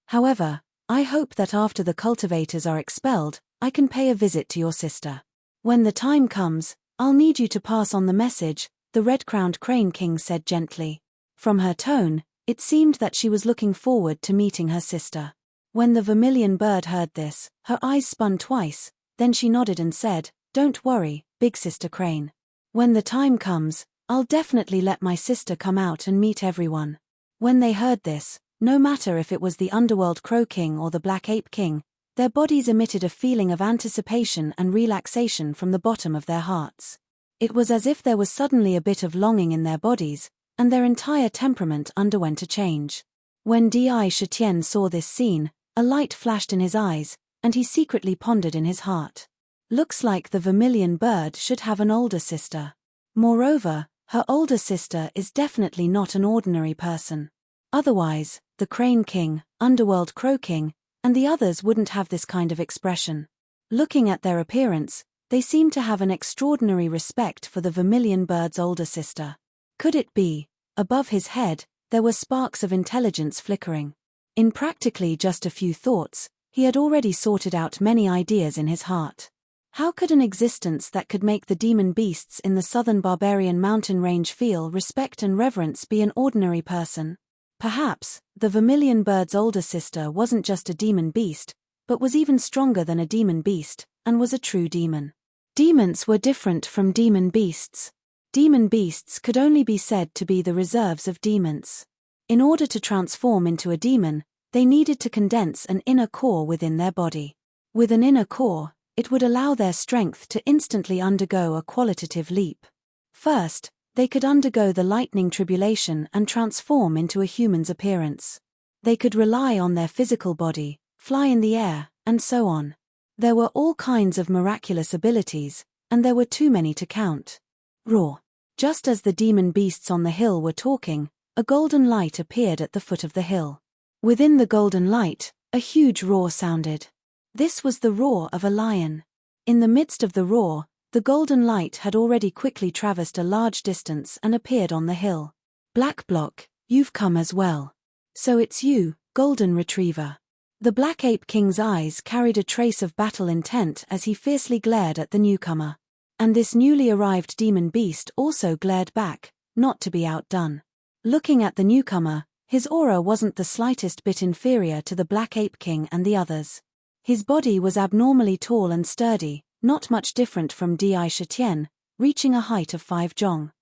However, I hope that after the cultivators are expelled, I can pay a visit to your sister. When the time comes, I'll need you to pass on the message, the red-crowned crane king said gently. From her tone, it seemed that she was looking forward to meeting her sister. When the vermilion bird heard this, her eyes spun twice, then she nodded and said, "Don't worry, big sister crane. When the time comes, I'll definitely let my sister come out and meet everyone." When they heard this, no matter if it was the underworld crow king or the black ape king, their bodies emitted a feeling of anticipation and relaxation from the bottom of their hearts. It was as if there was suddenly a bit of longing in their bodies, and their entire temperament underwent a change. When Di Shetien saw this scene, a light flashed in his eyes, and he secretly pondered in his heart. Looks like the vermilion bird should have an older sister. Moreover, her older sister is definitely not an ordinary person. Otherwise, the Crane King, Underworld Crow King, and the others wouldn't have this kind of expression. Looking at their appearance, they seem to have an extraordinary respect for the vermilion bird's older sister. Could it be? Above his head, there were sparks of intelligence flickering. In practically just a few thoughts, he had already sorted out many ideas in his heart. How could an existence that could make the demon beasts in the southern barbarian mountain range feel respect and reverence be an ordinary person? Perhaps, the vermilion bird's older sister wasn't just a demon beast, but was even stronger than a demon beast, and was a true demon. Demons were different from demon beasts. Demon beasts could only be said to be the reserves of demons. In order to transform into a demon, they needed to condense an inner core within their body. With an inner core, it would allow their strength to instantly undergo a qualitative leap. First, they could undergo the lightning tribulation and transform into a human's appearance. They could rely on their physical body, fly in the air, and so on. There were all kinds of miraculous abilities, and there were too many to count. Roar. Just as the demon beasts on the hill were talking, a golden light appeared at the foot of the hill. Within the golden light, a huge roar sounded. This was the roar of a lion. In the midst of the roar, the golden light had already quickly traversed a large distance and appeared on the hill. Black Block, you've come as well. So it's you, Golden Retriever. The Black Ape King's eyes carried a trace of battle intent as he fiercely glared at the newcomer. And this newly arrived demon beast also glared back, not to be outdone. Looking at the newcomer, his aura wasn't the slightest bit inferior to the Black Ape King and the others. His body was abnormally tall and sturdy, not much different from Di Shetien, reaching a height of 5 jong.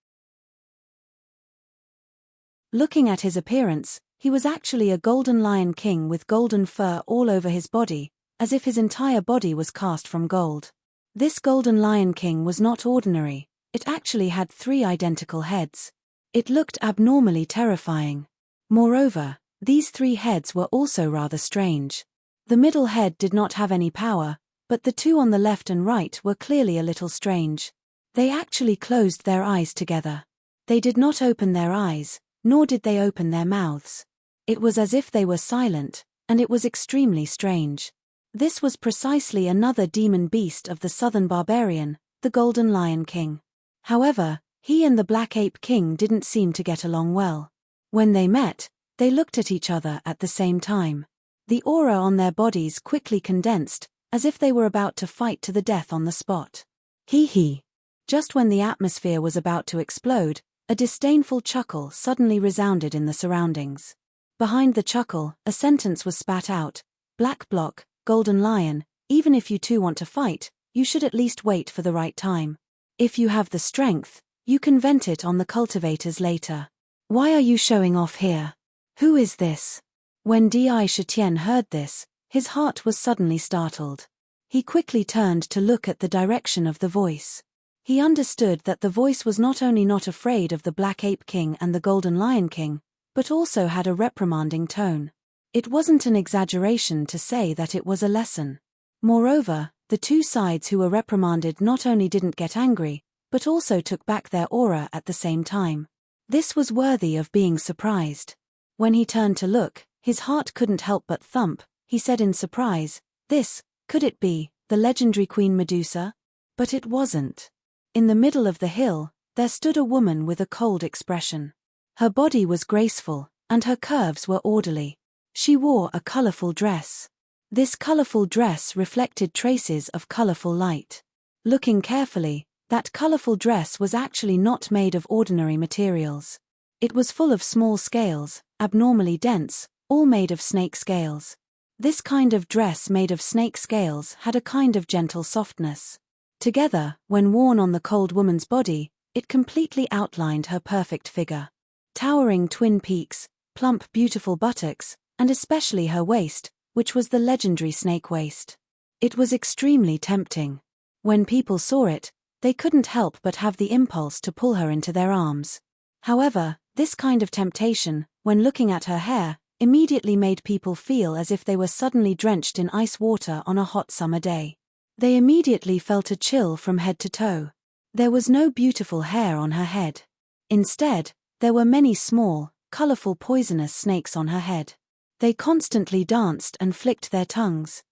Looking at his appearance, he was actually a golden lion king with golden fur all over his body, as if his entire body was cast from gold. This golden lion king was not ordinary, it actually had 3 identical heads. It looked abnormally terrifying. Moreover, these 3 heads were also rather strange. The middle head did not have any power, but the 2 on the left and right were clearly a little strange. They actually closed their eyes together. They did not open their eyes, nor did they open their mouths. It was as if they were silent, and it was extremely strange. This was precisely another demon beast of the southern barbarian, the Golden Lion King. However, he and the Black Ape King didn't seem to get along well. When they met, they looked at each other at the same time. The aura on their bodies quickly condensed, as if they were about to fight to the death on the spot. Hee hee. Just when the atmosphere was about to explode, a disdainful chuckle suddenly resounded in the surroundings. Behind the chuckle, a sentence was spat out. Black Block, Golden Lion, even if you two want to fight, you should at least wait for the right time. If you have the strength, you can vent it on the cultivators later. Why are you showing off here? Who is this? When Di Shetien heard this, his heart was suddenly startled. He quickly turned to look at the direction of the voice. He understood that the voice was not only not afraid of the Black Ape King and the Golden Lion King, but also had a reprimanding tone. It wasn't an exaggeration to say that it was a lesson. Moreover, the two sides who were reprimanded not only didn't get angry, but also took back their aura at the same time. This was worthy of being surprised. When he turned to look, his heart couldn't help but thump. He said in surprise, could it be, the legendary Queen Medusa? But it wasn't. In the middle of the hill, there stood a woman with a cold expression. Her body was graceful, and her curves were orderly. She wore a colorful dress. This colorful dress reflected traces of colorful light. Looking carefully, that colorful dress was actually not made of ordinary materials. It was full of small scales, abnormally dense, all made of snake scales. This kind of dress made of snake scales had a kind of gentle softness. Together, when worn on the cold woman's body, it completely outlined her perfect figure. Towering twin peaks, plump beautiful buttocks, and especially her waist, which was the legendary snake waist. It was extremely tempting. When people saw it, they couldn't help but have the impulse to pull her into their arms. However, this kind of temptation, when looking at her hair, immediately made people feel as if they were suddenly drenched in ice water on a hot summer day. They immediately felt a chill from head to toe. There was no beautiful hair on her head. Instead, there were many small, colorful poisonous snakes on her head. They constantly danced and flicked their tongues.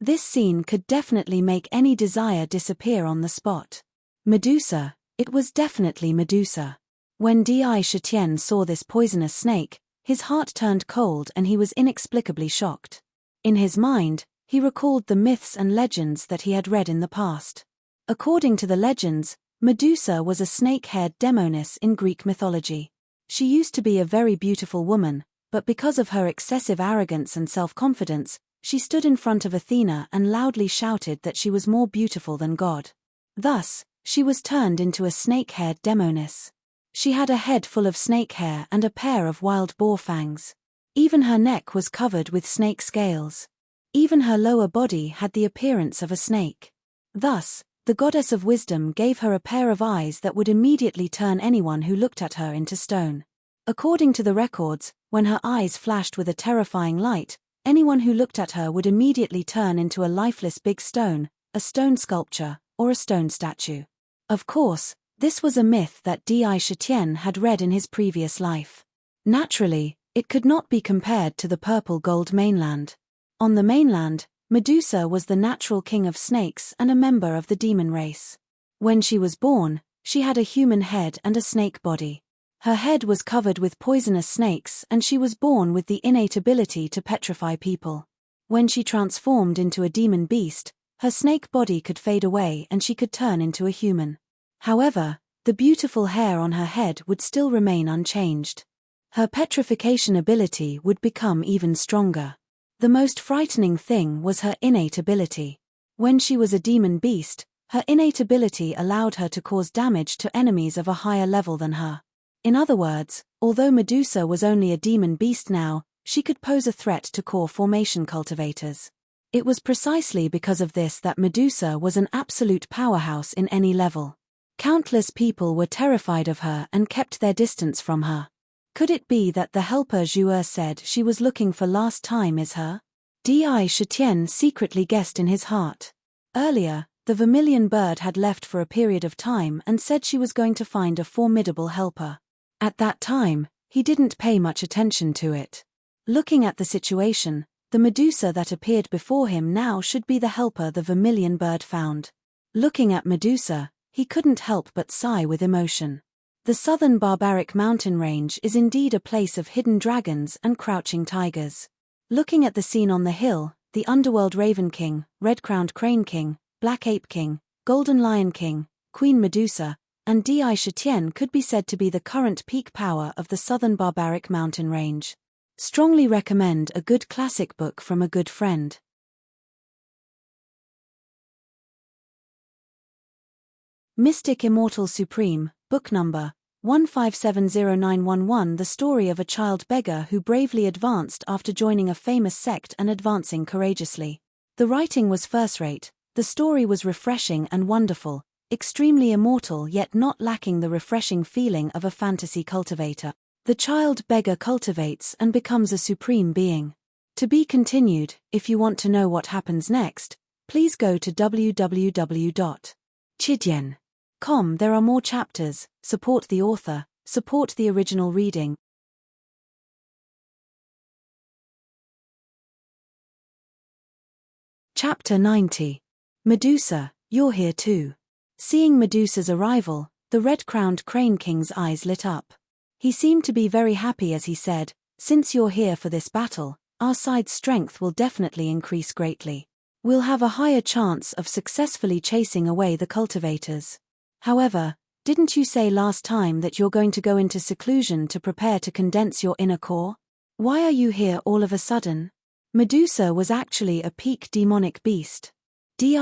This scene could definitely make any desire disappear on the spot. Medusa, it was definitely Medusa. When Dai Shitian saw this poisonous snake, his heart turned cold and he was inexplicably shocked. In his mind, he recalled the myths and legends that he had read in the past. According to the legends, Medusa was a snake-haired demoness in Greek mythology. She used to be a very beautiful woman, but because of her excessive arrogance and self-confidence, she stood in front of Athena and loudly shouted that she was more beautiful than God. Thus, she was turned into a snake-haired demoness. She had a head full of snake hair and a pair of wild boar fangs. Even her neck was covered with snake scales. Even her lower body had the appearance of a snake. Thus, the goddess of wisdom gave her a pair of eyes that would immediately turn anyone who looked at her into stone. According to the records, when her eyes flashed with a terrifying light, anyone who looked at her would immediately turn into a lifeless big stone, a stone sculpture, or a stone statue. Of course, this was a myth that Dai Shitian had read in his previous life. Naturally, it could not be compared to the purple gold mainland. On the mainland, Medusa was the natural king of snakes and a member of the demon race. When she was born, she had a human head and a snake body. Her head was covered with poisonous snakes and she was born with the innate ability to petrify people. When she transformed into a demon beast, her snake body could fade away and she could turn into a human. However, the beautiful hair on her head would still remain unchanged. Her petrification ability would become even stronger. The most frightening thing was her innate ability. When she was a demon beast, her innate ability allowed her to cause damage to enemies of a higher level than her. In other words, although Medusa was only a demon beast now, she could pose a threat to core formation cultivators. It was precisely because of this that Medusa was an absolute powerhouse in any level. Countless people were terrified of her and kept their distance from her. Could it be that the helper Zhu'er said she was looking for last time is her? Dai Shitian secretly guessed in his heart. Earlier, the vermilion bird had left for a period of time and said she was going to find a formidable helper. At that time, he didn't pay much attention to it. Looking at the situation, the Medusa that appeared before him now should be the helper the vermilion bird found. Looking at Medusa, he couldn't help but sigh with emotion. The southern barbaric mountain range is indeed a place of hidden dragons and crouching tigers. Looking at the scene on the hill, the underworld Raven King, Red-Crowned Crane King, Black Ape King, Golden Lion King, Queen Medusa, and Dai Shitian could be said to be the current peak power of the southern barbaric mountain range. Strongly recommend a good classic book from a good friend. Mystic Immortal Supreme, Book Number 15709111. The story of a child beggar who bravely advanced after joining a famous sect and advancing courageously. The writing was first-rate, The story was refreshing and wonderful, extremely immortal yet not lacking the refreshing feeling of a fantasy cultivator. The child beggar cultivates and becomes a supreme being. To be continued. If you want to know what happens next, please go to www.chidian.com. There are more chapters. Support the author, support the original reading. Chapter 90. Medusa, you're here too. Seeing Medusa's arrival, the red-crowned Crane King's eyes lit up. He seemed to be very happy as he said, "Since you're here for this battle, our side's strength will definitely increase greatly. We'll have a higher chance of successfully chasing away the cultivators. However, didn't you say last time that you're going to go into seclusion to prepare to condense your inner core? Why are you here all of a sudden?" Medusa was actually a peak demonic beast. Di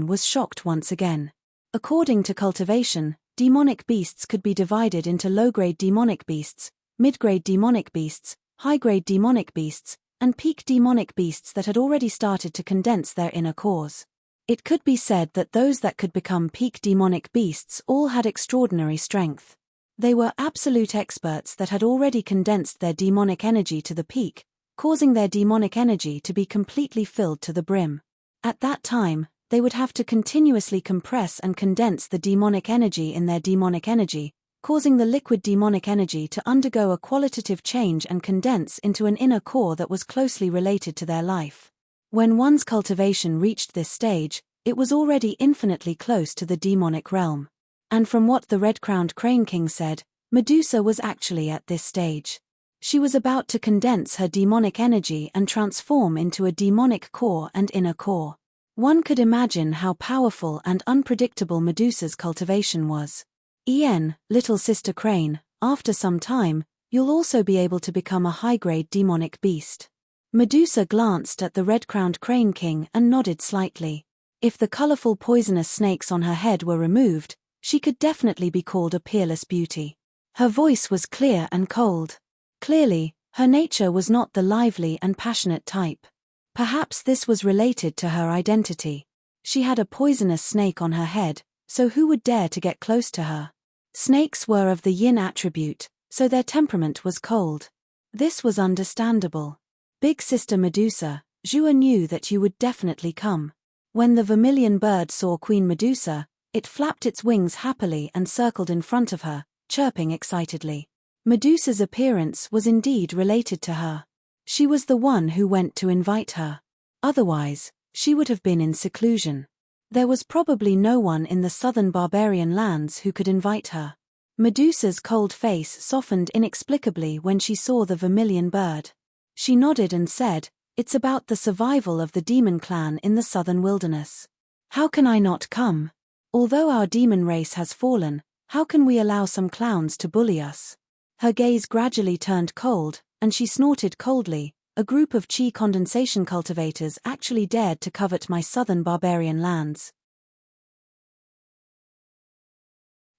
was shocked once again. According to cultivation, demonic beasts could be divided into low-grade demonic beasts, mid-grade demonic beasts, high-grade demonic beasts, and peak demonic beasts that had already started to condense their inner cores. It could be said that those that could become peak demonic beasts all had extraordinary strength. They were absolute experts that had already condensed their demonic energy to the peak, causing their demonic energy to be completely filled to the brim. At that time, they would have to continuously compress and condense the demonic energy in their demonic energy, causing the liquid demonic energy to undergo a qualitative change and condense into an inner core that was closely related to their life. When one's cultivation reached this stage, it was already infinitely close to the demonic realm. And from what the red-crowned Crane King said, Medusa was actually at this stage. She was about to condense her demonic energy and transform into a demonic core and inner core. One could imagine how powerful and unpredictable Medusa's cultivation was. Little sister Crane, after some time, you'll also be able to become a high-grade demonic beast. Medusa glanced at the red-crowned Crane King and nodded slightly. If the colorful poisonous snakes on her head were removed, she could definitely be called a peerless beauty. Her voice was clear and cold. Clearly, her nature was not the lively and passionate type. Perhaps this was related to her identity. She had a poisonous snake on her head, so who would dare to get close to her? Snakes were of the yin attribute, so their temperament was cold. This was understandable. Big sister Medusa, Zhua knew that you would definitely come. When the vermilion bird saw Queen Medusa, it flapped its wings happily and circled in front of her, chirping excitedly. Medusa's appearance was indeed related to her. She was the one who went to invite her. Otherwise, she would have been in seclusion. There was probably no one in the southern barbarian lands who could invite her. Medusa's cold face softened inexplicably when she saw the vermilion bird. She nodded and said, "It's about the survival of the demon clan in the southern wilderness. How can I not come? Although our demon race has fallen, how can we allow some clowns to bully us?" Her gaze gradually turned cold, and she snorted coldly. "A group of chi condensation cultivators actually dared to covet my southern barbarian lands.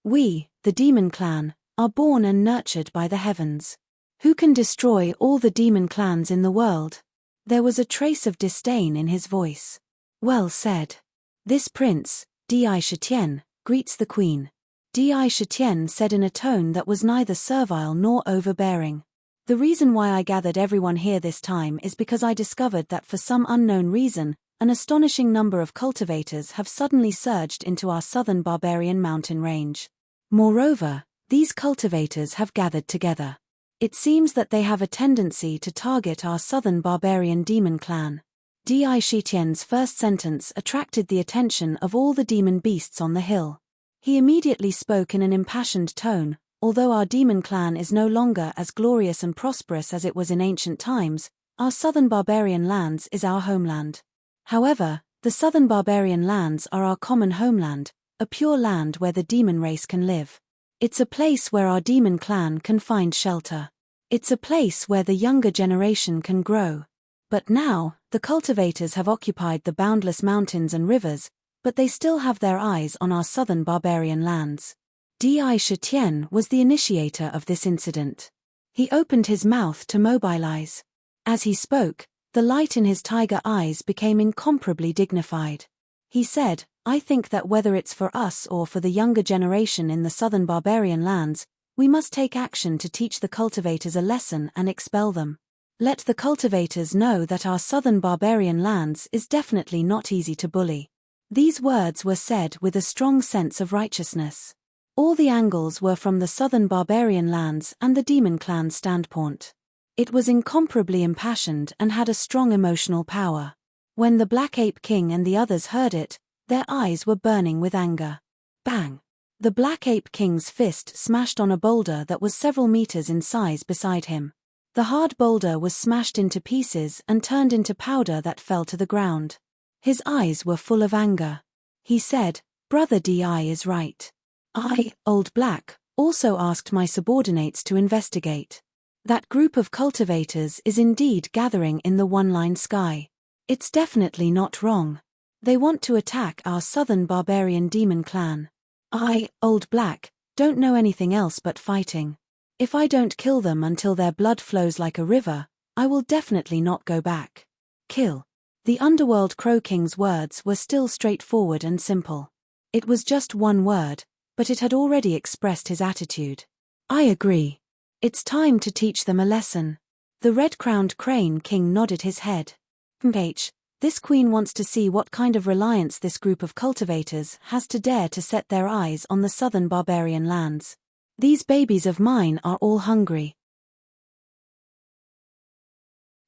We, the demon clan, are born and nurtured by the heavens. Who can destroy all the demon clans in the world?" There was a trace of disdain in his voice. "Well said. This prince, Di greets the queen." Di said in a tone that was neither servile nor overbearing. "The reason why I gathered everyone here this time is because I discovered that for some unknown reason, an astonishing number of cultivators have suddenly surged into our southern barbarian mountain range. Moreover, these cultivators have gathered together. It seems that they have a tendency to target our southern barbarian demon clan." Di first sentence attracted the attention of all the demon beasts on the hill. He immediately spoke in an impassioned tone. "Although our demon clan is no longer as glorious and prosperous as it was in ancient times, our southern barbarian lands is our homeland. However, the southern barbarian lands are our common homeland, a pure land where the demon race can live. It's a place where our demon clan can find shelter. It's a place where the younger generation can grow. But now, the cultivators have occupied the boundless mountains and rivers, but they still have their eyes on our southern barbarian lands." Di was the initiator of this incident. He opened his mouth to mobilize. As he spoke, the light in his tiger eyes became incomparably dignified. He said, I think that whether it's for us or for the younger generation in the southern barbarian lands, we must take action to teach the cultivators a lesson and expel them. Let the cultivators know that our southern barbarian lands is definitely not easy to bully. These words were said with a strong sense of righteousness. All the angles were from the southern barbarian lands and the demon clan's standpoint. It was incomparably impassioned and had a strong emotional power. When the Black Ape King and the others heard it, their eyes were burning with anger. Bang! The Black Ape King's fist smashed on a boulder that was several meters in size beside him. The hard boulder was smashed into pieces and turned into powder that fell to the ground. His eyes were full of anger. He said, Brother Di is right. I, Old Black, also asked my subordinates to investigate. That group of cultivators is indeed gathering in the one-line sky. It's definitely not wrong. They want to attack our southern barbarian demon clan. I, Old Black, don't know anything else but fighting. If I don't kill them until their blood flows like a river, I will definitely not go back. Kill. The Underworld Crow King's words were still straightforward and simple. It was just one word, but it had already expressed his attitude. I agree. It's time to teach them a lesson. The red-crowned crane king nodded his head. This queen wants to see what kind of reliance this group of cultivators has to dare to set their eyes on the southern barbarian lands. These babies of mine are all hungry.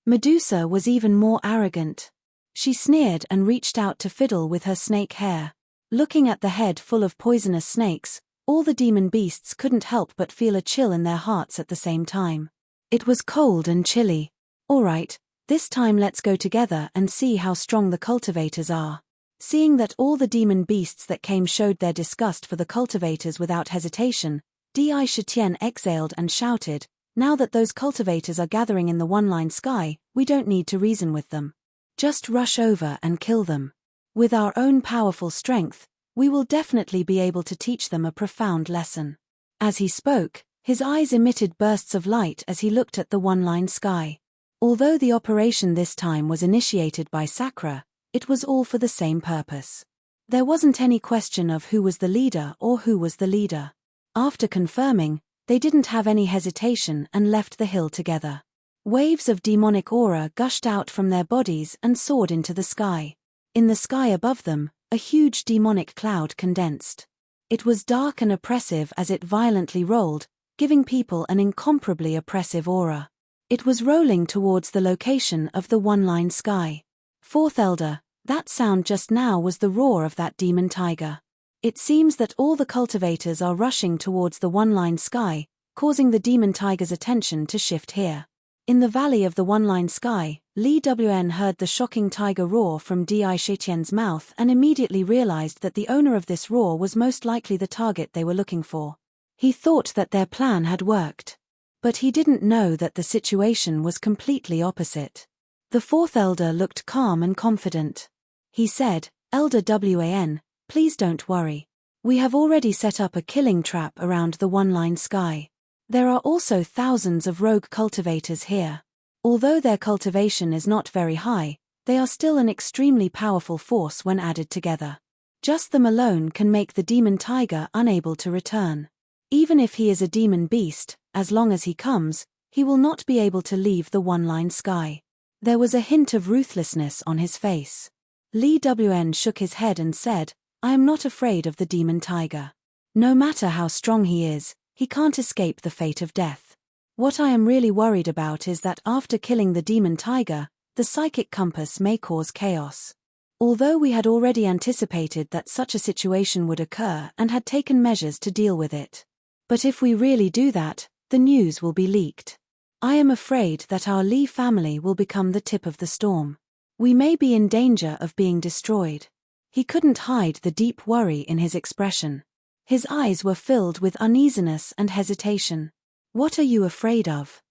Medusa was even more arrogant. She sneered and reached out to fiddle with her snake hair. Looking at the head full of poisonous snakes, all the demon beasts couldn't help but feel a chill in their hearts at the same time. It was cold and chilly. All right, this time let's go together and see how strong the cultivators are. Seeing that all the demon beasts that came showed their disgust for the cultivators without hesitation, Di Shetien exhaled and shouted, now that those cultivators are gathering in the one-line sky, we don't need to reason with them. Just rush over and kill them. With our own powerful strength, we will definitely be able to teach them a profound lesson. As he spoke, his eyes emitted bursts of light as he looked at the one-line sky. Although the operation this time was initiated by Sakra, it was all for the same purpose. There wasn't any question of who was the leader or who was the leader. After confirming, they didn't have any hesitation and left the hill together. Waves of demonic aura gushed out from their bodies and soared into the sky. In the sky above them, a huge demonic cloud condensed. It was dark and oppressive as it violently rolled, giving people an incomparably oppressive aura. It was rolling towards the location of the one-line sky. Fourth Elder, that sound just now was the roar of that demon tiger. It seems that all the cultivators are rushing towards the one-line sky, causing the demon tiger's attention to shift here. In the valley of the one-line sky, Li Wn heard the shocking tiger roar from Di Shetien's mouth and immediately realized that the owner of this roar was most likely the target they were looking for. He thought that their plan had worked. But he didn't know that the situation was completely opposite. The fourth elder looked calm and confident. He said, Elder Wan, please don't worry. We have already set up a killing trap around the one-line sky. There are also thousands of rogue cultivators here. Although their cultivation is not very high, they are still an extremely powerful force when added together. Just them alone can make the demon tiger unable to return. Even if he is a demon beast, as long as he comes, he will not be able to leave the one-line sky. There was a hint of ruthlessness on his face. Li Wn shook his head and said, I am not afraid of the demon tiger. No matter how strong he is, he can't escape the fate of death. What I am really worried about is that after killing the demon tiger, the psychic compass may cause chaos. Although we had already anticipated that such a situation would occur and had taken measures to deal with it. But if we really do that, the news will be leaked. I am afraid that our Li family will become the tip of the storm. We may be in danger of being destroyed. He couldn't hide the deep worry in his expression. His eyes were filled with uneasiness and hesitation. What are you afraid of?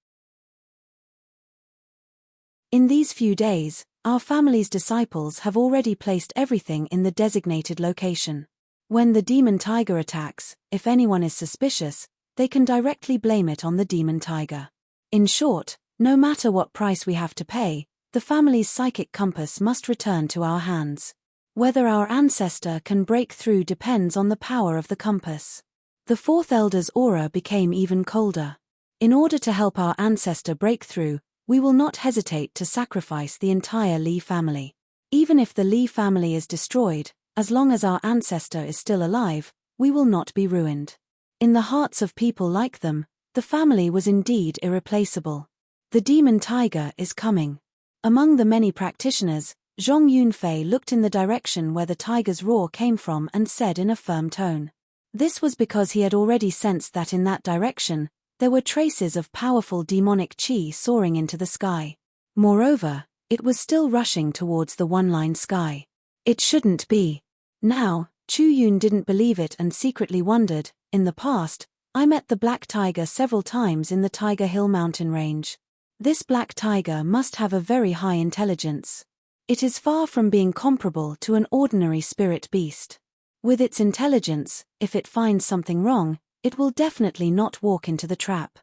In these few days, our family's disciples have already placed everything in the designated location. When the demon tiger attacks, if anyone is suspicious, they can directly blame it on the demon tiger. In short, no matter what price we have to pay, the family's psychic compass must return to our hands. Whether our ancestor can break through depends on the power of the compass. The fourth elder's aura became even colder. In order to help our ancestor break through, we will not hesitate to sacrifice the entire Lee family. Even if the Lee family is destroyed, as long as our ancestor is still alive, we will not be ruined. In the hearts of people like them, the family was indeed irreplaceable. The demon tiger is coming. Among the many practitioners, Zhong Yunfei looked in the direction where the tiger's roar came from and said in a firm tone. This was because he had already sensed that in that direction, there were traces of powerful demonic qi soaring into the sky. Moreover, it was still rushing towards the one-line sky. It shouldn't be. Now, Chu Yun didn't believe it and secretly wondered, in the past, I met the black tiger several times in the Tiger Hill mountain range. This black tiger must have a very high intelligence. It is far from being comparable to an ordinary spirit beast. With its intelligence, if it finds something wrong, it will definitely not walk into the trap.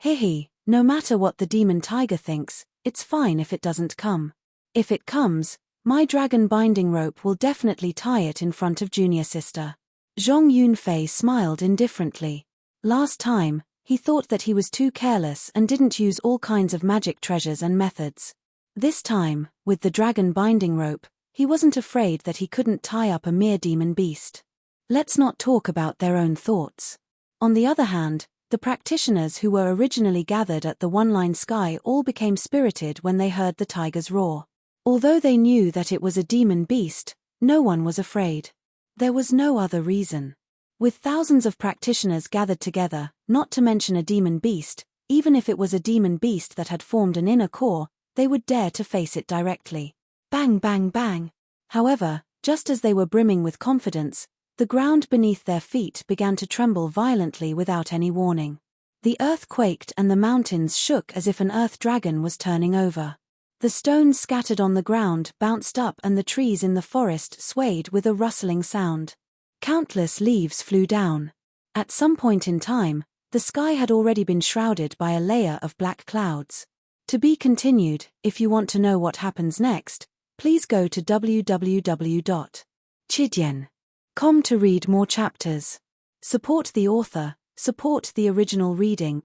Hihi, no matter what the demon tiger thinks, it's fine if it doesn't come. If it comes, my dragon binding rope will definitely tie it in front of junior sister. Zhong Yunfei smiled indifferently. Last time, he thought that he was too careless and didn't use all kinds of magic treasures and methods. This time, with the dragon binding rope, he wasn't afraid that he couldn't tie up a mere demon beast. Let's not talk about their own thoughts. On the other hand, the practitioners who were originally gathered at the one-line sky all became spirited when they heard the tiger's roar. Although they knew that it was a demon beast, no one was afraid. There was no other reason. With thousands of practitioners gathered together, not to mention a demon beast, even if it was a demon beast that had formed an inner core, they would dare to face it directly. Bang bang bang. However, just as they were brimming with confidence, the ground beneath their feet began to tremble violently without any warning. The earth quaked and the mountains shook as if an earth dragon was turning over. The stones scattered on the ground bounced up and the trees in the forest swayed with a rustling sound. Countless leaves flew down. At some point in time, the sky had already been shrouded by a layer of black clouds. To be continued. If you want to know what happens next, please go to www.chidian.com to read more chapters. Support the author, support the original reading.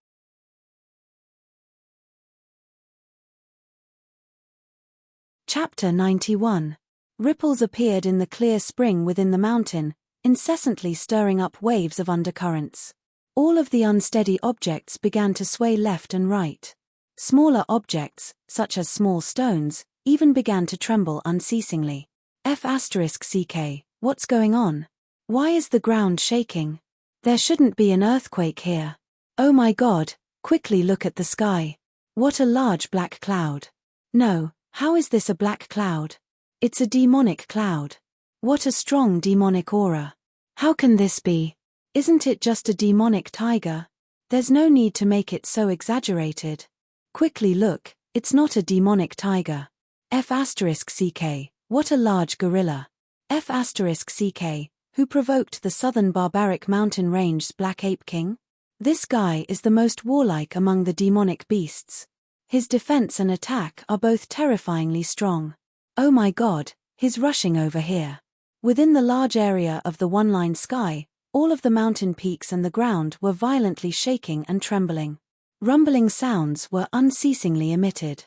Chapter 91. Ripples appeared in the clear spring within the mountain, incessantly stirring up waves of undercurrents. All of the unsteady objects began to sway left and right. Smaller objects, such as small stones, even began to tremble unceasingly. F***ck, what's going on? Why is the ground shaking? There shouldn't be an earthquake here. Oh my god, quickly look at the sky. What a large black cloud. No, how is this a black cloud? It's a demonic cloud. What a strong demonic aura. How can this be? Isn't it just a demonic tiger? There's no need to make it so exaggerated. Quickly look, it's not a demonic tiger. F***ck, what a large gorilla. F***ck, who provoked the southern barbaric mountain range's Black Ape King? This guy is the most warlike among the demonic beasts. His defense and attack are both terrifyingly strong. Oh my god, he's rushing over here. Within the large area of the one-line sky, all of the mountain peaks and the ground were violently shaking and trembling. Rumbling sounds were unceasingly emitted.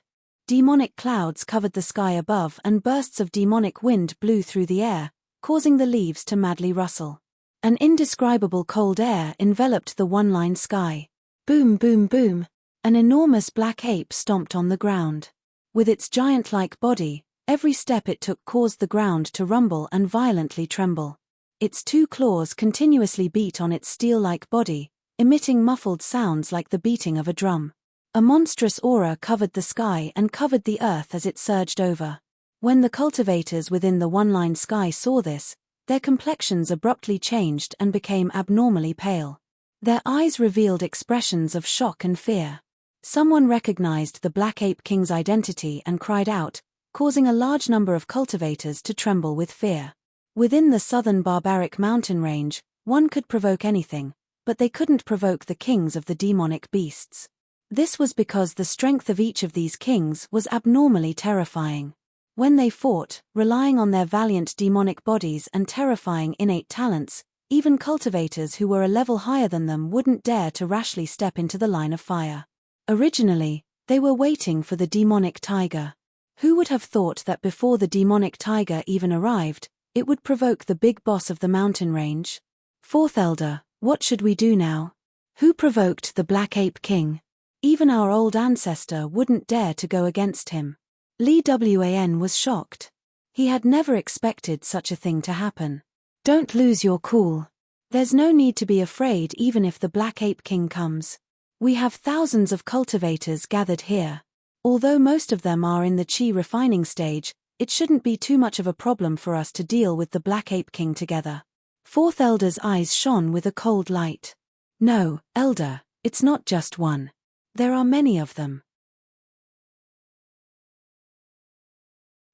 Demonic clouds covered the sky above and bursts of demonic wind blew through the air, causing the leaves to madly rustle. An indescribable cold air enveloped the one-line sky. Boom boom boom. An enormous black ape stomped on the ground. With its giant-like body, every step it took caused the ground to rumble and violently tremble. Its two claws continuously beat on its steel-like body, emitting muffled sounds like the beating of a drum. A monstrous aura covered the sky and covered the earth as it surged over. When the cultivators within the one-line sky saw this, their complexions abruptly changed and became abnormally pale. Their eyes revealed expressions of shock and fear. Someone recognized the Black Ape King's identity and cried out, causing a large number of cultivators to tremble with fear. Within the southern barbaric mountain range, one could provoke anything, but they couldn't provoke the kings of the demonic beasts. This was because the strength of each of these kings was abnormally terrifying. When they fought, relying on their valiant demonic bodies and terrifying innate talents, even cultivators who were a level higher than them wouldn't dare to rashly step into the line of fire. Originally, they were waiting for the demonic tiger. Who would have thought that before the demonic tiger even arrived, it would provoke the big boss of the mountain range? Fourth Elder, what should we do now? Who provoked the Black Ape King? Even our old ancestor wouldn't dare to go against him. Li Wan was shocked. He had never expected such a thing to happen. Don't lose your cool. There's no need to be afraid even if the Black Ape King comes. We have thousands of cultivators gathered here. Although most of them are in the chi refining stage, it shouldn't be too much of a problem for us to deal with the Black Ape King together. Fourth Elder's eyes shone with a cold light. No, Elder, it's not just one. There are many of them.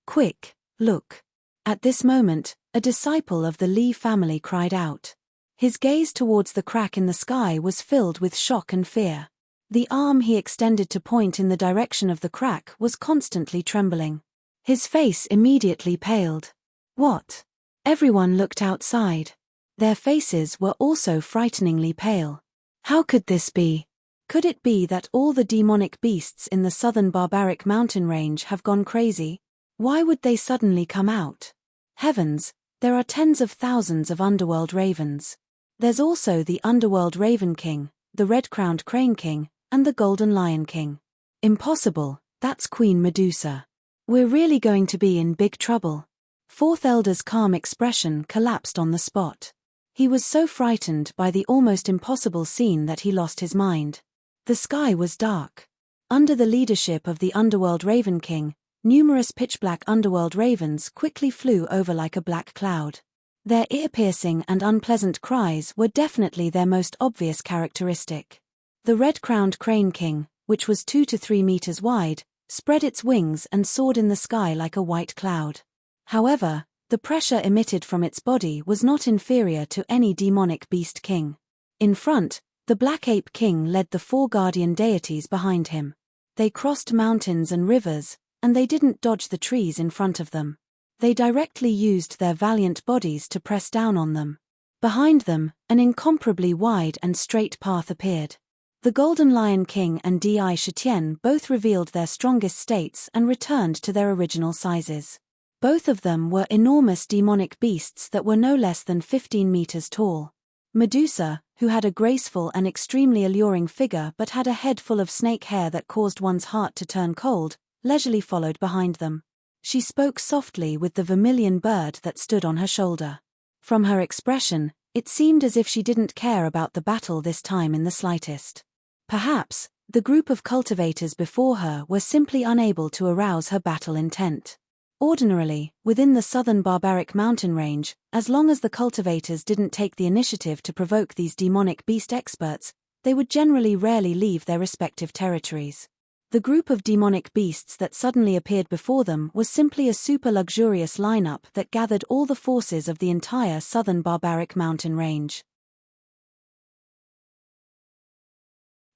Quick, look. At this moment, a disciple of the Li family cried out. His gaze towards the crack in the sky was filled with shock and fear. The arm he extended to point in the direction of the crack was constantly trembling. His face immediately paled. What? Everyone looked outside. Their faces were also frighteningly pale. How could this be? Could it be that all the demonic beasts in the southern barbaric mountain range have gone crazy? Why would they suddenly come out? Heavens, there are tens of thousands of underworld ravens. There's also the underworld raven king, the red-crowned crane king, and the golden lion king. Impossible, that's Queen Medusa. We're really going to be in big trouble. Fourth Elder's calm expression collapsed on the spot. He was so frightened by the almost impossible scene that he lost his mind. The sky was dark. Under the leadership of the underworld raven king, numerous pitch-black underworld ravens quickly flew over like a black cloud. Their ear-piercing and unpleasant cries were definitely their most obvious characteristic. The red-crowned crane king, which was 2 to 3 meters wide, spread its wings and soared in the sky like a white cloud. However, the pressure emitted from its body was not inferior to any demonic beast king. In front, the Black Ape King led the 4 guardian deities behind him. They crossed mountains and rivers, and they didn't dodge the trees in front of them. They directly used their valiant bodies to press down on them. Behind them, an incomparably wide and straight path appeared. The Golden Lion King and Di Shitian both revealed their strongest states and returned to their original sizes. Both of them were enormous demonic beasts that were no less than 15 meters tall. Medusa, who had a graceful and extremely alluring figure but had a head full of snake hair that caused one's heart to turn cold, leisurely followed behind them. She spoke softly with the vermilion bird that stood on her shoulder. From her expression, it seemed as if she didn't care about the battle this time in the slightest. Perhaps, the group of cultivators before her were simply unable to arouse her battle intent. Ordinarily, within the southern barbaric mountain range, as long as the cultivators didn't take the initiative to provoke these demonic beast experts, they would generally rarely leave their respective territories. The group of demonic beasts that suddenly appeared before them was simply a super luxurious lineup that gathered all the forces of the entire southern barbaric mountain range.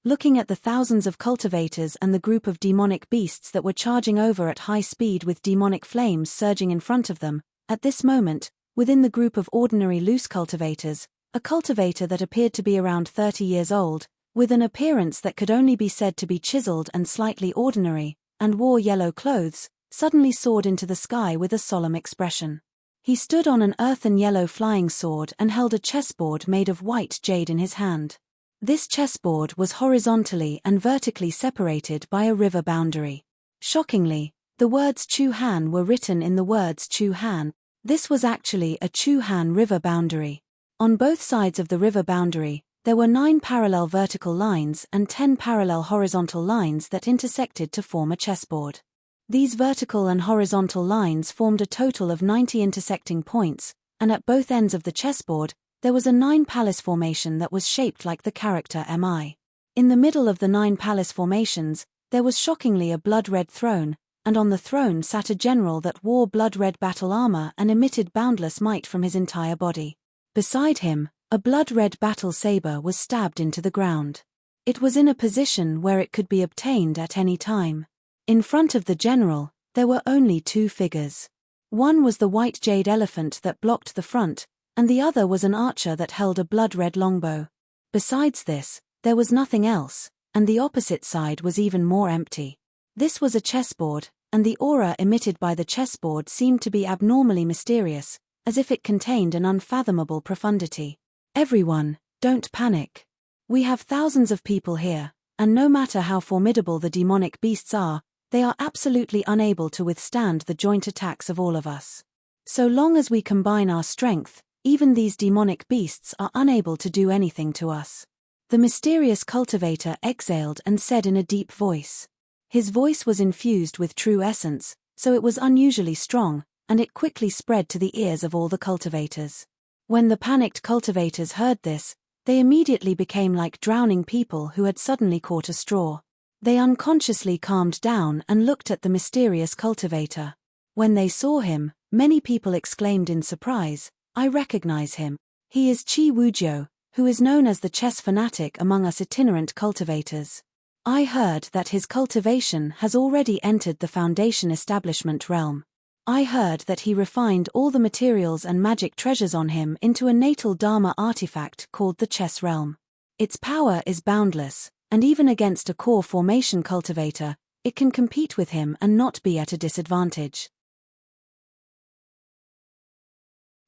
Looking at the thousands of cultivators and the group of demonic beasts that were charging over at high speed with demonic flames surging in front of them, at this moment, within the group of ordinary loose cultivators, a cultivator that appeared to be around 30 years old, with an appearance that could only be said to be chiseled and slightly ordinary, and wore yellow clothes, suddenly soared into the sky with a solemn expression. He stood on an earthen yellow flying sword and held a chessboard made of white jade in his hand. This chessboard was horizontally and vertically separated by a river boundary. Shockingly, the words Chu Han were written in the words Chu Han. This was actually a Chu Han river boundary. On both sides of the river boundary, there were 9 parallel vertical lines and 10 parallel horizontal lines that intersected to form a chessboard. These vertical and horizontal lines formed a total of 90 intersecting points, and at both ends of the chessboard, there was a 9 palace formation that was shaped like the character Mi. In the middle of the 9 palace formations, there was shockingly a blood-red throne, and on the throne sat a general that wore blood-red battle armor and emitted boundless might from his entire body. Beside him, a blood-red battle saber was stabbed into the ground. It was in a position where it could be obtained at any time. In front of the general, There were only two figures. One was the white jade elephant that blocked the front, and the other was an archer that held a blood-red longbow. Besides this, there was nothing else, and the opposite side was even more empty. This was a chessboard, and the aura emitted by the chessboard seemed to be abnormally mysterious, as if it contained an unfathomable profundity. Everyone, don't panic. We have thousands of people here, and no matter how formidable the demonic beasts are, they are absolutely unable to withstand the joint attacks of all of us. So long as we combine our strength, even these demonic beasts are unable to do anything to us. The mysterious cultivator exhaled and said in a deep voice. His voice was infused with true essence, so it was unusually strong, and it quickly spread to the ears of all the cultivators. When the panicked cultivators heard this, they immediately became like drowning people who had suddenly caught a straw. They unconsciously calmed down and looked at the mysterious cultivator. When they saw him, many people exclaimed in surprise, "I recognize him. He is Chi Wujio, who is known as the chess fanatic among us itinerant cultivators. I heard that his cultivation has already entered the foundation establishment realm. I heard that he refined all the materials and magic treasures on him into a natal Dharma artifact called the chess realm. Its power is boundless, and even against a core formation cultivator, it can compete with him and not be at a disadvantage.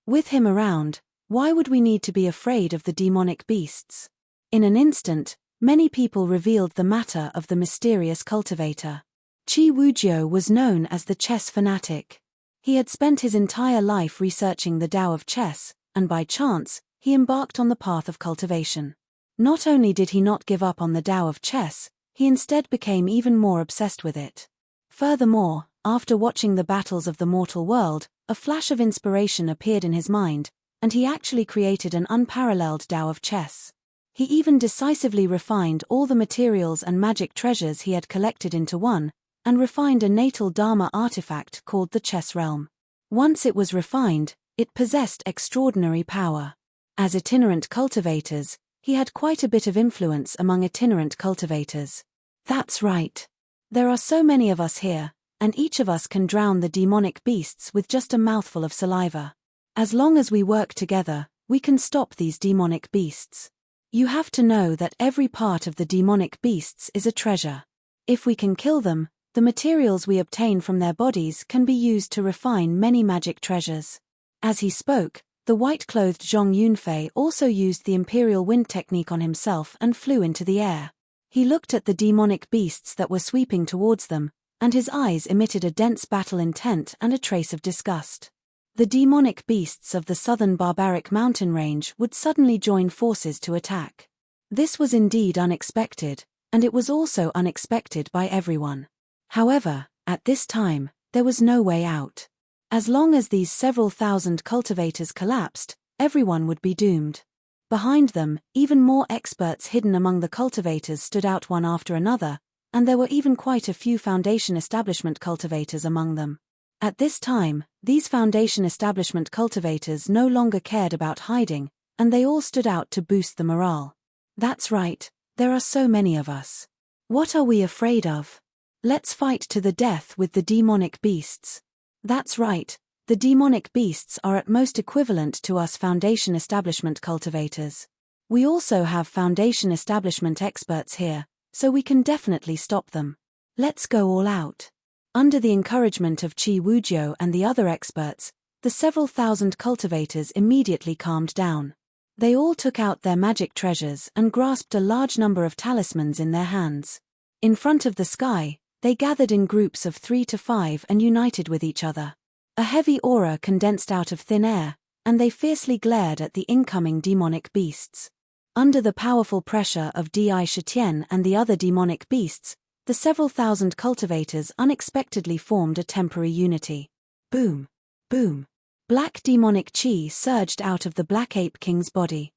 With him around, why would we need to be afraid of the demonic beasts?" In an instant, many people revealed the matter of the mysterious cultivator. Chi Wujio was known as the chess fanatic. He had spent his entire life researching the Tao of chess, and by chance, he embarked on the path of cultivation. Not only did he not give up on the Tao of chess, he instead became even more obsessed with it. Furthermore, after watching the battles of the mortal world, a flash of inspiration appeared in his mind, and he actually created an unparalleled Tao of chess. He even decisively refined all the materials and magic treasures he had collected into one, and refined a natal Dharma artifact called the chess realm. Once it was refined, it possessed extraordinary power. As itinerant cultivators, he had quite a bit of influence among itinerant cultivators. That's right. There are so many of us here, and each of us can drown the demonic beasts with just a mouthful of saliva. As long as we work together, we can stop these demonic beasts. You have to know that every part of the demonic beasts is a treasure. If we can kill them, the materials we obtain from their bodies can be used to refine many magic treasures. As he spoke, the white-clothed Zhong Yunfei also used the imperial wind technique on himself and flew into the air. He looked at the demonic beasts that were sweeping towards them, and his eyes emitted a dense battle intent and a trace of disgust. The demonic beasts of the southern barbaric mountain range would suddenly join forces to attack. This was indeed unexpected, and it was also unexpected by everyone. However, at this time, there was no way out. As long as these several thousand cultivators collapsed, everyone would be doomed. Behind them, even more experts hidden among the cultivators stood out one after another, and there were even quite a few foundation establishment cultivators among them. At this time, these foundation establishment cultivators no longer cared about hiding, and they all stood out to boost the morale. That's right, there are so many of us. What are we afraid of? Let's fight to the death with the demonic beasts. That's right, the demonic beasts are at most equivalent to us foundation establishment cultivators. We also have foundation establishment experts here, so we can definitely stop them. Let's go all out. Under the encouragement of Chi Wujio and the other experts, the several thousand cultivators immediately calmed down. They all took out their magic treasures and grasped a large number of talismans in their hands. In front of the sky, they gathered in groups of 3 to 5 and united with each other. A heavy aura condensed out of thin air, and they fiercely glared at the incoming demonic beasts. Under the powerful pressure of Di Shitian and the other demonic beasts, the several thousand cultivators unexpectedly formed a temporary unity. Boom! Boom! Black demonic chi surged out of the Black Ape King's body.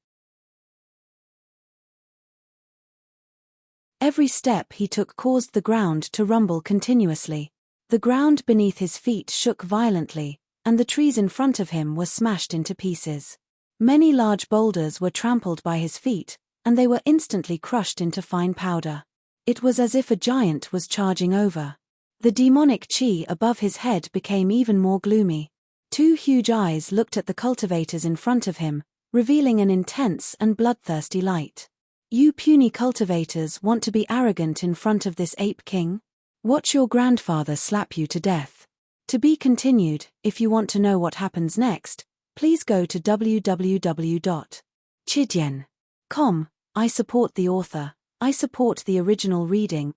Every step he took caused the ground to rumble continuously. The ground beneath his feet shook violently, and the trees in front of him were smashed into pieces. Many large boulders were trampled by his feet, and they were instantly crushed into fine powder. It was as if a giant was charging over. The demonic chi above his head became even more gloomy. Two huge eyes looked at the cultivators in front of him, revealing an intense and bloodthirsty light. You puny cultivators want to be arrogant in front of this ape king? Watch your grandfather slap you to death. To be continued. If you want to know what happens next, please go to www.chidian.com. I support the author. I support the original reading.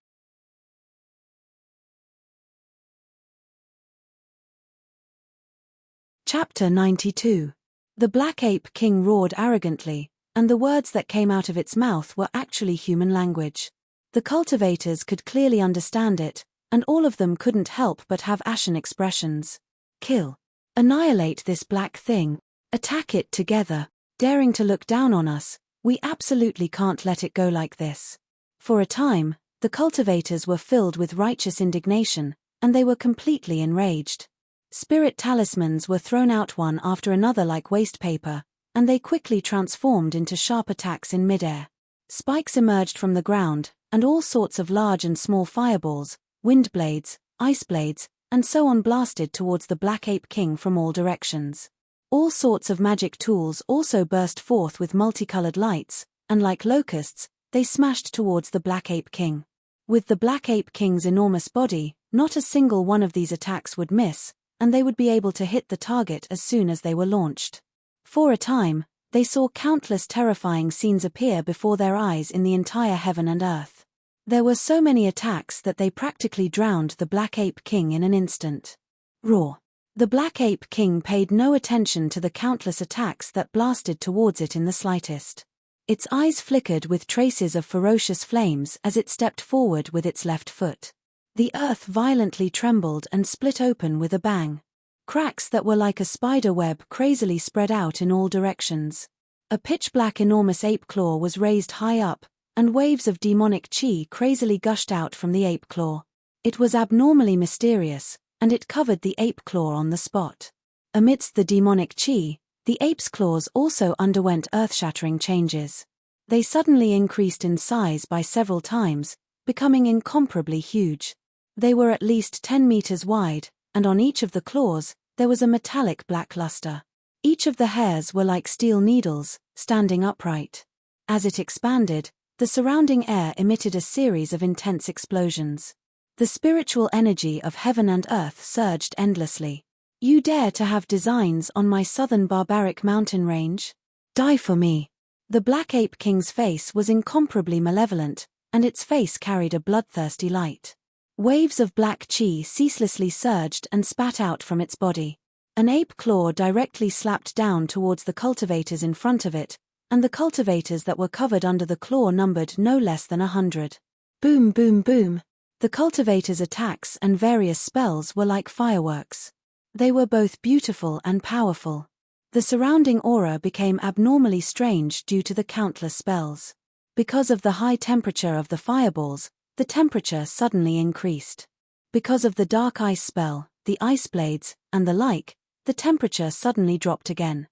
Chapter 92. The Black Ape King roared arrogantly, and the words that came out of its mouth were actually human language. The cultivators could clearly understand it, and all of them couldn't help but have ashen expressions. Kill. Annihilate this black thing. Attack it together. Daring to look down on us. We absolutely can't let it go like this. For a time, the cultivators were filled with righteous indignation, and they were completely enraged. Spirit talismans were thrown out one after another like waste paper, and they quickly transformed into sharp attacks in midair. Spikes emerged from the ground, and all sorts of large and small fireballs, wind blades, ice blades, and so on blasted towards the Black Ape King from all directions. All sorts of magic tools also burst forth with multicolored lights, and like locusts, they smashed towards the Black Ape King. With the Black Ape King's enormous body, not a single one of these attacks would miss, and they would be able to hit the target as soon as they were launched. For a time, they saw countless terrifying scenes appear before their eyes in the entire heaven and earth. There were so many attacks that they practically drowned the Black Ape King in an instant. Roar. The Black Ape King paid no attention to the countless attacks that blasted towards it in the slightest. Its eyes flickered with traces of ferocious flames as it stepped forward with its left foot. The earth violently trembled and split open with a bang. Cracks that were like a spider web crazily spread out in all directions. A pitch-black enormous ape claw was raised high up, and waves of demonic chi crazily gushed out from the ape claw. It was abnormally mysterious, and it covered the ape claw on the spot. Amidst the demonic chi, the ape's claws also underwent earth-shattering changes. They suddenly increased in size by several times, becoming incomparably huge. They were at least 10 meters wide, and on each of the claws, there was a metallic black luster. Each of the hairs were like steel needles, standing upright. As it expanded, the surrounding air emitted a series of intense explosions. The spiritual energy of heaven and earth surged endlessly. You dare to have designs on my southern barbaric mountain range? Die for me. The Black Ape King's face was incomparably malevolent, and its face carried a bloodthirsty light. Waves of black chi ceaselessly surged and spat out from its body. An ape claw directly slapped down towards the cultivators in front of it, and the cultivators that were covered under the claw numbered no less than 100. Boom, boom, boom. The cultivators' attacks and various spells were like fireworks. They were both beautiful and powerful. The surrounding aura became abnormally strange due to the countless spells. Because of the high temperature of the fireballs, the temperature suddenly increased. Because of the dark ice spell, the ice blades, and the like, the temperature suddenly dropped again.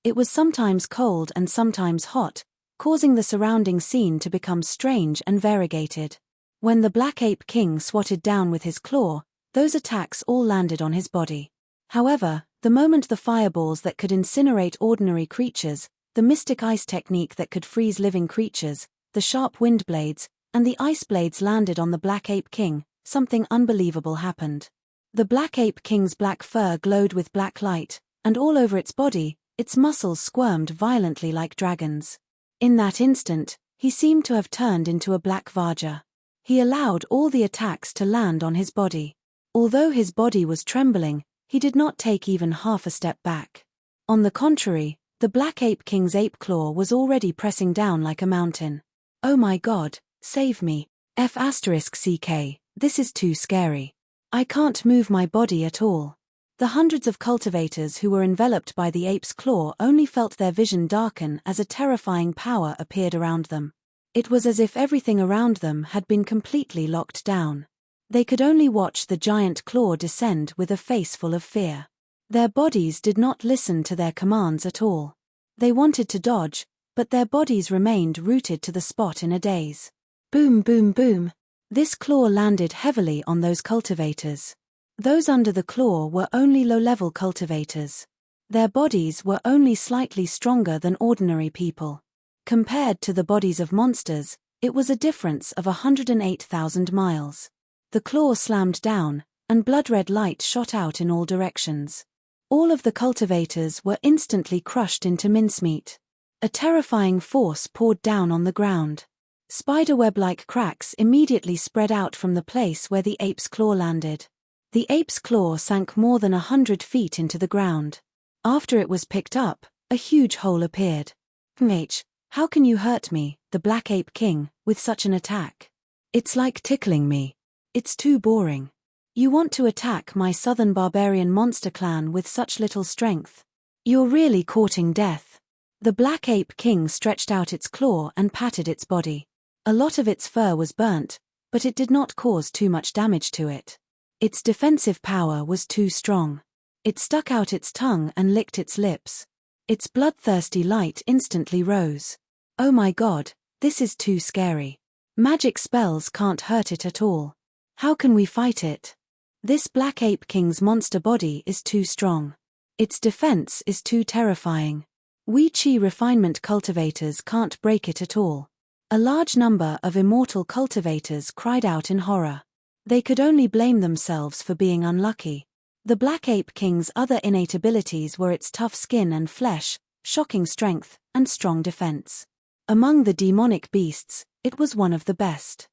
It was sometimes cold and sometimes hot, causing the surrounding scene to become strange and variegated. When the Black Ape King swatted down with his claw, those attacks all landed on his body. However, the moment the fireballs that could incinerate ordinary creatures, the mystic ice technique that could freeze living creatures, the sharp wind blades, and the ice blades landed on the Black Ape King, something unbelievable happened. The Black Ape King's black fur glowed with black light, and all over its body, its muscles squirmed violently like dragons. In that instant, he seemed to have turned into a black Vajra. He allowed all the attacks to land on his body. Although his body was trembling, he did not take even half a step back. On the contrary, the Black Ape King's ape claw was already pressing down like a mountain. Oh my God, save me. F***ck, this is too scary. I can't move my body at all. The hundreds of cultivators who were enveloped by the ape's claw only felt their vision darken as a terrifying power appeared around them. It was as if everything around them had been completely locked down. They could only watch the giant claw descend with a face full of fear. Their bodies did not listen to their commands at all. They wanted to dodge, but their bodies remained rooted to the spot in a daze. Boom, boom, boom. This claw landed heavily on those cultivators. Those under the claw were only low-level cultivators. Their bodies were only slightly stronger than ordinary people. Compared to the bodies of monsters, it was a difference of 108,000 miles. The claw slammed down, and blood-red light shot out in all directions. All of the cultivators were instantly crushed into mincemeat. A terrifying force poured down on the ground. Spiderweb-like cracks immediately spread out from the place where the ape's claw landed. The ape's claw sank more than 100 feet into the ground. After it was picked up, a huge hole appeared. How can you hurt me, the Black Ape King, with such an attack? It's like tickling me. It's too boring. You want to attack my southern barbarian monster clan with such little strength? You're really courting death. The Black Ape King stretched out its claw and patted its body. A lot of its fur was burnt, but it did not cause too much damage to it. Its defensive power was too strong. It stuck out its tongue and licked its lips. Its bloodthirsty light instantly rose. Oh my god, this is too scary. Magic spells can't hurt it at all. How can we fight it? This Black Ape King's monster body is too strong. Its defense is too terrifying. We Chi refinement cultivators can't break it at all. A large number of immortal cultivators cried out in horror. They could only blame themselves for being unlucky. The Black Ape King's other innate abilities were its tough skin and flesh, shocking strength, and strong defense. Among the demonic beasts, it was one of the best.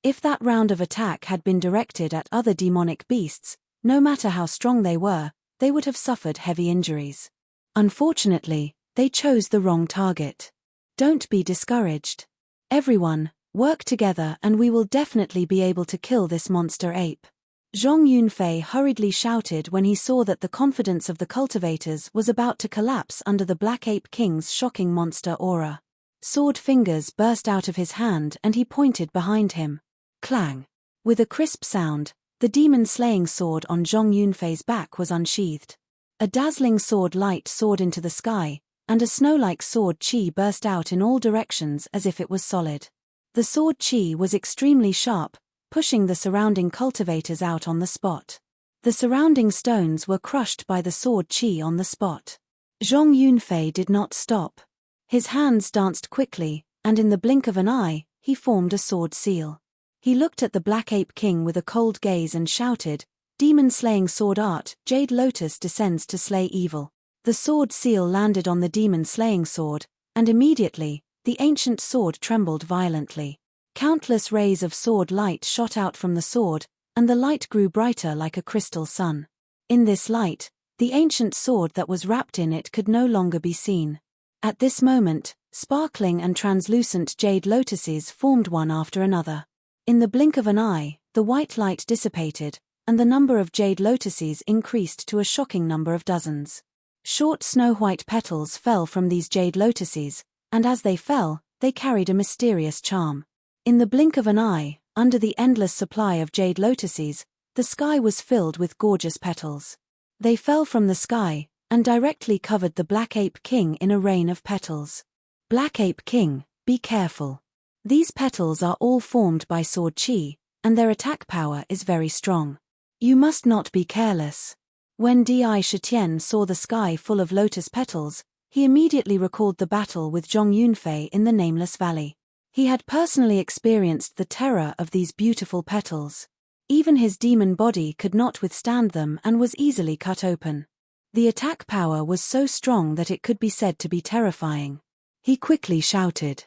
If that round of attack had been directed at other demonic beasts, no matter how strong they would have suffered heavy injuries. Unfortunately, they chose the wrong target. Don't be discouraged. Everyone, work together and we will definitely be able to kill this monster ape. Zhong Yunfei hurriedly shouted when he saw that the confidence of the cultivators was about to collapse under the Black Ape King's shocking monster aura. Sword fingers burst out of his hand and he pointed behind him. Clang! With a crisp sound, the demon-slaying sword on Zhong Yunfei's back was unsheathed. A dazzling sword light soared into the sky, and a snow-like sword chi burst out in all directions as if it was solid. The sword chi was extremely sharp, pushing the surrounding cultivators out on the spot. The surrounding stones were crushed by the sword chi on the spot. Zhong Yunfei did not stop. His hands danced quickly, and in the blink of an eye, he formed a sword seal. He looked at the Black Ape King with a cold gaze and shouted, "Demon-slaying sword art, Jade Lotus descends to slay evil." The sword seal landed on the demon-slaying sword, and immediately, the ancient sword trembled violently. Countless rays of sword light shot out from the sword, and the light grew brighter like a crystal sun. In this light, the ancient sword that was wrapped in it could no longer be seen. At this moment, sparkling and translucent jade lotuses formed one after another. In the blink of an eye, the white light dissipated, and the number of jade lotuses increased to a shocking number of dozens. Short snow-white petals fell from these jade lotuses, and as they fell, they carried a mysterious charm. In the blink of an eye, under the endless supply of jade lotuses, the sky was filled with gorgeous petals. They fell from the sky, and directly covered the Black Ape King in a rain of petals. Black Ape King, be careful. These petals are all formed by sword chi, and their attack power is very strong. You must not be careless. When Di Shitian saw the sky full of lotus petals, he immediately recalled the battle with Zhong Yunfei in the Nameless Valley. He had personally experienced the terror of these beautiful petals. Even his demon body could not withstand them and was easily cut open. The attack power was so strong that it could be said to be terrifying. He quickly shouted.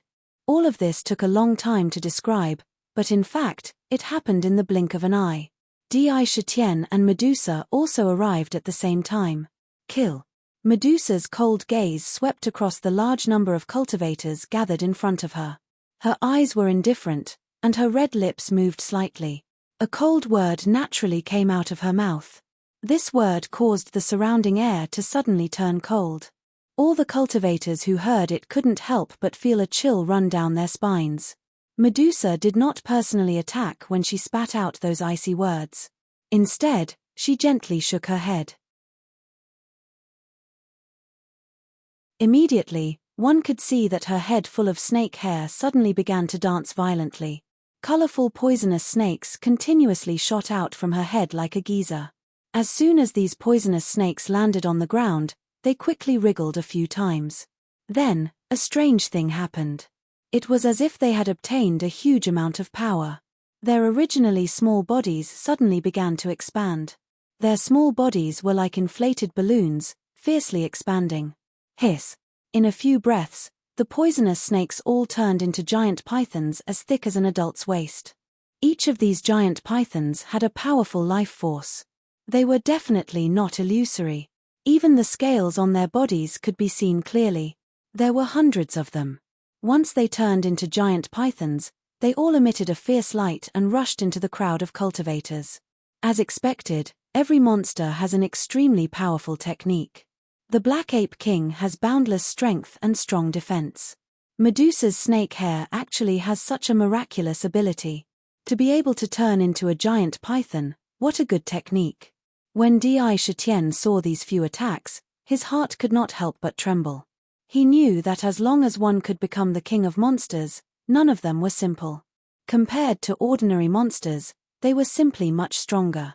All of this took a long time to describe, but in fact, it happened in the blink of an eye. Di Shitian and Medusa also arrived at the same time. Kill. Medusa's cold gaze swept across the large number of cultivators gathered in front of her. Her eyes were indifferent, and her red lips moved slightly. A cold word naturally came out of her mouth. This word caused the surrounding air to suddenly turn cold. All the cultivators who heard it couldn't help but feel a chill run down their spines. Medusa did not personally attack when she spat out those icy words. Instead, she gently shook her head. Immediately, One could see that her head full of snake hair suddenly began to dance violently. Colorful poisonous snakes continuously shot out from her head like a geyser. As soon as these poisonous snakes landed on the ground, they quickly wriggled a few times. Then, a strange thing happened. It was as if they had obtained a huge amount of power. Their originally small bodies suddenly began to expand. Their small bodies were like inflated balloons, fiercely expanding. Hiss! In a few breaths, the poisonous snakes all turned into giant pythons as thick as an adult's waist. Each of these giant pythons had a powerful life force. They were definitely not illusory. Even the scales on their bodies could be seen clearly. There were hundreds of them. Once they turned into giant pythons, they all emitted a fierce light and rushed into the crowd of cultivators. As expected, every monster has an extremely powerful technique. The Black Ape King has boundless strength and strong defense. Medusa's snake hair actually has such a miraculous ability. To be able to turn into a giant python, what a good technique. When Di Shitian saw these few attacks, his heart could not help but tremble. He knew that as long as one could become the king of monsters, none of them were simple. Compared to ordinary monsters, they were simply much stronger.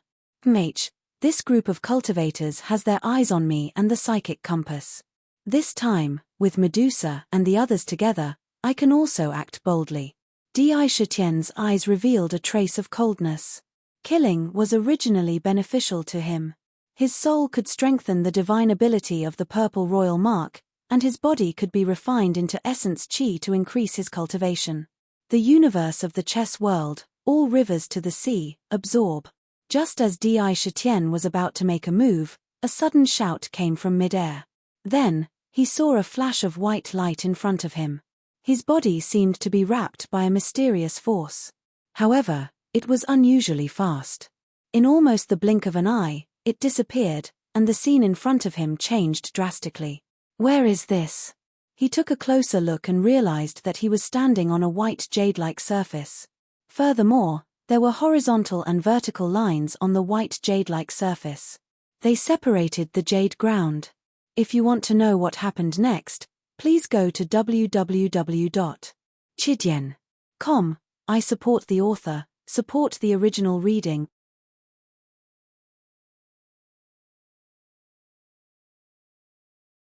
This group of cultivators has their eyes on me and the psychic compass. This time, with Medusa and the others together, I can also act boldly. Di Shitian's eyes revealed a trace of coldness. Killing was originally beneficial to him. His soul could strengthen the divine ability of the purple royal mark, and his body could be refined into essence chi to increase his cultivation. The universe of the chess world, all rivers to the sea, absorb. Just as Di Shitian was about to make a move, a sudden shout came from midair. Then, he saw a flash of white light in front of him. His body seemed to be wrapped by a mysterious force. However, it was unusually fast. In almost the blink of an eye, it disappeared, and the scene in front of him changed drastically. Where is this? He took a closer look and realized that he was standing on a white jade-like surface. Furthermore, there were horizontal and vertical lines on the white jade-like surface. They separated the jade ground. If you want to know what happened next, please go to www.chidian.com. I support the author, support the original reading.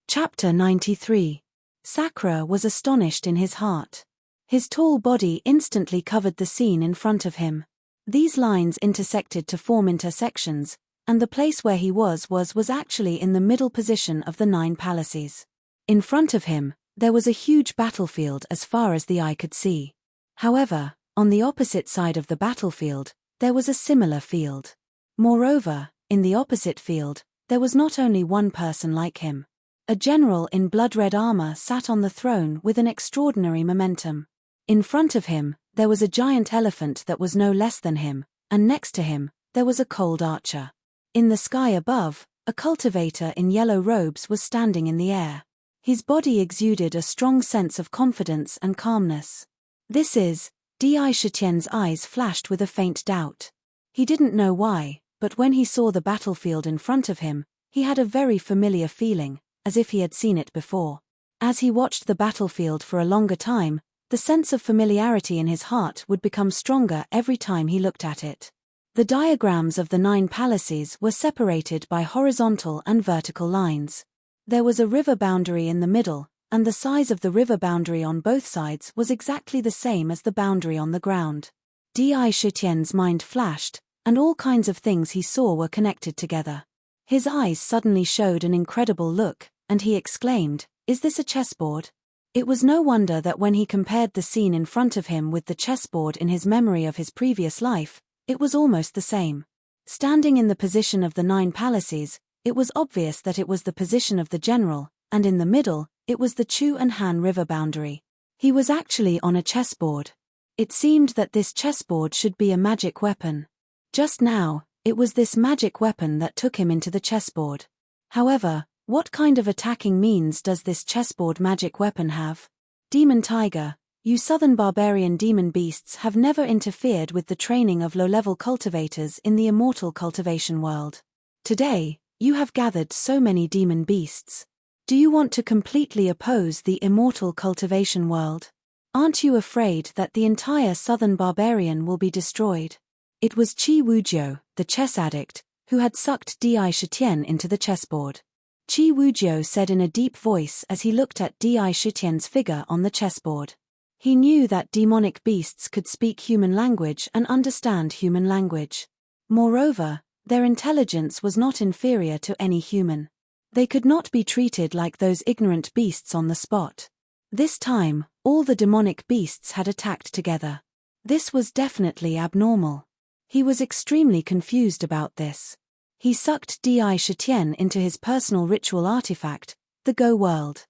Chapter 93. Sakura was astonished in his heart. His tall body instantly covered the scene in front of him. These lines intersected to form intersections, and the place where he was actually in the middle position of the 9 palaces. In front of him, there was a huge battlefield as far as the eye could see. However, on the opposite side of the battlefield, there was a similar field. Moreover, in the opposite field, there was not only one person like him. A general in blood-red armor sat on the throne with an extraordinary momentum. In front of him, there was a giant elephant that was no less than him, and next to him, there was a cold archer. In the sky above, a cultivator in yellow robes was standing in the air. His body exuded a strong sense of confidence and calmness. This is, Di Shitian's eyes flashed with a faint doubt. He didn't know why, but when he saw the battlefield in front of him, he had a very familiar feeling, as if he had seen it before. As he watched the battlefield for a longer time, the sense of familiarity in his heart would become stronger every time he looked at it. The diagrams of the 9 palaces were separated by horizontal and vertical lines. There was a river boundary in the middle, and the size of the river boundary on both sides was exactly the same as the boundary on the ground. Di Shitian's mind flashed, and all kinds of things he saw were connected together. His eyes suddenly showed an incredible look, and he exclaimed, "Is this a chessboard?" It was no wonder that when he compared the scene in front of him with the chessboard in his memory of his previous life, it was almost the same. Standing in the position of the 9 palaces, it was obvious that it was the position of the general, and in the middle, it was the Chu and Han river boundary. He was actually on a chessboard. It seemed that this chessboard should be a magic weapon. Just now, it was this magic weapon that took him into the chessboard. However, what kind of attacking means does this chessboard magic weapon have? Demon Tiger, you southern barbarian demon beasts have never interfered with the training of low-level cultivators in the immortal cultivation world. Today, you have gathered so many demon beasts. Do you want to completely oppose the immortal cultivation world? Aren't you afraid that the entire southern barbarian will be destroyed? It was Qi Wujiu, the chess addict, who had sucked Di Shitian into the chessboard. Qi Wujiu said in a deep voice as he looked at Di Shitian's figure on the chessboard. He knew that demonic beasts could speak human language and understand human language. Moreover, their intelligence was not inferior to any human. They could not be treated like those ignorant beasts on the spot. This time, all the demonic beasts had attacked together. This was definitely abnormal. He was extremely confused about this. He sucked Di Shitian into his personal ritual artifact, the Go World.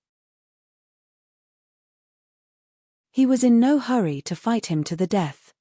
He was in no hurry to fight him to the death.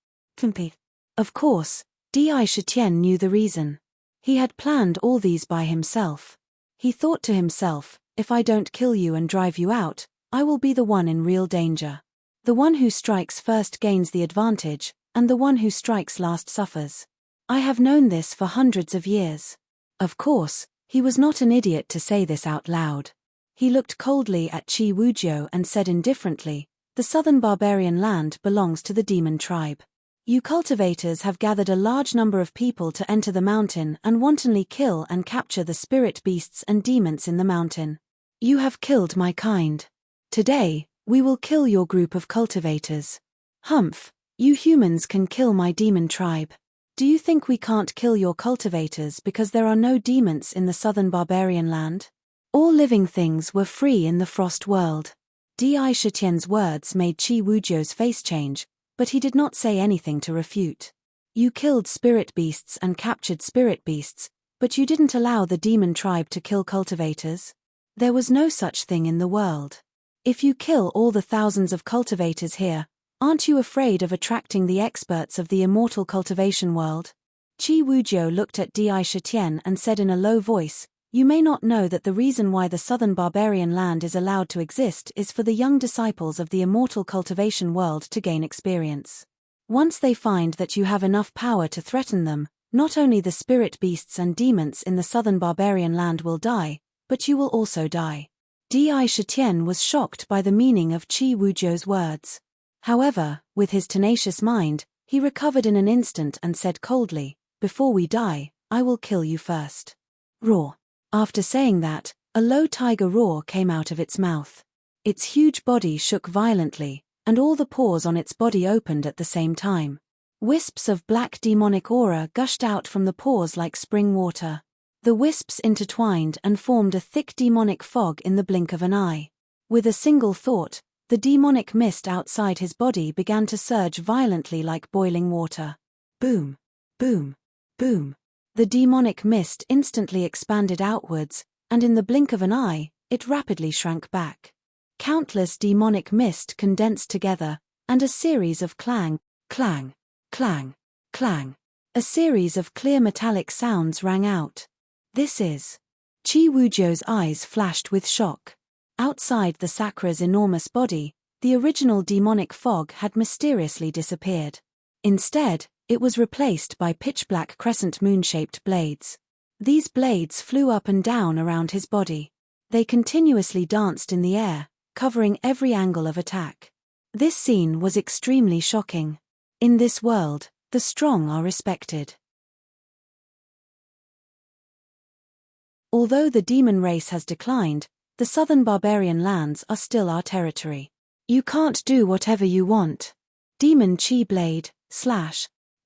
Of course, Di Shitian knew the reason. He had planned all these by himself. He thought to himself, if I don't kill you and drive you out, I will be the one in real danger. The one who strikes first gains the advantage, and the one who strikes last suffers. I have known this for hundreds of years. Of course, he was not an idiot to say this out loud. He looked coldly at Qi Wujiu and said indifferently, the southern barbarian land belongs to the demon tribe. You cultivators have gathered a large number of people to enter the mountain and wantonly kill and capture the spirit beasts and demons in the mountain. You have killed my kind. Today, we will kill your group of cultivators. Humph, you humans can kill my demon tribe. Do you think we can't kill your cultivators because there are no demons in the southern barbarian land? All living things were free in the frost world. Di Shitian's words made Qi Wujiu's face change, but he did not say anything to refute. You killed spirit beasts and captured spirit beasts, but you didn't allow the demon tribe to kill cultivators? There was no such thing in the world. If you kill all the thousands of cultivators here, aren't you afraid of attracting the experts of the immortal cultivation world? Qi Wujiu looked at Di Shitian and said in a low voice, you may not know that the reason why the southern barbarian land is allowed to exist is for the young disciples of the immortal cultivation world to gain experience. Once they find that you have enough power to threaten them, not only the spirit beasts and demons in the southern barbarian land will die, but you will also die. Di Shitian was shocked by the meaning of Qi Wujiu's words. However, with his tenacious mind, he recovered in an instant and said coldly, before we die, I will kill you first. Roar. After saying that, a low tiger roar came out of its mouth. Its huge body shook violently, and all the pores on its body opened at the same time. Wisps of black demonic aura gushed out from the pores like spring water. The wisps intertwined and formed a thick demonic fog in the blink of an eye. With a single thought, the demonic mist outside his body began to surge violently like boiling water. Boom! Boom! Boom! The demonic mist instantly expanded outwards, and in the blink of an eye, it rapidly shrank back. Countless demonic mist condensed together, and a series of clang, clang, clang, clang. A series of clear metallic sounds rang out. This is... Qi Wujiu's eyes flashed with shock. Outside the Sakra's enormous body, the original demonic fog had mysteriously disappeared. Instead, it was replaced by pitch-black crescent moon-shaped blades. These blades flew up and down around his body. They continuously danced in the air, covering every angle of attack. This scene was extremely shocking. In this world, the strong are respected. Although the demon race has declined, the southern barbarian lands are still our territory. You can't do whatever you want. Demon Chi Blade, /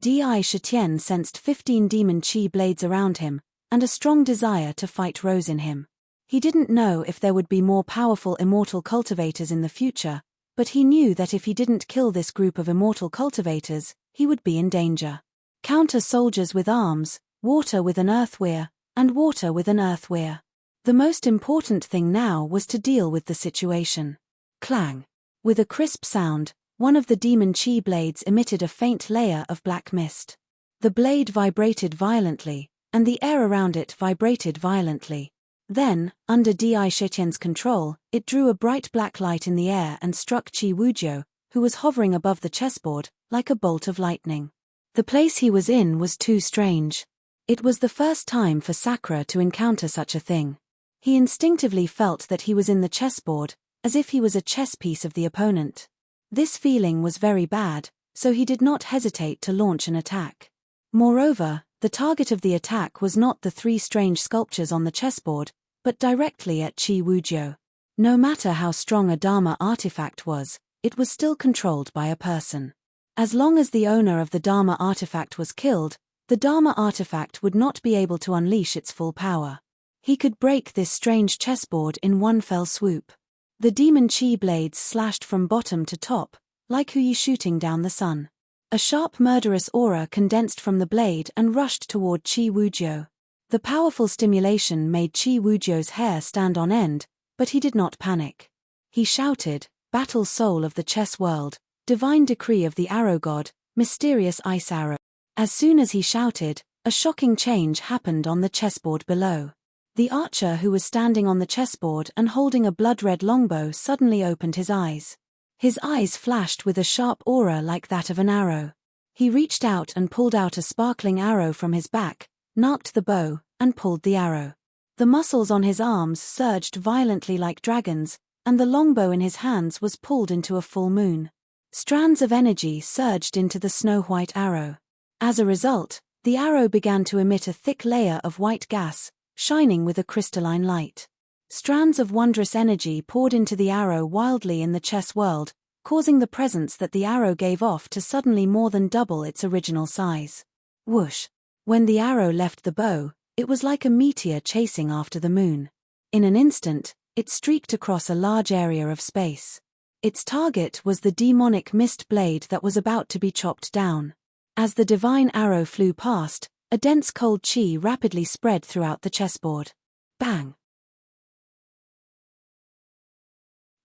Di Shitian sensed 15 demon chi blades around him, and a strong desire to fight rose in him. He didn't know if there would be more powerful immortal cultivators in the future, but he knew that if he didn't kill this group of immortal cultivators, he would be in danger. Counter soldiers with arms, water with an earthweir, and water with an earthweir. The most important thing now was to deal with the situation. Clang. With a crisp sound, one of the demon chi blades emitted a faint layer of black mist. The blade vibrated violently, and the air around it vibrated violently. Then, under Di Shitian's control, it drew a bright black light in the air and struck Qi Wujiu, who was hovering above the chessboard, like a bolt of lightning. The place he was in was too strange. It was the first time for Sakura to encounter such a thing. He instinctively felt that he was in the chessboard, as if he was a chess piece of the opponent. This feeling was very bad, so he did not hesitate to launch an attack. Moreover, the target of the attack was not the three strange sculptures on the chessboard, but directly at Qi Wujiu. No matter how strong a Dharma artifact was, it was still controlled by a person. As long as the owner of the Dharma artifact was killed, the Dharma artifact would not be able to unleash its full power. He could break this strange chessboard in one fell swoop. The demon Qi blades slashed from bottom to top, like Huyi shooting down the sun. A sharp murderous aura condensed from the blade and rushed toward Qi Wujiu. The powerful stimulation made Qi Wujiu's hair stand on end, but he did not panic. He shouted, "Battle soul of the chess world, divine decree of the arrow god, mysterious ice arrow." As soon as he shouted, a shocking change happened on the chessboard below. The archer who was standing on the chessboard and holding a blood-red longbow suddenly opened his eyes. His eyes flashed with a sharp aura like that of an arrow. He reached out and pulled out a sparkling arrow from his back, narked the bow, and pulled the arrow. The muscles on his arms surged violently like dragons, and the longbow in his hands was pulled into a full moon. Strands of energy surged into the snow-white arrow. As a result, the arrow began to emit a thick layer of white gas, shining with a crystalline light. Strands of wondrous energy poured into the arrow wildly in the chess world, causing the presence that the arrow gave off to suddenly more than double its original size. Whoosh! When the arrow left the bow, it was like a meteor chasing after the moon. In an instant, it streaked across a large area of space. Its target was the demonic mist blade that was about to be chopped down. As the divine arrow flew past, a dense cold qi rapidly spread throughout the chessboard. Bang!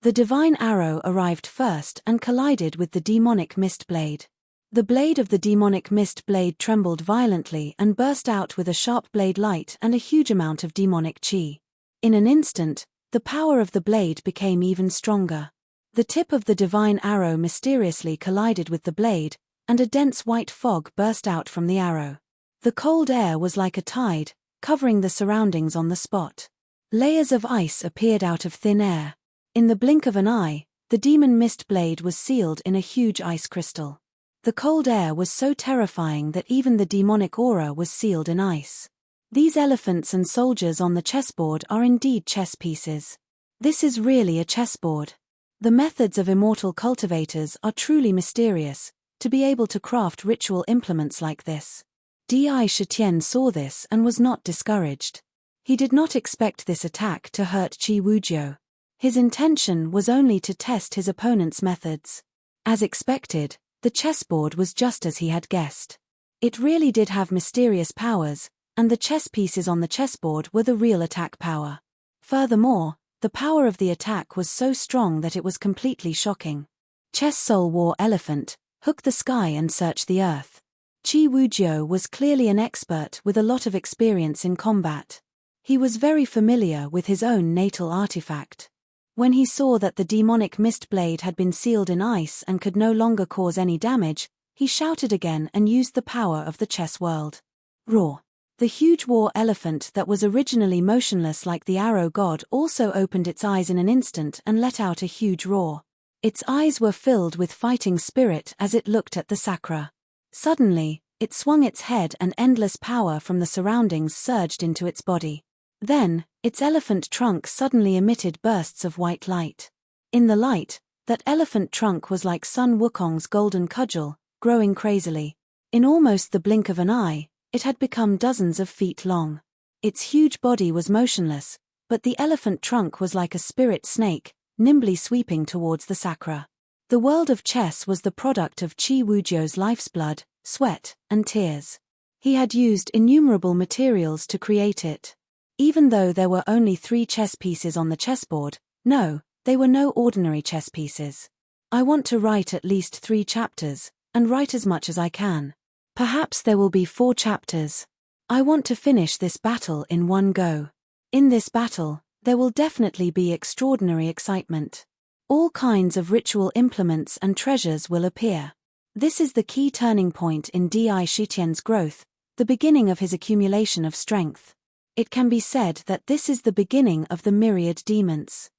The divine arrow arrived first and collided with the demonic mist blade. The blade of the demonic mist blade trembled violently and burst out with a sharp blade light and a huge amount of demonic qi. In an instant, the power of the blade became even stronger. The tip of the divine arrow mysteriously collided with the blade, and a dense white fog burst out from the arrow. The cold air was like a tide, covering the surroundings on the spot. Layers of ice appeared out of thin air. In the blink of an eye, the demon mist blade was sealed in a huge ice crystal. The cold air was so terrifying that even the demonic aura was sealed in ice. These elephants and soldiers on the chessboard are indeed chess pieces. This is really a chessboard. The methods of immortal cultivators are truly mysterious, to be able to craft ritual implements like this. Di Shitian saw this and was not discouraged. He did not expect this attack to hurt Qi Wujiu. His intention was only to test his opponent's methods. As expected, the chessboard was just as he had guessed. It really did have mysterious powers, and the chess pieces on the chessboard were the real attack power. Furthermore, the power of the attack was so strong that it was completely shocking. Chess Soul War Elephant, hook the sky and search the earth. Qi Wujiu was clearly an expert with a lot of experience in combat. He was very familiar with his own natal artifact. When he saw that the demonic mist blade had been sealed in ice and could no longer cause any damage, he shouted again and used the power of the chess world. Roar! The huge war elephant that was originally motionless like the arrow god also opened its eyes in an instant and let out a huge roar. Its eyes were filled with fighting spirit as it looked at the Sakra. Suddenly, it swung its head and endless power from the surroundings surged into its body. Then, its elephant trunk suddenly emitted bursts of white light. In the light, that elephant trunk was like Sun Wukong's golden cudgel, growing crazily. In almost the blink of an eye, it had become dozens of feet long. Its huge body was motionless, but the elephant trunk was like a spirit snake, nimbly sweeping towards the Sakra. The world of chess was the product of Qi Wujiu's life's blood, sweat, and tears. He had used innumerable materials to create it. Even though there were only 3 chess pieces on the chessboard, no, they were no ordinary chess pieces. I want to write at least 3 chapters, and write as much as I can. Perhaps there will be 4 chapters. I want to finish this battle in one go. In this battle, there will definitely be extraordinary excitement. All kinds of ritual implements and treasures will appear. This is the key turning point in Di Shitian's growth, the beginning of his accumulation of strength. It can be said that this is the beginning of the myriad demons.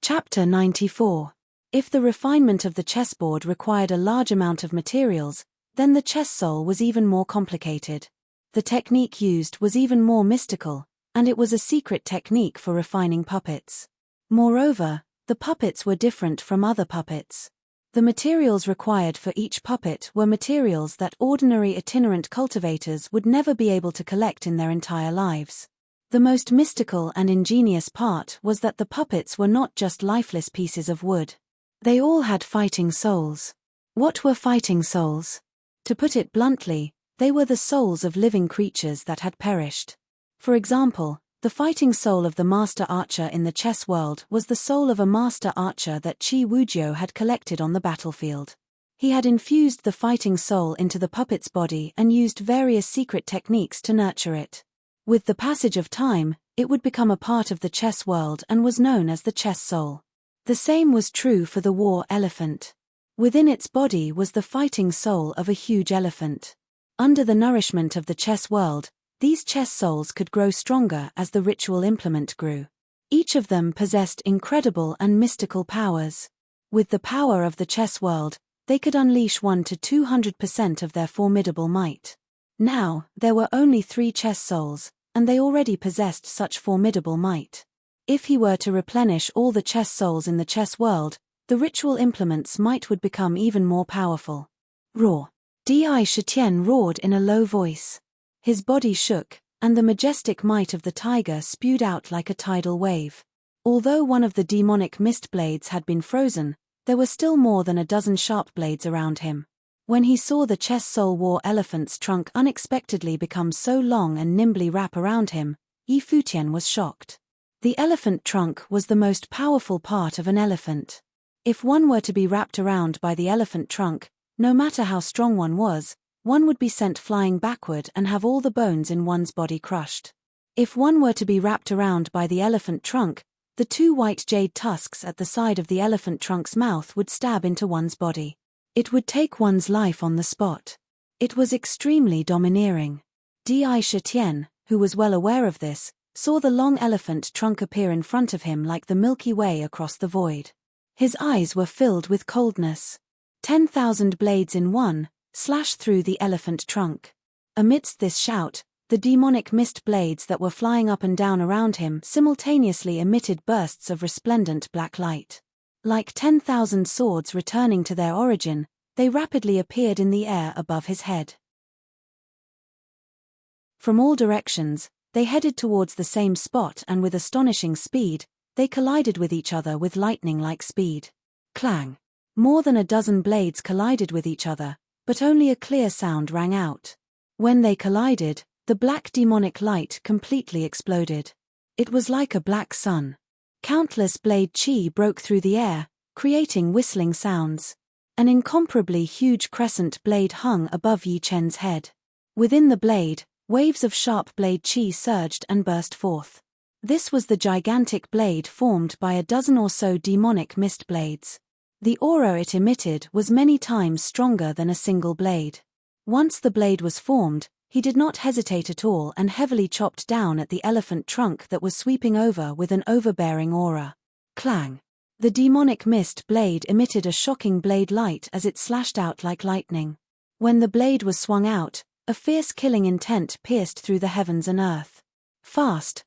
Chapter 94. If the refinement of the chessboard required a large amount of materials, then the chess soul was even more complicated. The technique used was even more mystical, and it was a secret technique for refining puppets. Moreover, the puppets were different from other puppets. The materials required for each puppet were materials that ordinary itinerant cultivators would never be able to collect in their entire lives. The most mystical and ingenious part was that the puppets were not just lifeless pieces of wood. They all had fighting souls. What were fighting souls? To put it bluntly, they were the souls of living creatures that had perished. For example, the fighting soul of the master archer in the chess world was the soul of a master archer that Chi Wujiu had collected on the battlefield. He had infused the fighting soul into the puppet's body and used various secret techniques to nurture it. With the passage of time, it would become a part of the chess world and was known as the chess soul. The same was true for the war elephant. Within its body was the fighting soul of a huge elephant. Under the nourishment of the chess world, these chess souls could grow stronger as the ritual implement grew. Each of them possessed incredible and mystical powers. With the power of the chess world, they could unleash 1 to 200% of their formidable might. Now, there were only 3 chess souls, and they already possessed such formidable might. If he were to replenish all the chess souls in the chess world, the ritual implement's might would become even more powerful. Roar! Di Shitian roared in a low voice. His body shook, and the majestic might of the tiger spewed out like a tidal wave. Although one of the demonic mist blades had been frozen, there were still more than a dozen sharp blades around him. When he saw the chess soul war elephant's trunk unexpectedly become so long and nimbly wrap around him, Yi Futian was shocked. The elephant trunk was the most powerful part of an elephant. If one were to be wrapped around by the elephant trunk, no matter how strong one would be sent flying backward and have all the bones in one's body crushed. If one were to be wrapped around by the elephant trunk, the 2 white jade tusks at the side of the elephant trunk's mouth would stab into one's body. It would take one's life on the spot. It was extremely domineering. Di Shitian, who was well aware of this, saw the long elephant trunk appear in front of him like the Milky Way across the void. His eyes were filled with coldness. 10,000 blades in one, slashed through the elephant trunk. Amidst this shout, the demonic mist blades that were flying up and down around him simultaneously emitted bursts of resplendent black light. Like 10,000 swords returning to their origin, they rapidly appeared in the air above his head. From all directions, they headed towards the same spot and with astonishing speed, they collided with each other with lightning-like speed. Clang! More than a dozen blades collided with each other, but only a clear sound rang out. When they collided, the black demonic light completely exploded. It was like a black sun. Countless blade chi broke through the air, creating whistling sounds. An incomparably huge crescent blade hung above Yi Chen's head. Within the blade, waves of sharp blade chi surged and burst forth. This was the gigantic blade formed by a dozen or so demonic mist blades. The aura it emitted was many times stronger than a single blade. Once the blade was formed, he did not hesitate at all and heavily chopped down at the elephant trunk that was sweeping over with an overbearing aura. Clang! The demonic mist blade emitted a shocking blade light as it slashed out like lightning. When the blade was swung out, a fierce killing intent pierced through the heavens and earth. Fast,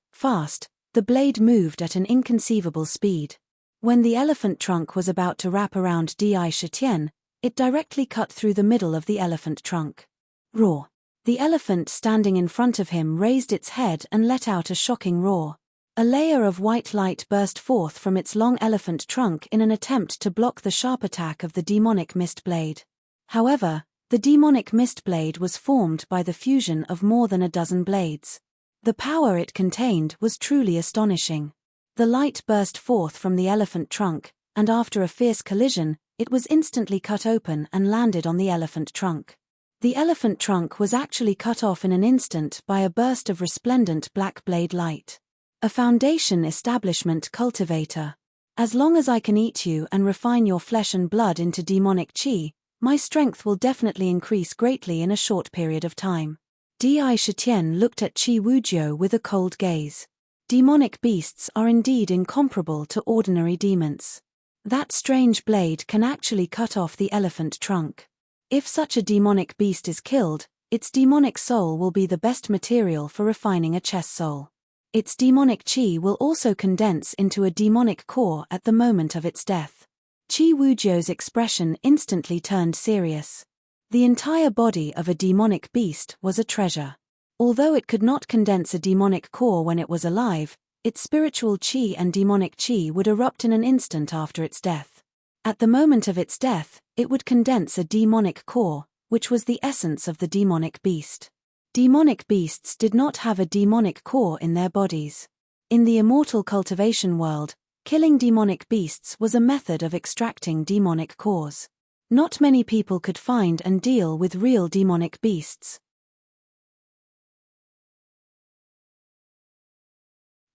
the blade moved at an inconceivable speed. When the elephant trunk was about to wrap around Di Shitian, it directly cut through the middle of the elephant trunk. Roar! The elephant standing in front of him raised its head and let out a shocking roar. A layer of white light burst forth from its long elephant trunk in an attempt to block the sharp attack of the demonic mist blade. However, the demonic mist blade was formed by the fusion of more than a dozen blades. The power it contained was truly astonishing. The light burst forth from the elephant trunk, and after a fierce collision, it was instantly cut open and landed on the elephant trunk. The elephant trunk was actually cut off in an instant by a burst of resplendent black blade light. A foundation establishment cultivator. As long as I can eat you and refine your flesh and blood into demonic chi, My strength will definitely increase greatly in a short period of time. Di Shitian looked at Qi Wujiu with a cold gaze. Demonic beasts are indeed incomparable to ordinary demons. That strange blade can actually cut off the elephant trunk. If such a demonic beast is killed, its demonic soul will be the best material for refining a chess soul. Its demonic qi will also condense into a demonic core at the moment of its death. Qi Wujiu's expression instantly turned serious. The entire body of a demonic beast was a treasure. Although it could not condense a demonic core when it was alive, its spiritual qi and demonic qi would erupt in an instant after its death. At the moment of its death, it would condense a demonic core, which was the essence of the demonic beast. Demonic beasts did not have a demonic core in their bodies. In the immortal cultivation world, killing demonic beasts was a method of extracting demonic cores. Not many people could find and deal with real demonic beasts.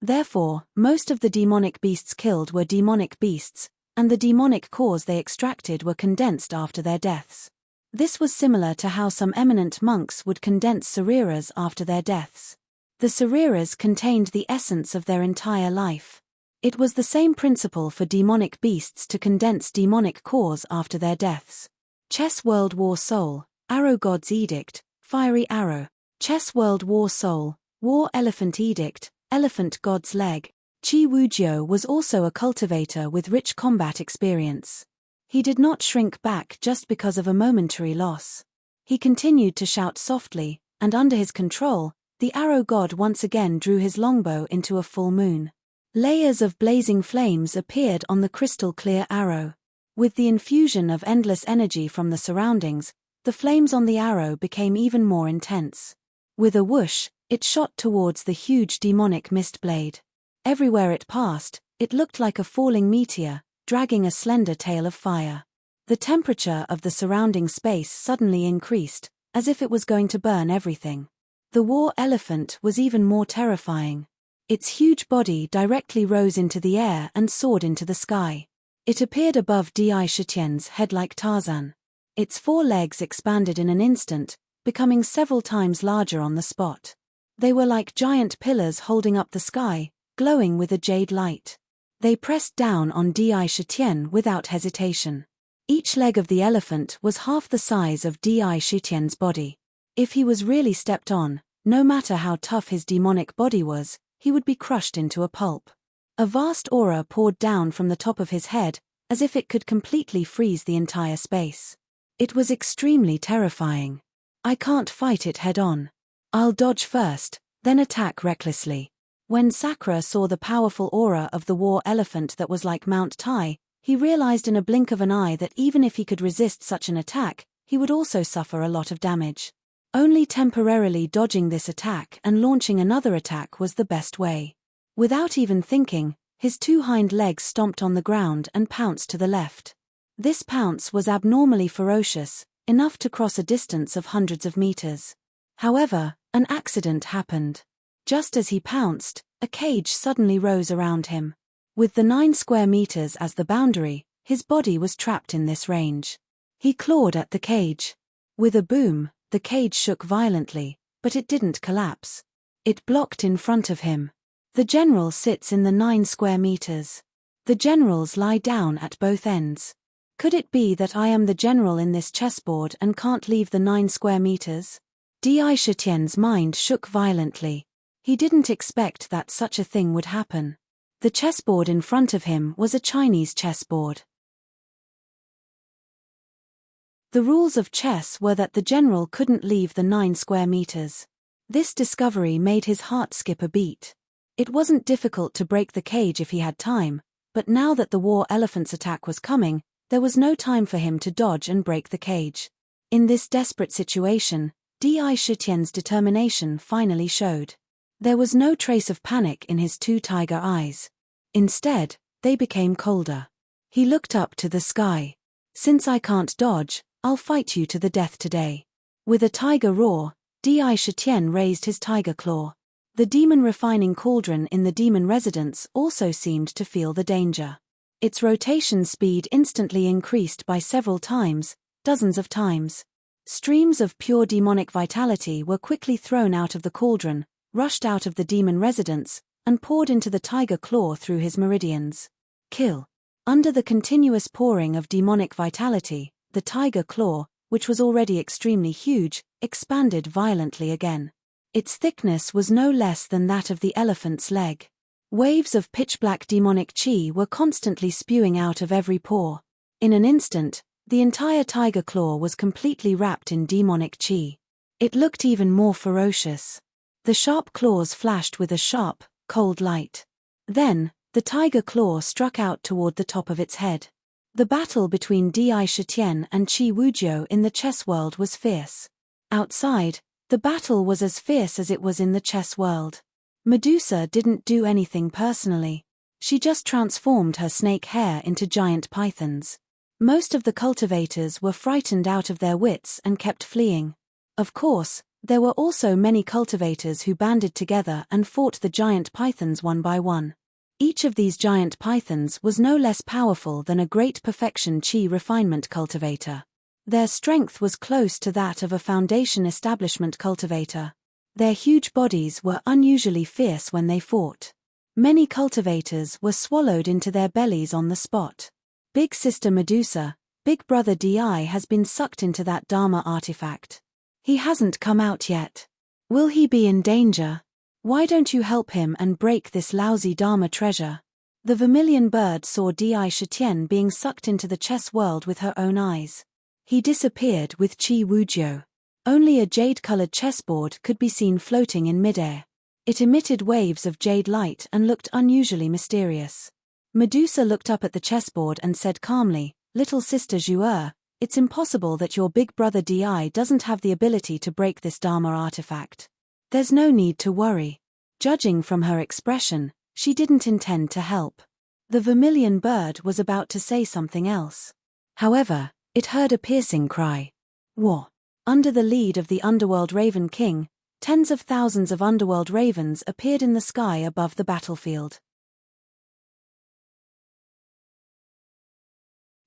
Therefore, most of the demonic beasts killed were demonic beasts, and the demonic cores they extracted were condensed after their deaths. This was similar to how some eminent monks would condense sariras after their deaths. The sariras contained the essence of their entire life. It was the same principle for demonic beasts to condense demonic cores after their deaths. Chess World War Soul, Arrow God's Edict, Fiery Arrow. Chess World War Soul, War Elephant Edict, Elephant God's Leg. Qi Wujiu was also a cultivator with rich combat experience. He did not shrink back just because of a momentary loss. He continued to shout softly, and under his control, the arrow god once again drew his longbow into a full moon. Layers of blazing flames appeared on the crystal-clear arrow. With the infusion of endless energy from the surroundings, the flames on the arrow became even more intense. With a whoosh, it shot towards the huge demonic mist blade. Everywhere it passed, it looked like a falling meteor, dragging a slender tail of fire. The temperature of the surrounding space suddenly increased, as if it was going to burn everything. The war elephant was even more terrifying. Its huge body directly rose into the air and soared into the sky. It appeared above Di Shitian's head like Tarzan. Its 4 legs expanded in an instant, becoming several times larger on the spot. They were like giant pillars holding up the sky, glowing with a jade light. They pressed down on Di Shitian without hesitation. Each leg of the elephant was half the size of Di Shitian's body. If he was really stepped on, no matter how tough his demonic body was, he would be crushed into a pulp. A vast aura poured down from the top of his head, as if it could completely freeze the entire space. It was extremely terrifying. I can't fight it head-on. I'll dodge first, then attack recklessly. When Sakura saw the powerful aura of the war elephant that was like Mount Tai, he realized in a blink of an eye that even if he could resist such an attack, he would also suffer a lot of damage. Only temporarily dodging this attack and launching another attack was the best way. Without even thinking, his 2 hind legs stomped on the ground and pounced to the left. This pounce was abnormally ferocious, enough to cross a distance of hundreds of meters. However, an accident happened. Just as he pounced, a cage suddenly rose around him. With the 9 square meters as the boundary, his body was trapped in this range. He clawed at the cage. With a boom, the cage shook violently, but it didn't collapse. It blocked in front of him. The general sits in the 9 square meters. The generals lie down at both ends. Could it be that I am the general in this chessboard and can't leave the 9 square meters? Di Shitian's mind shook violently. He didn't expect that such a thing would happen. The chessboard in front of him was a Chinese chessboard. The rules of chess were that the general couldn't leave the 9 square meters. This discovery made his heart skip a beat. It wasn't difficult to break the cage if he had time, but now that the war elephant's attack was coming, there was no time for him to dodge and break the cage. In this desperate situation, Di Shitian's determination finally showed. There was no trace of panic in his 2 tiger eyes. Instead, they became colder. He looked up to the sky. Since I can't dodge, I'll fight you to the death today. With a tiger roar, Di Shitian raised his tiger claw. The demon refining cauldron in the demon residence also seemed to feel the danger. Its rotation speed instantly increased by several times, dozens of times. Streams of pure demonic vitality were quickly thrown out of the cauldron, rushed out of the demon residence, and poured into the tiger claw through his meridians. Kill. Under the continuous pouring of demonic vitality, the tiger claw, which was already extremely huge, expanded violently again. Its thickness was no less than that of the elephant's leg. Waves of pitch-black demonic chi were constantly spewing out of every pore. In an instant, the entire tiger claw was completely wrapped in demonic chi. It looked even more ferocious. The sharp claws flashed with a sharp, cold light. Then, the tiger claw struck out toward the top of its head. The battle between Di Shitian and Qi Wujiu in the chess world was fierce. Outside, the battle was as fierce as it was in the chess world. Medusa didn't do anything personally. She just transformed her snake hair into giant pythons. Most of the cultivators were frightened out of their wits and kept fleeing. Of course, there were also many cultivators who banded together and fought the giant pythons one by one. Each of these giant pythons was no less powerful than a great perfection chi refinement cultivator. Their strength was close to that of a foundation establishment cultivator. Their huge bodies were unusually fierce when they fought. Many cultivators were swallowed into their bellies on the spot. Big Sister Medusa, Big Brother Di has been sucked into that Dharma artifact. He hasn't come out yet. Will he be in danger? Why don't you help him and break this lousy Dharma treasure? The vermilion bird saw Di Shitian being sucked into the chess world with her own eyes. He disappeared with Qi Wujiu. Only a jade-colored chessboard could be seen floating in midair. It emitted waves of jade light and looked unusually mysterious. Medusa looked up at the chessboard and said calmly, "Little sister Zhuer, it's impossible that your big brother Di doesn't have the ability to break this Dharma artifact. There's no need to worry." Judging from her expression, she didn't intend to help. The vermilion bird was about to say something else. However, it heard a piercing cry. War. Under the lead of the underworld Raven King, tens of thousands of underworld ravens appeared in the sky above the battlefield.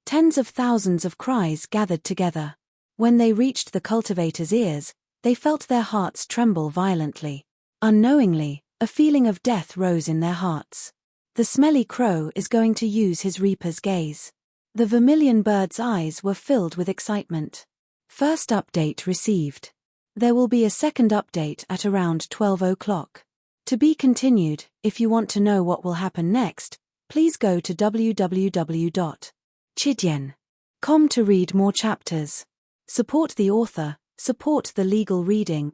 Tens of thousands of cries gathered together. When they reached the cultivators' ears, they felt their hearts tremble violently. Unknowingly, a feeling of death rose in their hearts. The smelly crow is going to use his reaper's gaze. The vermilion bird's eyes were filled with excitement. First update received. There will be a second update at around 12 o'clock. To be continued. If you want to know what will happen next, please go to www.chidian.com to read more chapters. Support the author, support the legal reading.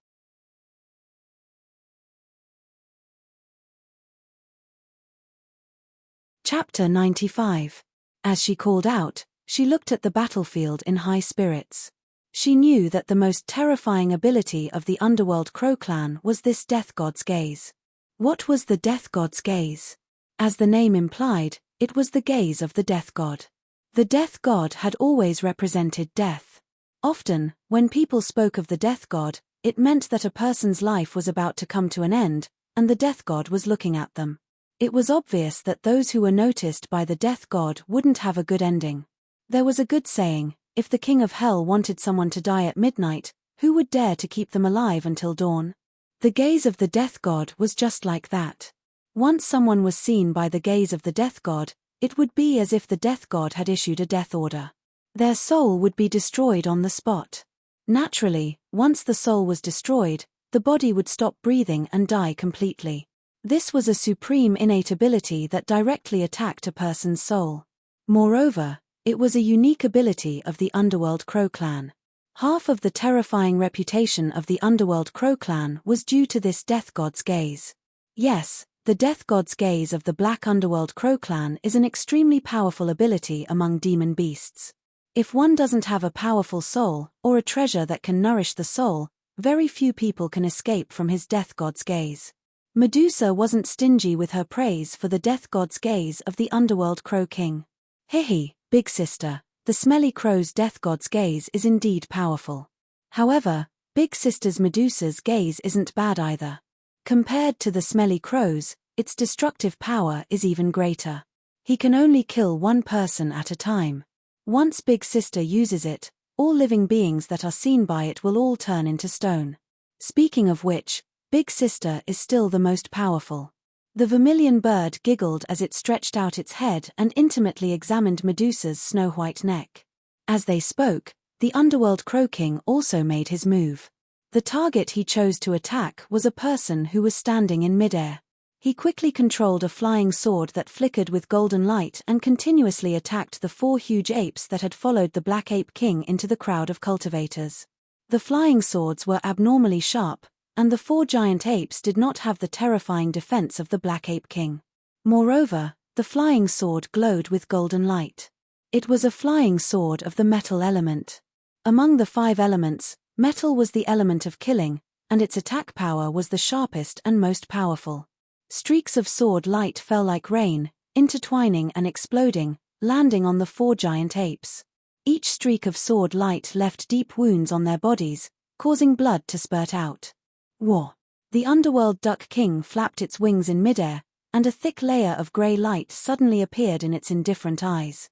Chapter 95. As she called out, she looked at the battlefield in high spirits. She knew that the most terrifying ability of the underworld Crow clan was this Death God's gaze. What was the Death God's gaze? As the name implied, it was the gaze of the Death God. The Death God had always represented death. Often, when people spoke of the Death God, it meant that a person's life was about to come to an end, and the Death God was looking at them. It was obvious that those who were noticed by the Death God wouldn't have a good ending. There was a good saying, if the King of Hell wanted someone to die at midnight, who would dare to keep them alive until dawn? The gaze of the Death God was just like that. Once someone was seen by the gaze of the Death God, it would be as if the Death God had issued a death order. Their soul would be destroyed on the spot. Naturally, once the soul was destroyed, the body would stop breathing and die completely. This was a supreme innate ability that directly attacked a person's soul. Moreover, it was a unique ability of the Underworld Crow clan. Half of the terrifying reputation of the Underworld Crow clan was due to this Death God's gaze. Yes, the Death God's gaze of the Black Underworld Crow clan is an extremely powerful ability among demon beasts. If one doesn't have a powerful soul, or a treasure that can nourish the soul, very few people can escape from his Death God's gaze. Medusa wasn't stingy with her praise for the Death God's gaze of the Underworld Crow King. Hihi, big sister, the smelly crow's Death God's gaze is indeed powerful. However, big sister's Medusa's gaze isn't bad either. Compared to the smelly crow's, its destructive power is even greater. He can only kill one person at a time. Once big sister uses it, all living beings that are seen by it will all turn into stone. Speaking of which, Big Sister is still the most powerful. The vermilion bird giggled as it stretched out its head and intimately examined Medusa's snow-white neck. As they spoke, the underworld Crow King also made his move. The target he chose to attack was a person who was standing in midair. He quickly controlled a flying sword that flickered with golden light and continuously attacked the 4 huge apes that had followed the Black Ape King into the crowd of cultivators. The flying swords were abnormally sharp, and the 4 giant apes did not have the terrifying defense of the Black Ape King. Moreover, the flying sword glowed with golden light. It was a flying sword of the metal element. Among the 5 elements, metal was the element of killing, and its attack power was the sharpest and most powerful. Streaks of sword light fell like rain, intertwining and exploding, landing on the 4 giant apes. Each streak of sword light left deep wounds on their bodies, causing blood to spurt out. War. The underworld Duck King flapped its wings in midair, and a thick layer of grey light suddenly appeared in its indifferent eyes.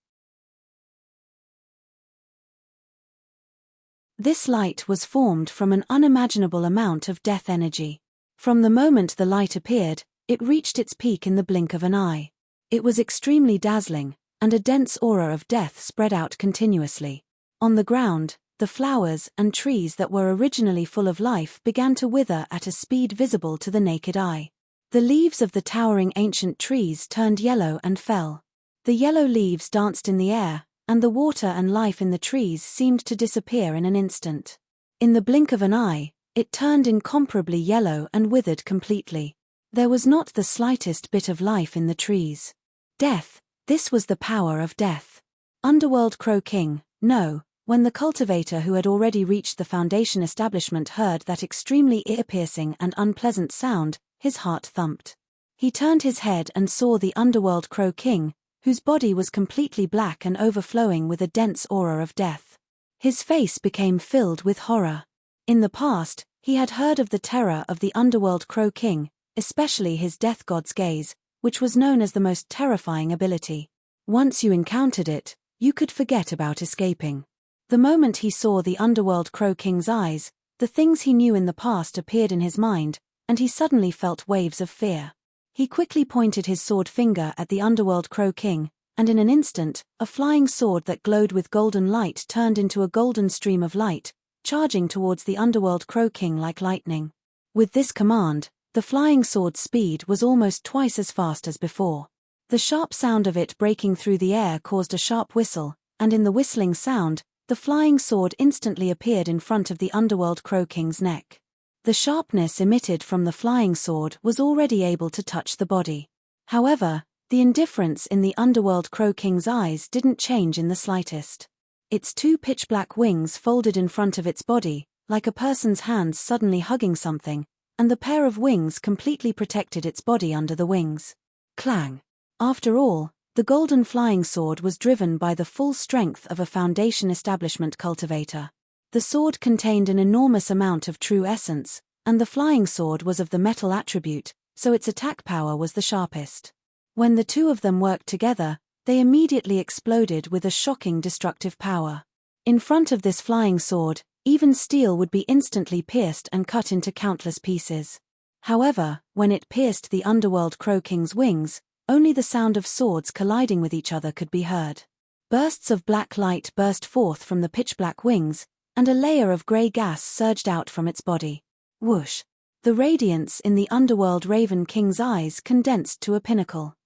This light was formed from an unimaginable amount of death energy. From the moment the light appeared, it reached its peak in the blink of an eye. It was extremely dazzling, and a dense aura of death spread out continuously. On the ground, the flowers and trees that were originally full of life began to wither at a speed visible to the naked eye. The leaves of the towering ancient trees turned yellow and fell. The yellow leaves danced in the air, and the water and life in the trees seemed to disappear in an instant. In the blink of an eye, it turned incomparably yellow and withered completely. There was not the slightest bit of life in the trees. Death, this was the power of death. Underworld Crow King, no. When the cultivator who had already reached the Foundation establishment heard that extremely ear-piercing and unpleasant sound, his heart thumped. He turned his head and saw the Underworld Crow King, whose body was completely black and overflowing with a dense aura of death. His face became filled with horror. In the past, he had heard of the terror of the Underworld Crow King, especially his death god's gaze, which was known as the most terrifying ability. Once you encountered it, you could forget about escaping. The moment he saw the Underworld Crow King's eyes, the things he knew in the past appeared in his mind, and he suddenly felt waves of fear. He quickly pointed his sword finger at the Underworld Crow King, and in an instant, a flying sword that glowed with golden light turned into a golden stream of light, charging towards the Underworld Crow King like lightning. With this command, the flying sword's speed was almost twice as fast as before. The sharp sound of it breaking through the air caused a sharp whistle, and in the whistling sound, the flying sword instantly appeared in front of the Underworld Crow King's neck. The sharpness emitted from the flying sword was already able to touch the body. However, the indifference in the Underworld Crow King's eyes didn't change in the slightest. Its 2 pitch-black wings folded in front of its body, like a person's hands suddenly hugging something, and the pair of wings completely protected its body under the wings. Clang! After all, the golden flying sword was driven by the full strength of a Foundation establishment cultivator. The sword contained an enormous amount of true essence, and the flying sword was of the metal attribute, so its attack power was the sharpest. When the 2 of them worked together, they immediately exploded with a shocking destructive power. In front of this flying sword, even steel would be instantly pierced and cut into countless pieces. However, when it pierced the Underworld Crow King's wings, only the sound of swords colliding with each other could be heard. Bursts of black light burst forth from the pitch-black wings, and a layer of grey gas surged out from its body. Whoosh! The radiance in the Underworld Raven King's eyes condensed to a pinnacle.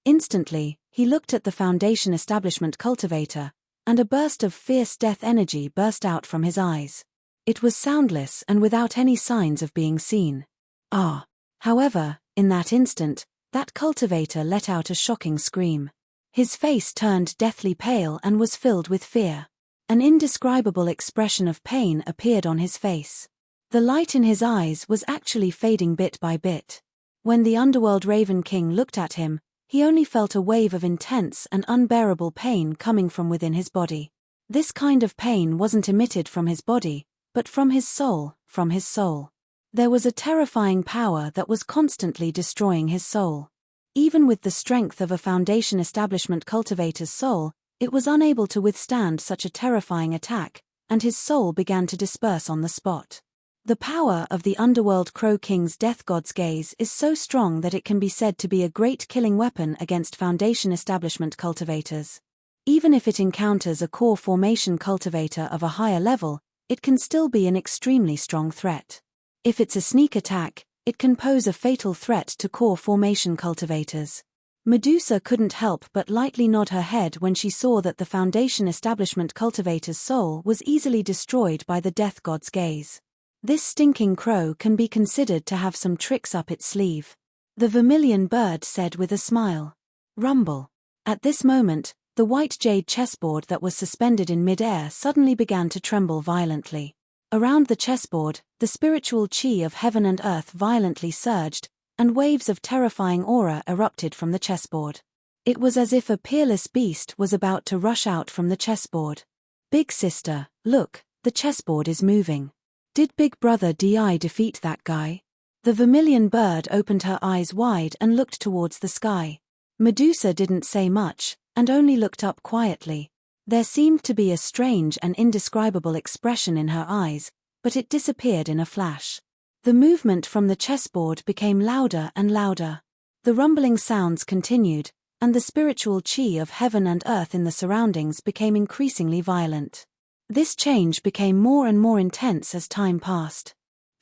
Instantly, he looked at the Foundation establishment cultivator, and a burst of fierce death energy burst out from his eyes. It was soundless and without any signs of being seen. Ah! However, in that instant, that cultivator let out a shocking scream. His face turned deathly pale and was filled with fear. An indescribable expression of pain appeared on his face. The light in his eyes was actually fading bit by bit. When the Underworld Raven King looked at him, he only felt a wave of intense and unbearable pain coming from within his body. This kind of pain wasn't emitted from his body, but from his soul, from his soul. There was a terrifying power that was constantly destroying his soul. Even with the strength of a Foundation establishment cultivator's soul, it was unable to withstand such a terrifying attack, and his soul began to disperse on the spot. The power of the underworld Crow King's death god's gaze is so strong that it can be said to be a great killing weapon against Foundation establishment cultivators. Even if it encounters a core formation cultivator of a higher level, it can still be an extremely strong threat. If it's a sneak attack, it can pose a fatal threat to core formation cultivators. Medusa couldn't help but lightly nod her head when she saw that the Foundation establishment cultivator's soul was easily destroyed by the death god's gaze. This stinking crow can be considered to have some tricks up its sleeve. The vermilion bird said with a smile. Rumble. At this moment, the white jade chessboard that was suspended in mid-air suddenly began to tremble violently. Around the chessboard, the spiritual chi of heaven and earth violently surged, and waves of terrifying aura erupted from the chessboard. It was as if a peerless beast was about to rush out from the chessboard. Big sister, look, the chessboard is moving. Did Big Brother Di defeat that guy? The vermilion bird opened her eyes wide and looked towards the sky. Medusa didn't say much, and only looked up quietly. There seemed to be a strange and indescribable expression in her eyes, but it disappeared in a flash. The movement from the chessboard became louder and louder. The rumbling sounds continued, and the spiritual chi of heaven and earth in the surroundings became increasingly violent. This change became more and more intense as time passed.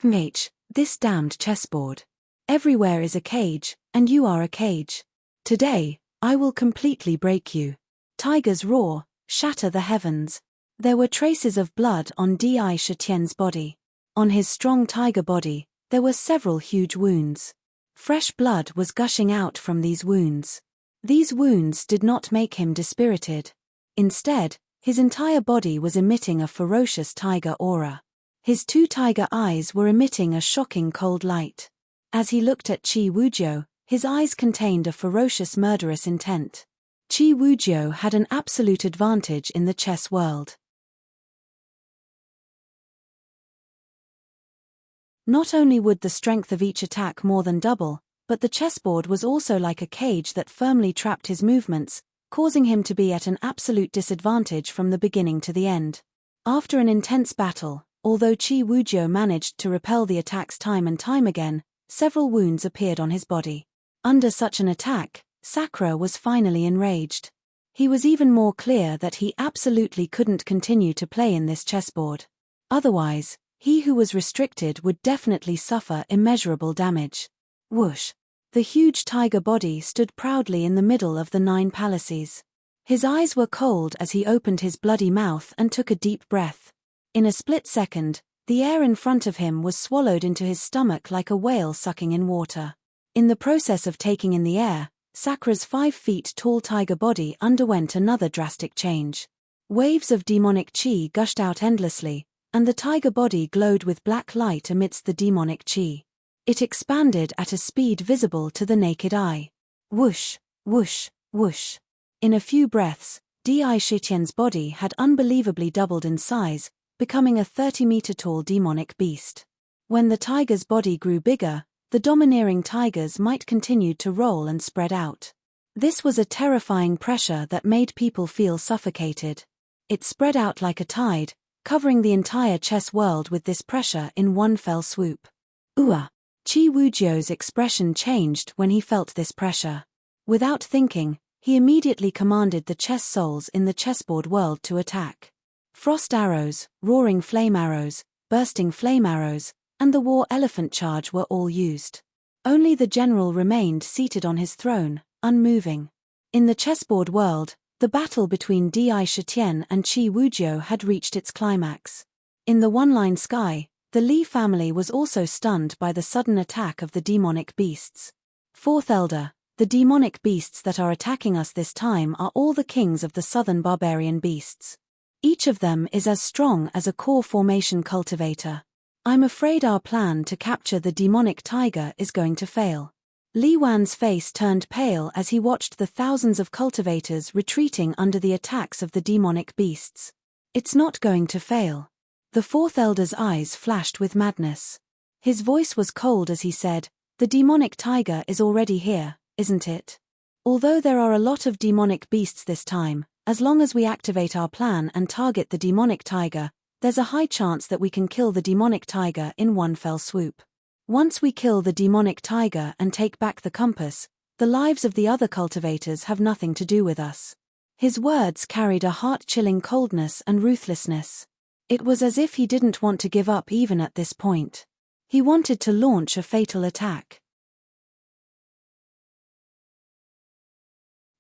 This damned chessboard. Everywhere is a cage, and you are a cage. Today, I will completely break you. Tigers roar, shatter the heavens. There were traces of blood on Di Shitien's body. On his strong tiger body, there were several huge wounds. Fresh blood was gushing out from these wounds. These wounds did not make him dispirited. Instead, his entire body was emitting a ferocious tiger aura. His two tiger eyes were emitting a shocking cold light. As he looked at Chi Wujiu, his eyes contained a ferocious murderous intent. Chi Wujiu had an absolute advantage in the chess world. Not only would the strength of each attack more than double, but the chessboard was also like a cage that firmly trapped his movements, causing him to be at an absolute disadvantage from the beginning to the end. After an intense battle, although Chi Wujiu managed to repel the attacks time and time again, several wounds appeared on his body. Under such an attack, Sakura was finally enraged. He was even more clear that he absolutely couldn't continue to play in this chessboard. Otherwise, he who was restricted would definitely suffer immeasurable damage. Whoosh! The huge tiger body stood proudly in the middle of the 9 palaces. His eyes were cold as he opened his bloody mouth and took a deep breath. In a split second, the air in front of him was swallowed into his stomach like a whale sucking in water. In the process of taking in the air, Sakura's 5 feet tall tiger body underwent another drastic change. Waves of demonic chi gushed out endlessly, and the tiger body glowed with black light amidst the demonic chi. It expanded at a speed visible to the naked eye. Whoosh, whoosh, whoosh. In a few breaths, Di Shitien's body had unbelievably doubled in size, becoming a 30-meter-tall demonic beast. When the tiger's body grew bigger, the domineering tigers might continue to roll and spread out. This was a terrifying pressure that made people feel suffocated. It spread out like a tide, covering the entire chess world with this pressure in one fell swoop. Ua! Chi Wujiu's expression changed when he felt this pressure. Without thinking, he immediately commanded the chess souls in the chessboard world to attack. Frost arrows, roaring flame arrows, bursting flame arrows, and the war elephant charge were all used. Only the general remained seated on his throne, unmoving. In the chessboard world, the battle between Di Shitien and Chi Wujiu had reached its climax. In the one-line sky, the Li family was also stunned by the sudden attack of the demonic beasts. Fourth Elder, the demonic beasts that are attacking us this time are all the kings of the southern barbarian beasts. Each of them is as strong as a core formation cultivator. I'm afraid our plan to capture the demonic tiger is going to fail. Li Wan's face turned pale as he watched the thousands of cultivators retreating under the attacks of the demonic beasts. It's not going to fail. The Fourth Elder's eyes flashed with madness. His voice was cold as he said, "The demonic tiger is already here, isn't it? Although there are a lot of demonic beasts this time, as long as we activate our plan and target the demonic tiger, there's a high chance that we can kill the demonic tiger in one fell swoop. Once we kill the demonic tiger and take back the compass, the lives of the other cultivators have nothing to do with us. His words carried a heart-chilling coldness and ruthlessness. It was as if he didn't want to give up even at this point. He wanted to launch a fatal attack.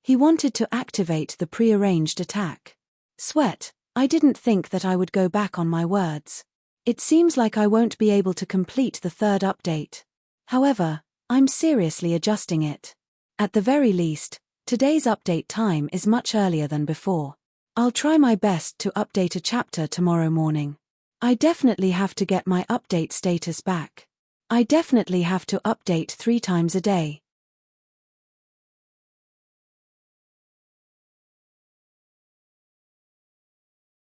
He wanted to activate the prearranged attack. Sweat, I didn't think that I would go back on my words. It seems like I won't be able to complete the third update. However, I'm seriously adjusting it. At the very least, today's update time is much earlier than before. I'll try my best to update a chapter tomorrow morning. I definitely have to get my update status back. I definitely have to update 3 times a day.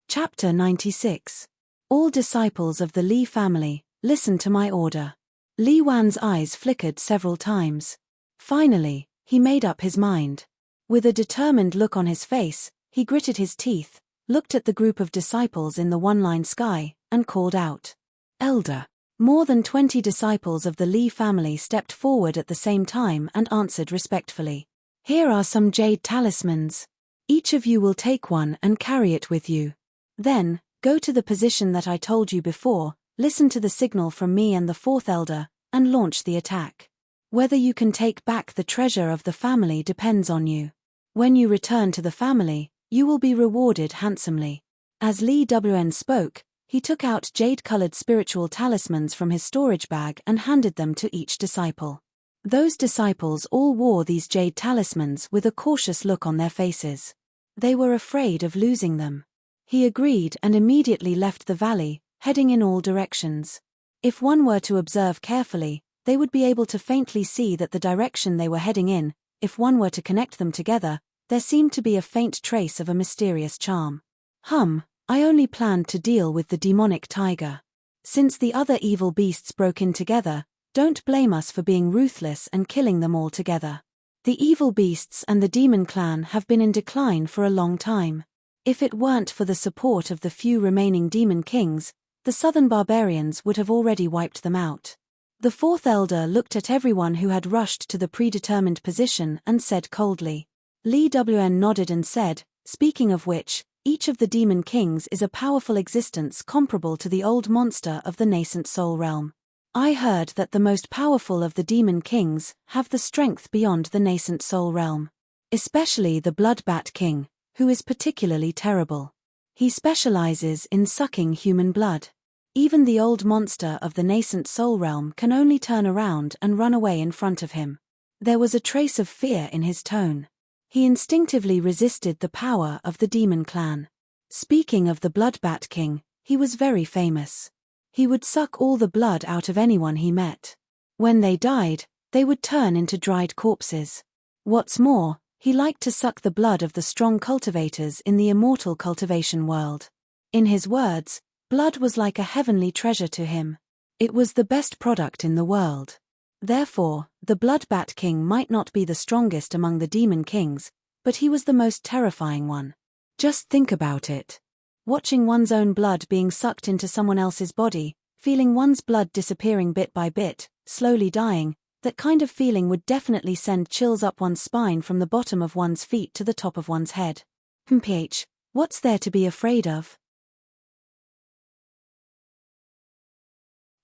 Chapter 96. All disciples of the Li family, listen to my order. Li Wan's eyes flickered several times. Finally, he made up his mind. With a determined look on his face, he gritted his teeth, looked at the group of disciples in the one-line sky, and called out, "Elder." More than 20 disciples of the Li family stepped forward at the same time and answered respectfully. "Here are some jade talismans. Each of you will take one and carry it with you. Then, go to the position that I told you before, listen to the signal from me and the 4th elder, and launch the attack. Whether you can take back the treasure of the family depends on you. When you return to the family, you will be rewarded handsomely." As Li Wn spoke, he took out jade-colored spiritual talismans from his storage bag and handed them to each disciple. Those disciples all wore these jade talismans with a cautious look on their faces. They were afraid of losing them. He agreed and immediately left the valley, heading in all directions. If one were to observe carefully, they would be able to faintly see that the direction they were heading in, if one were to connect them together, there seemed to be a faint trace of a mysterious charm. I only planned to deal with the demonic tiger. Since the other evil beasts broke in together, don't blame us for being ruthless and killing them all together. The evil beasts and the demon clan have been in decline for a long time. If it weren't for the support of the few remaining demon kings, the southern barbarians would have already wiped them out. The 4th elder looked at everyone who had rushed to the predetermined position and said coldly. Li Wn nodded and said, "Speaking of which, each of the demon kings is a powerful existence comparable to the old monster of the nascent soul realm. I heard that the most powerful of the demon kings have the strength beyond the nascent soul realm. Especially the Bloodbat King, who is particularly terrible. He specializes in sucking human blood. Even the old monster of the nascent soul realm can only turn around and run away in front of him." There was a trace of fear in his tone. He instinctively resisted the power of the demon clan. Speaking of the Bloodbat King, he was very famous. He would suck all the blood out of anyone he met. When they died, they would turn into dried corpses. What's more, he liked to suck the blood of the strong cultivators in the immortal cultivation world. In his words, blood was like a heavenly treasure to him. It was the best product in the world. Therefore, the Bloodbat King might not be the strongest among the demon kings, but he was the most terrifying one. Just think about it. Watching one's own blood being sucked into someone else's body, feeling one's blood disappearing bit by bit, slowly dying, that kind of feeling would definitely send chills up one's spine from the bottom of one's feet to the top of one's head. What's there to be afraid of?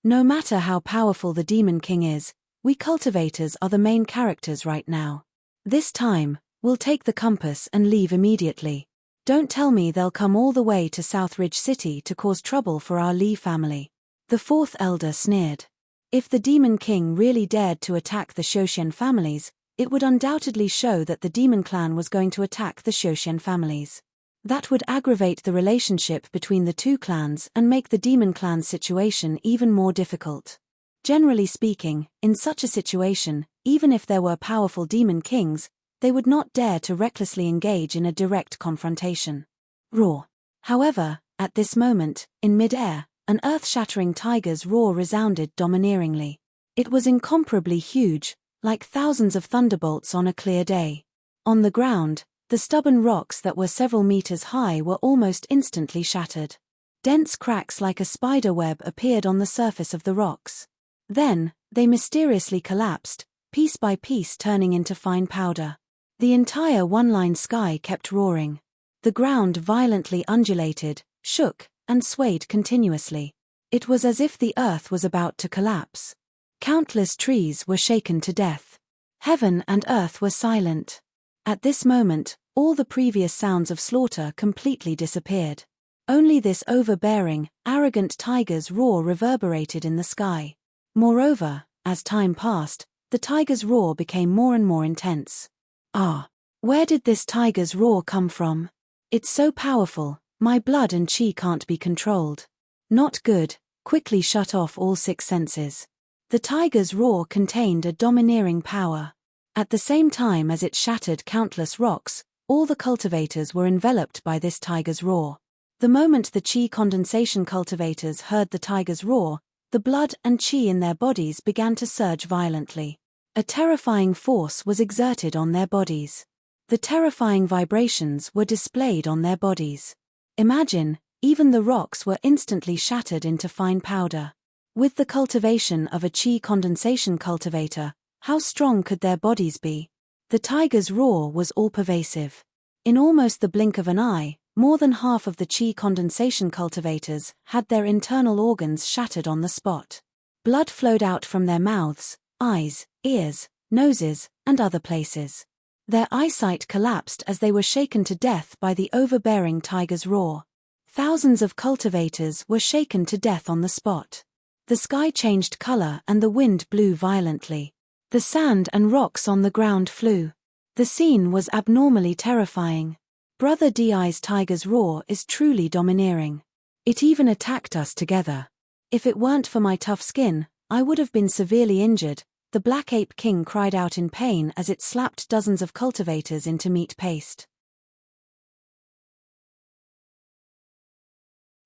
No matter how powerful the Demon King is, we cultivators are the main characters right now. This time, we'll take the compass and leave immediately. Don't tell me they'll come all the way to Southridge City to cause trouble for our Lee family. The 4th elder sneered. If the Demon King really dared to attack the Shoshen families, it would undoubtedly show that the Demon Clan was going to attack the Shoshen families. That would aggravate the relationship between the two clans and make the Demon Clan's situation even more difficult. Generally speaking, in such a situation, even if there were powerful Demon Kings, they would not dare to recklessly engage in a direct confrontation. Roar. However, at this moment, in mid-air, an earth-shattering tiger's roar resounded domineeringly. It was incomparably huge, like thousands of thunderbolts on a clear day. On the ground, the stubborn rocks that were several meters high were almost instantly shattered. Dense cracks like a spider web appeared on the surface of the rocks. Then, they mysteriously collapsed, piece by piece turning into fine powder. The entire one-line sky kept roaring. The ground violently undulated, shook, and swayed continuously. It was as if the earth was about to collapse. Countless trees were shaken to death. Heaven and earth were silent. At this moment, all the previous sounds of slaughter completely disappeared. Only this overbearing, arrogant tiger's roar reverberated in the sky. Moreover, as time passed, the tiger's roar became more and more intense. Ah! Where did this tiger's roar come from? It's so powerful, my blood and chi can't be controlled. Not good, quickly shut off all 6 senses. The tiger's roar contained a domineering power. At the same time as it shattered countless rocks, all the cultivators were enveloped by this tiger's roar. The moment the chi condensation cultivators heard the tiger's roar, the blood and chi in their bodies began to surge violently. A terrifying force was exerted on their bodies. The terrifying vibrations were displayed on their bodies. Imagine, even the rocks were instantly shattered into fine powder. With the cultivation of a chi condensation cultivator, how strong could their bodies be? The tiger's roar was all-pervasive. In almost the blink of an eye, more than half of the chi condensation cultivators had their internal organs shattered on the spot. Blood flowed out from their mouths, eyes, ears, noses, and other places. Their eyesight collapsed as they were shaken to death by the overbearing tiger's roar. Thousands of cultivators were shaken to death on the spot. The sky changed color and the wind blew violently. The sand and rocks on the ground flew. The scene was abnormally terrifying. Brother Di's tiger's roar is truly domineering. It even attacked us together. If it weren't for my tough skin, I would have been severely injured, the Black Ape King cried out in pain as it slapped dozens of cultivators into meat paste.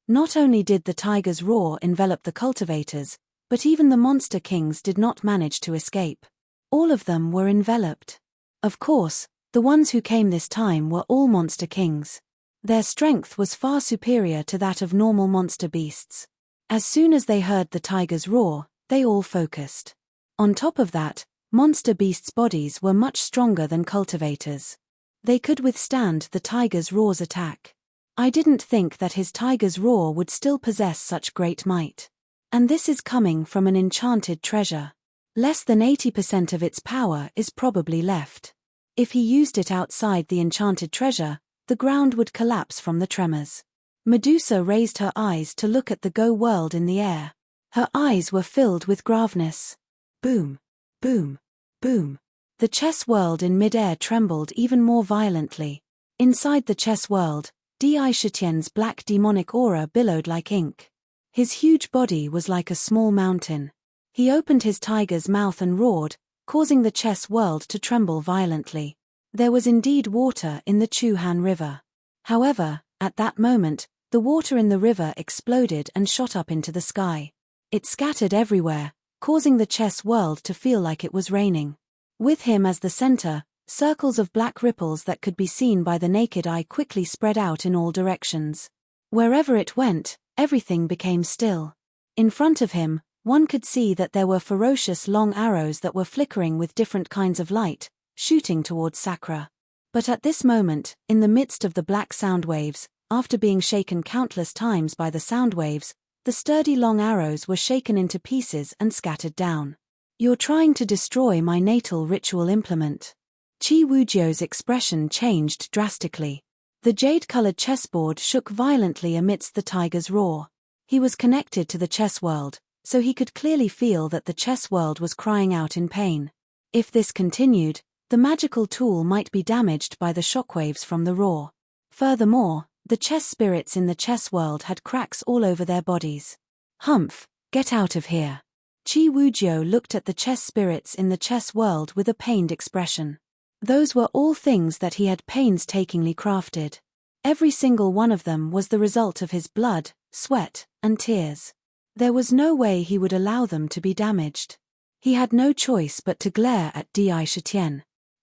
Not only did the tiger's roar envelop the cultivators, but even the monster kings did not manage to escape. All of them were enveloped. Of course, the ones who came this time were all monster kings. Their strength was far superior to that of normal monster beasts. As soon as they heard the tiger's roar, they all focused. On top of that, monster beasts' bodies were much stronger than cultivators. They could withstand the tiger's roar's attack. I didn't think that his tiger's roar would still possess such great might. And this is coming from an enchanted treasure. Less than 80% of its power is probably left. If he used it outside the enchanted treasure, the ground would collapse from the tremors. Medusa raised her eyes to look at the Go world in the air. Her eyes were filled with graveness. Boom, boom, boom. The chess world in mid-air trembled even more violently. Inside the chess world, Di Shitien's black demonic aura billowed like ink. His huge body was like a small mountain. He opened his tiger's mouth and roared, causing the chess world to tremble violently. There was indeed water in the Chuhan River. However, at that moment, the water in the river exploded and shot up into the sky. It scattered everywhere, causing the chess world to feel like it was raining. With him as the center, circles of black ripples that could be seen by the naked eye quickly spread out in all directions. Wherever it went, everything became still. In front of him, one could see that there were ferocious long arrows that were flickering with different kinds of light, shooting towards Sakura. But at this moment, in the midst of the black sound waves, after being shaken countless times by the sound waves, the sturdy long arrows were shaken into pieces and scattered down. "You're trying to destroy my natal ritual implement." Chi Wujio's expression changed drastically. The jade-colored chessboard shook violently amidst the tiger's roar. He was connected to the chess world, so he could clearly feel that the chess world was crying out in pain. If this continued, the magical tool might be damaged by the shockwaves from the roar. Furthermore, the chess spirits in the chess world had cracks all over their bodies. "Humph, get out of here." Chi Wujio looked at the chess spirits in the chess world with a pained expression. Those were all things that he had painstakingly crafted. Every single one of them was the result of his blood, sweat, and tears. There was no way he would allow them to be damaged. He had no choice but to glare at Di.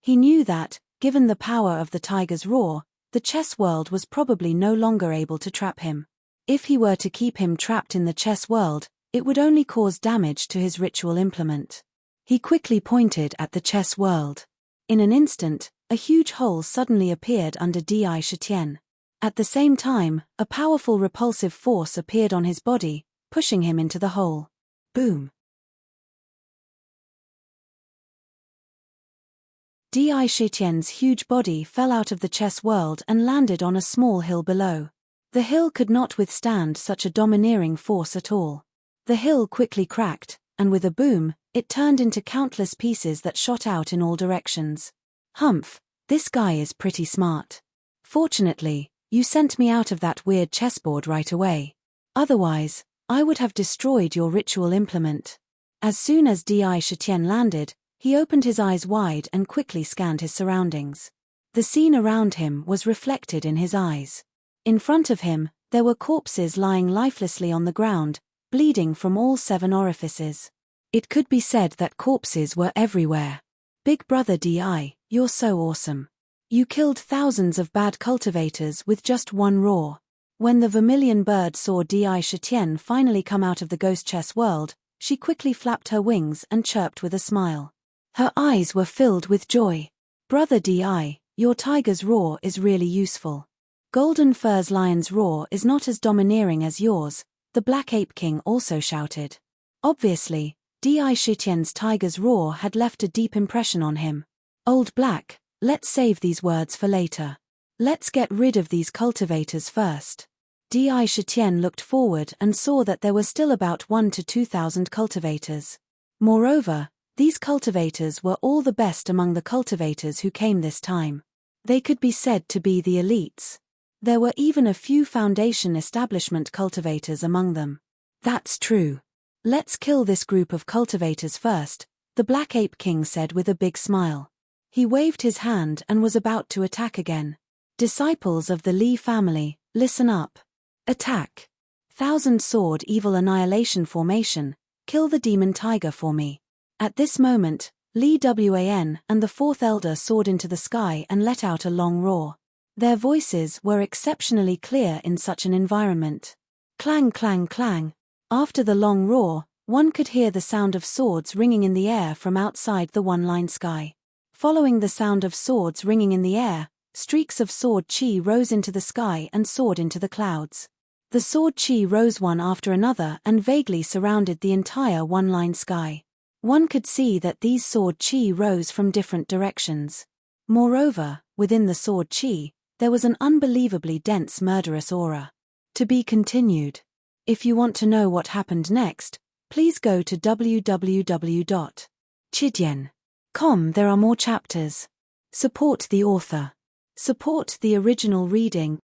He knew that, given the power of the tiger's roar, the chess world was probably no longer able to trap him. If he were to keep him trapped in the chess world, it would only cause damage to his ritual implement. He quickly pointed at the chess world. In an instant, a huge hole suddenly appeared under Di. At the same time, a powerful repulsive force appeared on his body, pushing him into the hole. Boom! Di. huge body fell out of the chess world and landed on a small hill below. The hill could not withstand such a domineering force at all. The hill quickly cracked, and with a boom, it turned into countless pieces that shot out in all directions. Humph, this guy is pretty smart. Fortunately, you sent me out of that weird chessboard right away. Otherwise, I would have destroyed your ritual implement. As soon as Di landed, he opened his eyes wide and quickly scanned his surroundings. The scene around him was reflected in his eyes. In front of him, there were corpses lying lifelessly on the ground, bleeding from all 7 orifices. It could be said that corpses were everywhere. Big brother Di, you're so awesome. You killed thousands of bad cultivators with just one roar. When the vermilion bird saw Di finally come out of the ghost chess world, she quickly flapped her wings and chirped with a smile. Her eyes were filled with joy. Brother Di, your tiger's roar is really useful. Golden Fur's lion's roar is not as domineering as yours, the Black Ape King also shouted. Obviously, Di tiger's roar had left a deep impression on him. Old Black, let's save these words for later. Let's get rid of these cultivators first. Di looked forward and saw that there were still about 1,000 to 2,000 cultivators. Moreover, these cultivators were all the best among the cultivators who came this time. They could be said to be the elites. There were even a few Foundation establishment cultivators among them. That's true. Let's kill this group of cultivators first, the Black Ape King said with a big smile. He waved his hand and was about to attack again. Disciples of the Li family, listen up. Attack. 1,000 sword evil annihilation formation, kill the demon tiger for me. At this moment, Li Wan and the 4th elder soared into the sky and let out a long roar. Their voices were exceptionally clear in such an environment. Clang clang clang. After the long roar, one could hear the sound of swords ringing in the air from outside the one-line sky. Following the sound of swords ringing in the air, streaks of sword chi rose into the sky and soared into the clouds. The sword chi rose one after another and vaguely surrounded the entire one-line sky. One could see that these sword chi rose from different directions. Moreover, within the sword chi, there was an unbelievably dense murderous aura. To be continued. If you want to know what happened next, please go to www.chidien.com. There are more chapters. Support the author. Support the original reading.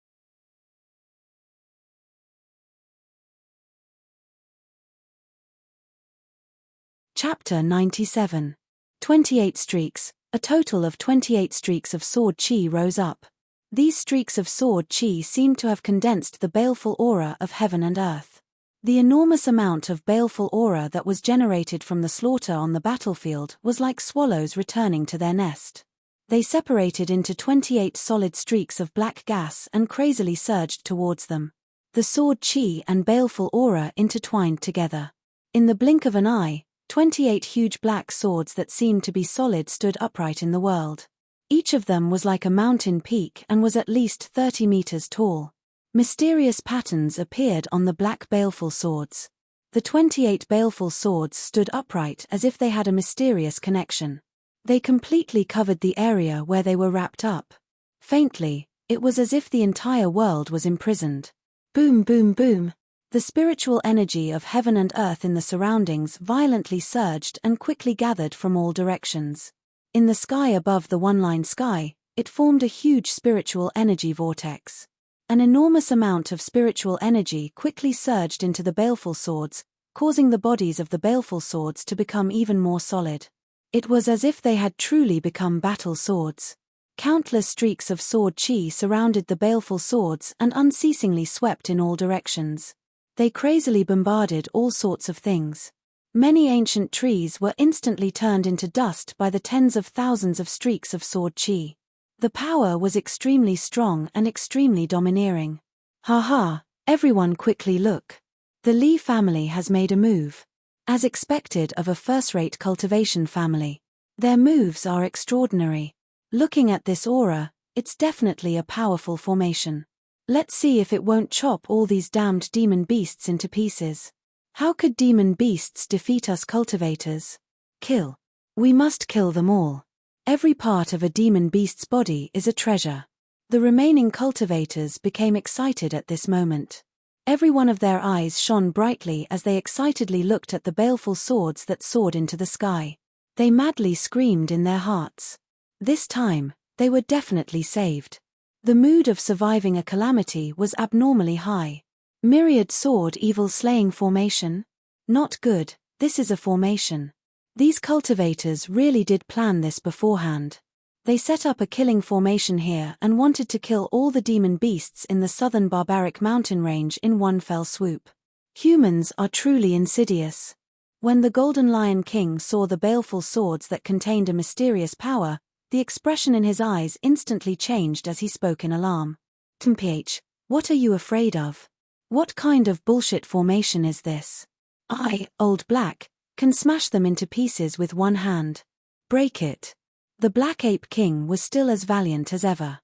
Chapter 97. 28 streaks. A total of 28 streaks of sword chi rose up. These streaks of sword chi seemed to have condensed the baleful aura of heaven and earth. The enormous amount of baleful aura that was generated from the slaughter on the battlefield was like swallows returning to their nest. They separated into 28 solid streaks of black gas and crazily surged towards them. The sword chi and baleful aura intertwined together. In the blink of an eye, 28 huge black swords that seemed to be solid stood upright in the world. Each of them was like a mountain peak and was at least 30 meters tall. Mysterious patterns appeared on the black baleful swords. The 28 baleful swords stood upright as if they had a mysterious connection. They completely covered the area where they were wrapped up. Faintly, it was as if the entire world was imprisoned. Boom boom boom. The spiritual energy of heaven and earth in the surroundings violently surged and quickly gathered from all directions. In the sky above the one-line sky, it formed a huge spiritual energy vortex. An enormous amount of spiritual energy quickly surged into the baleful swords, causing the bodies of the baleful swords to become even more solid. It was as if they had truly become battle swords. Countless streaks of sword chi surrounded the baleful swords and unceasingly swept in all directions. They crazily bombarded all sorts of things. Many ancient trees were instantly turned into dust by the tens of thousands of streaks of sword chi. The power was extremely strong and extremely domineering. Ha ha, everyone quickly look. The Li family has made a move. As expected of a first-rate cultivation family. Their moves are extraordinary. Looking at this aura, it's definitely a powerful formation. Let's see if it won't chop all these damned demon beasts into pieces. How could demon beasts defeat us cultivators? Kill. We must kill them all. Every part of a demon beast's body is a treasure. The remaining cultivators became excited at this moment. Every one of their eyes shone brightly as they excitedly looked at the baleful swords that soared into the sky. They madly screamed in their hearts. This time, they were definitely saved. The mood of surviving a calamity was abnormally high. Myriad sword evil slaying formation? Not good, this is a formation. These cultivators really did plan this beforehand. They set up a killing formation here and wanted to kill all the demon beasts in the southern barbaric mountain range in one fell swoop. Humans are truly insidious. When the Golden Lion King saw the baleful swords that contained a mysterious power, the expression in his eyes instantly changed as he spoke in alarm. "Mph, what are you afraid of? What kind of bullshit formation is this? I, Old Black, can smash them into pieces with one hand. Break it." The Black Ape King was still as valiant as ever.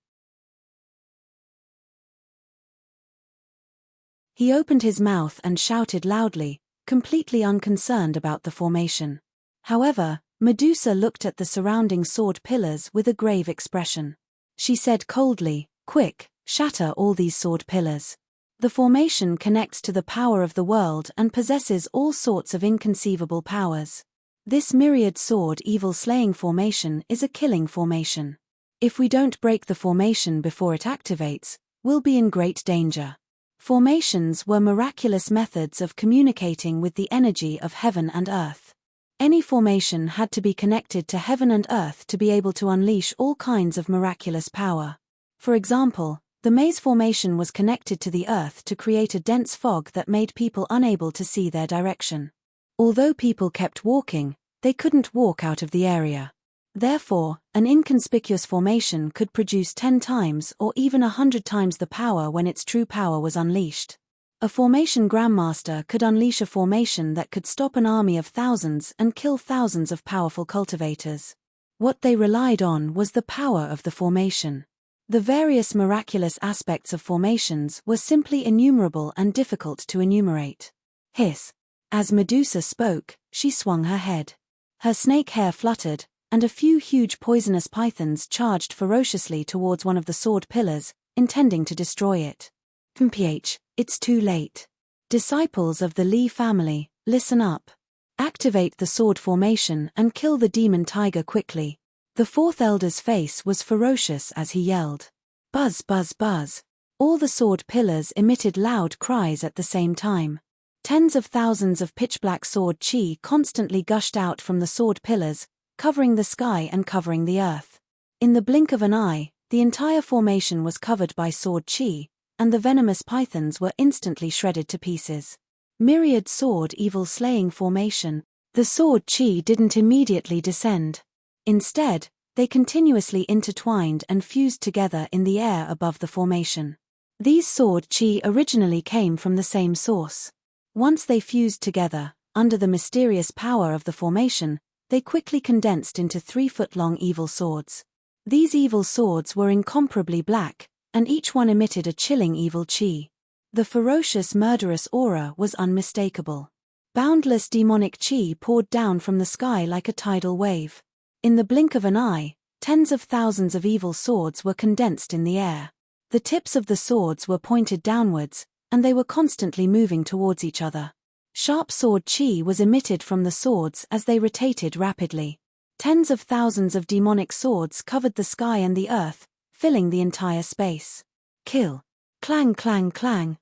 He opened his mouth and shouted loudly, completely unconcerned about the formation. However, Medusa looked at the surrounding sword pillars with a grave expression. She said coldly, "Quick, shatter all these sword pillars." The formation connects to the power of the world and possesses all sorts of inconceivable powers. This myriad sword evil slaying formation is a killing formation. If we don't break the formation before it activates, we'll be in great danger. Formations were miraculous methods of communicating with the energy of heaven and earth. Any formation had to be connected to heaven and earth to be able to unleash all kinds of miraculous power. For example, the maze formation was connected to the earth to create a dense fog that made people unable to see their direction. Although people kept walking, they couldn't walk out of the area. Therefore, an inconspicuous formation could produce 10 times or even 100 times the power when its true power was unleashed. A formation grandmaster could unleash a formation that could stop an army of thousands and kill thousands of powerful cultivators. What they relied on was the power of the formation. The various miraculous aspects of formations were simply innumerable and difficult to enumerate. Hiss. As Medusa spoke, she swung her head. Her snake hair fluttered, and a few huge poisonous pythons charged ferociously towards one of the sword pillars, intending to destroy it. Mph, it's too late. Disciples of the Li family, listen up. Activate the sword formation and kill the demon tiger quickly. The fourth elder's face was ferocious as he yelled. Buzz, buzz, buzz. All the sword pillars emitted loud cries at the same time. Tens of thousands of pitch-black sword chi constantly gushed out from the sword pillars, covering the sky and covering the earth. In the blink of an eye, the entire formation was covered by sword chi, and the venomous pythons were instantly shredded to pieces. Myriad sword evil slaying formation. The sword chi didn't immediately descend. Instead, they continuously intertwined and fused together in the air above the formation. These sword chi originally came from the same source. Once they fused together, under the mysterious power of the formation, they quickly condensed into 3-foot-long evil swords. These evil swords were incomparably black, and each one emitted a chilling evil chi. The ferocious murderous aura was unmistakable. Boundless demonic chi poured down from the sky like a tidal wave. In the blink of an eye, tens of thousands of evil swords were condensed in the air. The tips of the swords were pointed downwards, and they were constantly moving towards each other. Sharp sword chi was emitted from the swords as they rotated rapidly. Tens of thousands of demonic swords covered the sky and the earth, filling the entire space. Kill. Clang, clang, clang.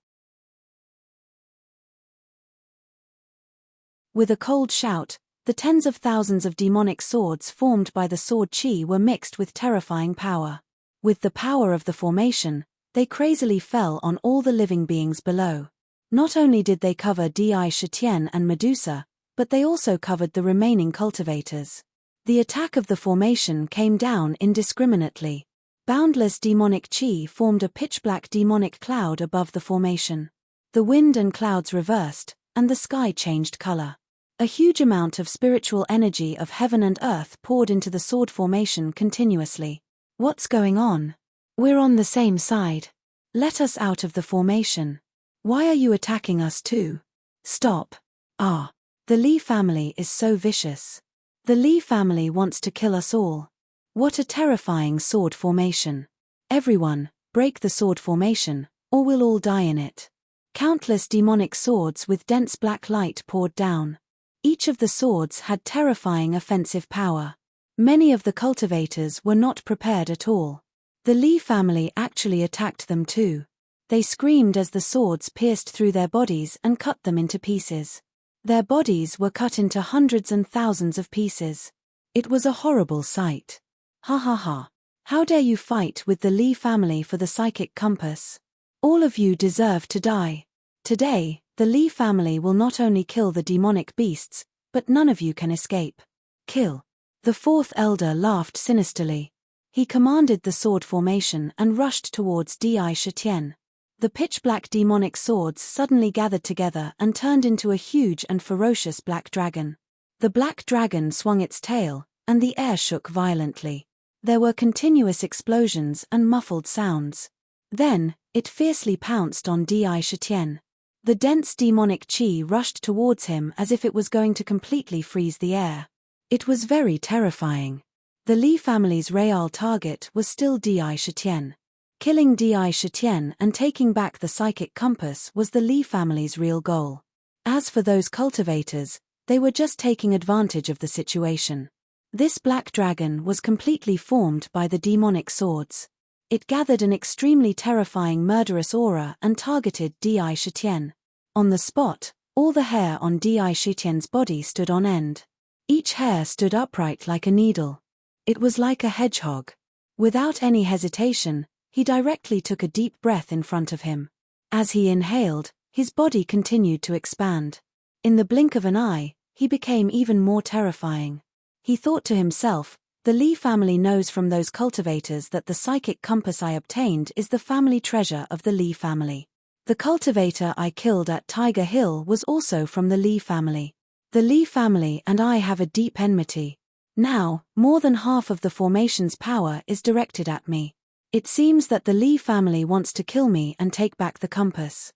With a cold shout, the tens of thousands of demonic swords formed by the sword chi were mixed with terrifying power. With the power of the formation, they crazily fell on all the living beings below. Not only did they cover Di Shitian and Medusa, but they also covered the remaining cultivators. The attack of the formation came down indiscriminately. Boundless demonic chi formed a pitch-black demonic cloud above the formation. The wind and clouds reversed, and the sky changed color. A huge amount of spiritual energy of heaven and earth poured into the sword formation continuously. What's going on? We're on the same side. Let us out of the formation. Why are you attacking us too? Stop. Ah. The Li family is so vicious. The Li family wants to kill us all. What a terrifying sword formation. Everyone, break the sword formation, or we'll all die in it. Countless demonic swords with dense black light poured down. Each of the swords had terrifying offensive power. Many of the cultivators were not prepared at all. The Li family actually attacked them too. They screamed as the swords pierced through their bodies and cut them into pieces. Their bodies were cut into hundreds and thousands of pieces. It was a horrible sight. Ha ha ha. How dare you fight with the Li family for the psychic compass? All of you deserve to die. Today, the Li family will not only kill the demonic beasts, but none of you can escape. Kill. The fourth elder laughed sinisterly. He commanded the sword formation and rushed towards Di Shitian. The pitch-black demonic swords suddenly gathered together and turned into a huge and ferocious black dragon. The black dragon swung its tail, and the air shook violently. There were continuous explosions and muffled sounds. Then, it fiercely pounced on Di Shitian. The dense demonic chi rushed towards him as if it was going to completely freeze the air. It was very terrifying. The Li family's real target was still Di Shitian. Killing Di Shitian and taking back the psychic compass was the Li family's real goal. As for those cultivators, they were just taking advantage of the situation. This black dragon was completely formed by the demonic swords. It gathered an extremely terrifying murderous aura and targeted Di Shitian. On the spot, all the hair on Di Shitian's body stood on end. Each hair stood upright like a needle. It was like a hedgehog. Without any hesitation, he directly took a deep breath in front of him. As he inhaled, his body continued to expand. In the blink of an eye, he became even more terrifying. He thought to himself, the Li family knows from those cultivators that the psychic compass I obtained is the family treasure of the Li family. The cultivator I killed at Tiger Hill was also from the Li family. The Li family and I have a deep enmity. Now, more than half of the formation's power is directed at me. It seems that the Li family wants to kill me and take back the compass.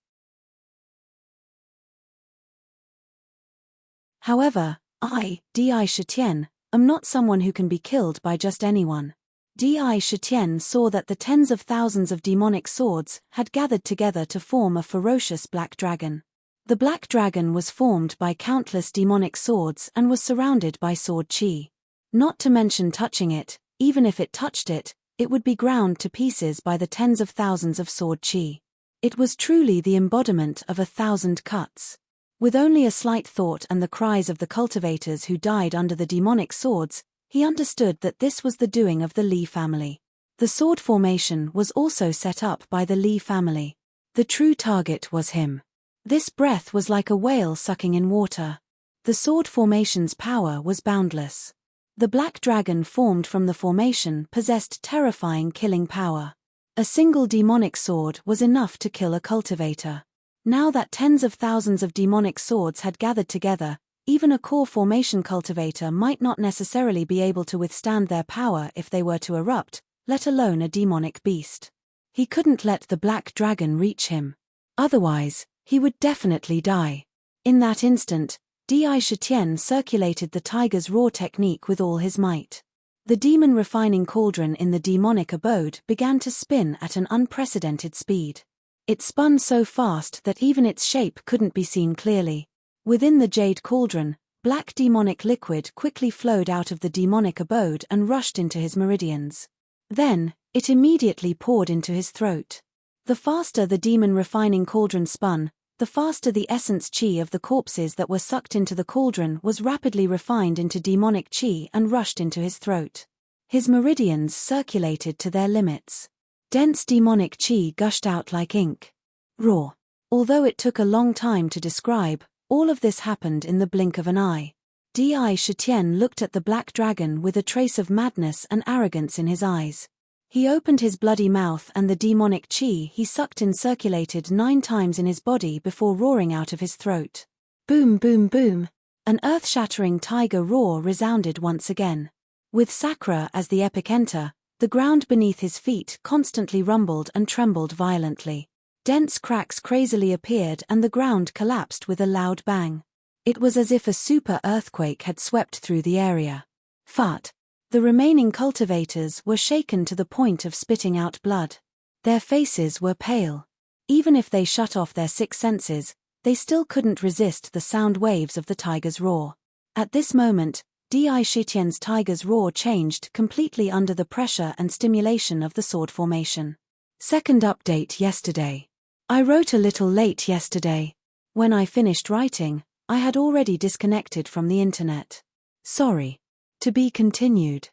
However, I, Di Shitian, am not someone who can be killed by just anyone. Di Shitian saw that the tens of thousands of demonic swords had gathered together to form a ferocious black dragon. The black dragon was formed by countless demonic swords and was surrounded by sword chi. Not to mention touching it, even if it touched it, it would be ground to pieces by the tens of thousands of sword chi. It was truly the embodiment of 1,000 cuts. With only a slight thought and the cries of the cultivators who died under the demonic swords, he understood that this was the doing of the Li family. The sword formation was also set up by the Li family. The true target was him. This breath was like a whale sucking in water. The sword formation's power was boundless. The black dragon formed from the formation possessed terrifying killing power. A single demonic sword was enough to kill a cultivator. Now that tens of thousands of demonic swords had gathered together, even a core formation cultivator might not necessarily be able to withstand their power if they were to erupt, let alone a demonic beast. He couldn't let the black dragon reach him. Otherwise, he would definitely die. In that instant, Di Shitian circulated the tiger's roar technique with all his might. The demon refining cauldron in the demonic abode began to spin at an unprecedented speed. It spun so fast that even its shape couldn't be seen clearly. Within the jade cauldron, black demonic liquid quickly flowed out of the demonic abode and rushed into his meridians. Then, it immediately poured into his throat. The faster the demon refining cauldron spun, the faster the essence chi of the corpses that were sucked into the cauldron was rapidly refined into demonic chi and rushed into his throat. His meridians circulated to their limits. Dense demonic chi gushed out like ink. Raw. Although it took a long time to describe, All of this happened in the blink of an eye. Di Shitian looked at the black dragon with a trace of madness and arrogance in his eyes. He opened his bloody mouth and the demonic chi he sucked in circulated 9 times in his body before roaring out of his throat. Boom, boom, boom. An earth-shattering tiger roar resounded once again. With Sakura as the epicenter, the ground beneath his feet constantly rumbled and trembled violently. Dense cracks crazily appeared and the ground collapsed with a loud bang. It was as if a super earthquake had swept through the area. Fart. The remaining cultivators were shaken to the point of spitting out blood. Their faces were pale. Even if they shut off their 6 senses, they still couldn't resist the sound waves of the tiger's roar. At this moment, Di Shitian's tiger's roar changed completely under the pressure and stimulation of the sword formation. Second update yesterday. I wrote a little late yesterday. When I finished writing, I had already disconnected from the internet. Sorry. To be continued.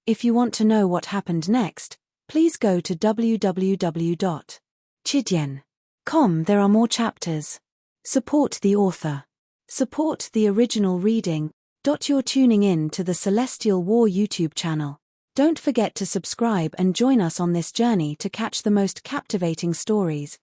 If you want to know what happened next, please go to www.chidian.com. There are more chapters. Support the author. Support the original reading. You're tuning in to the Celestial War YouTube channel. Don't forget to subscribe and join us on this journey to catch the most captivating stories,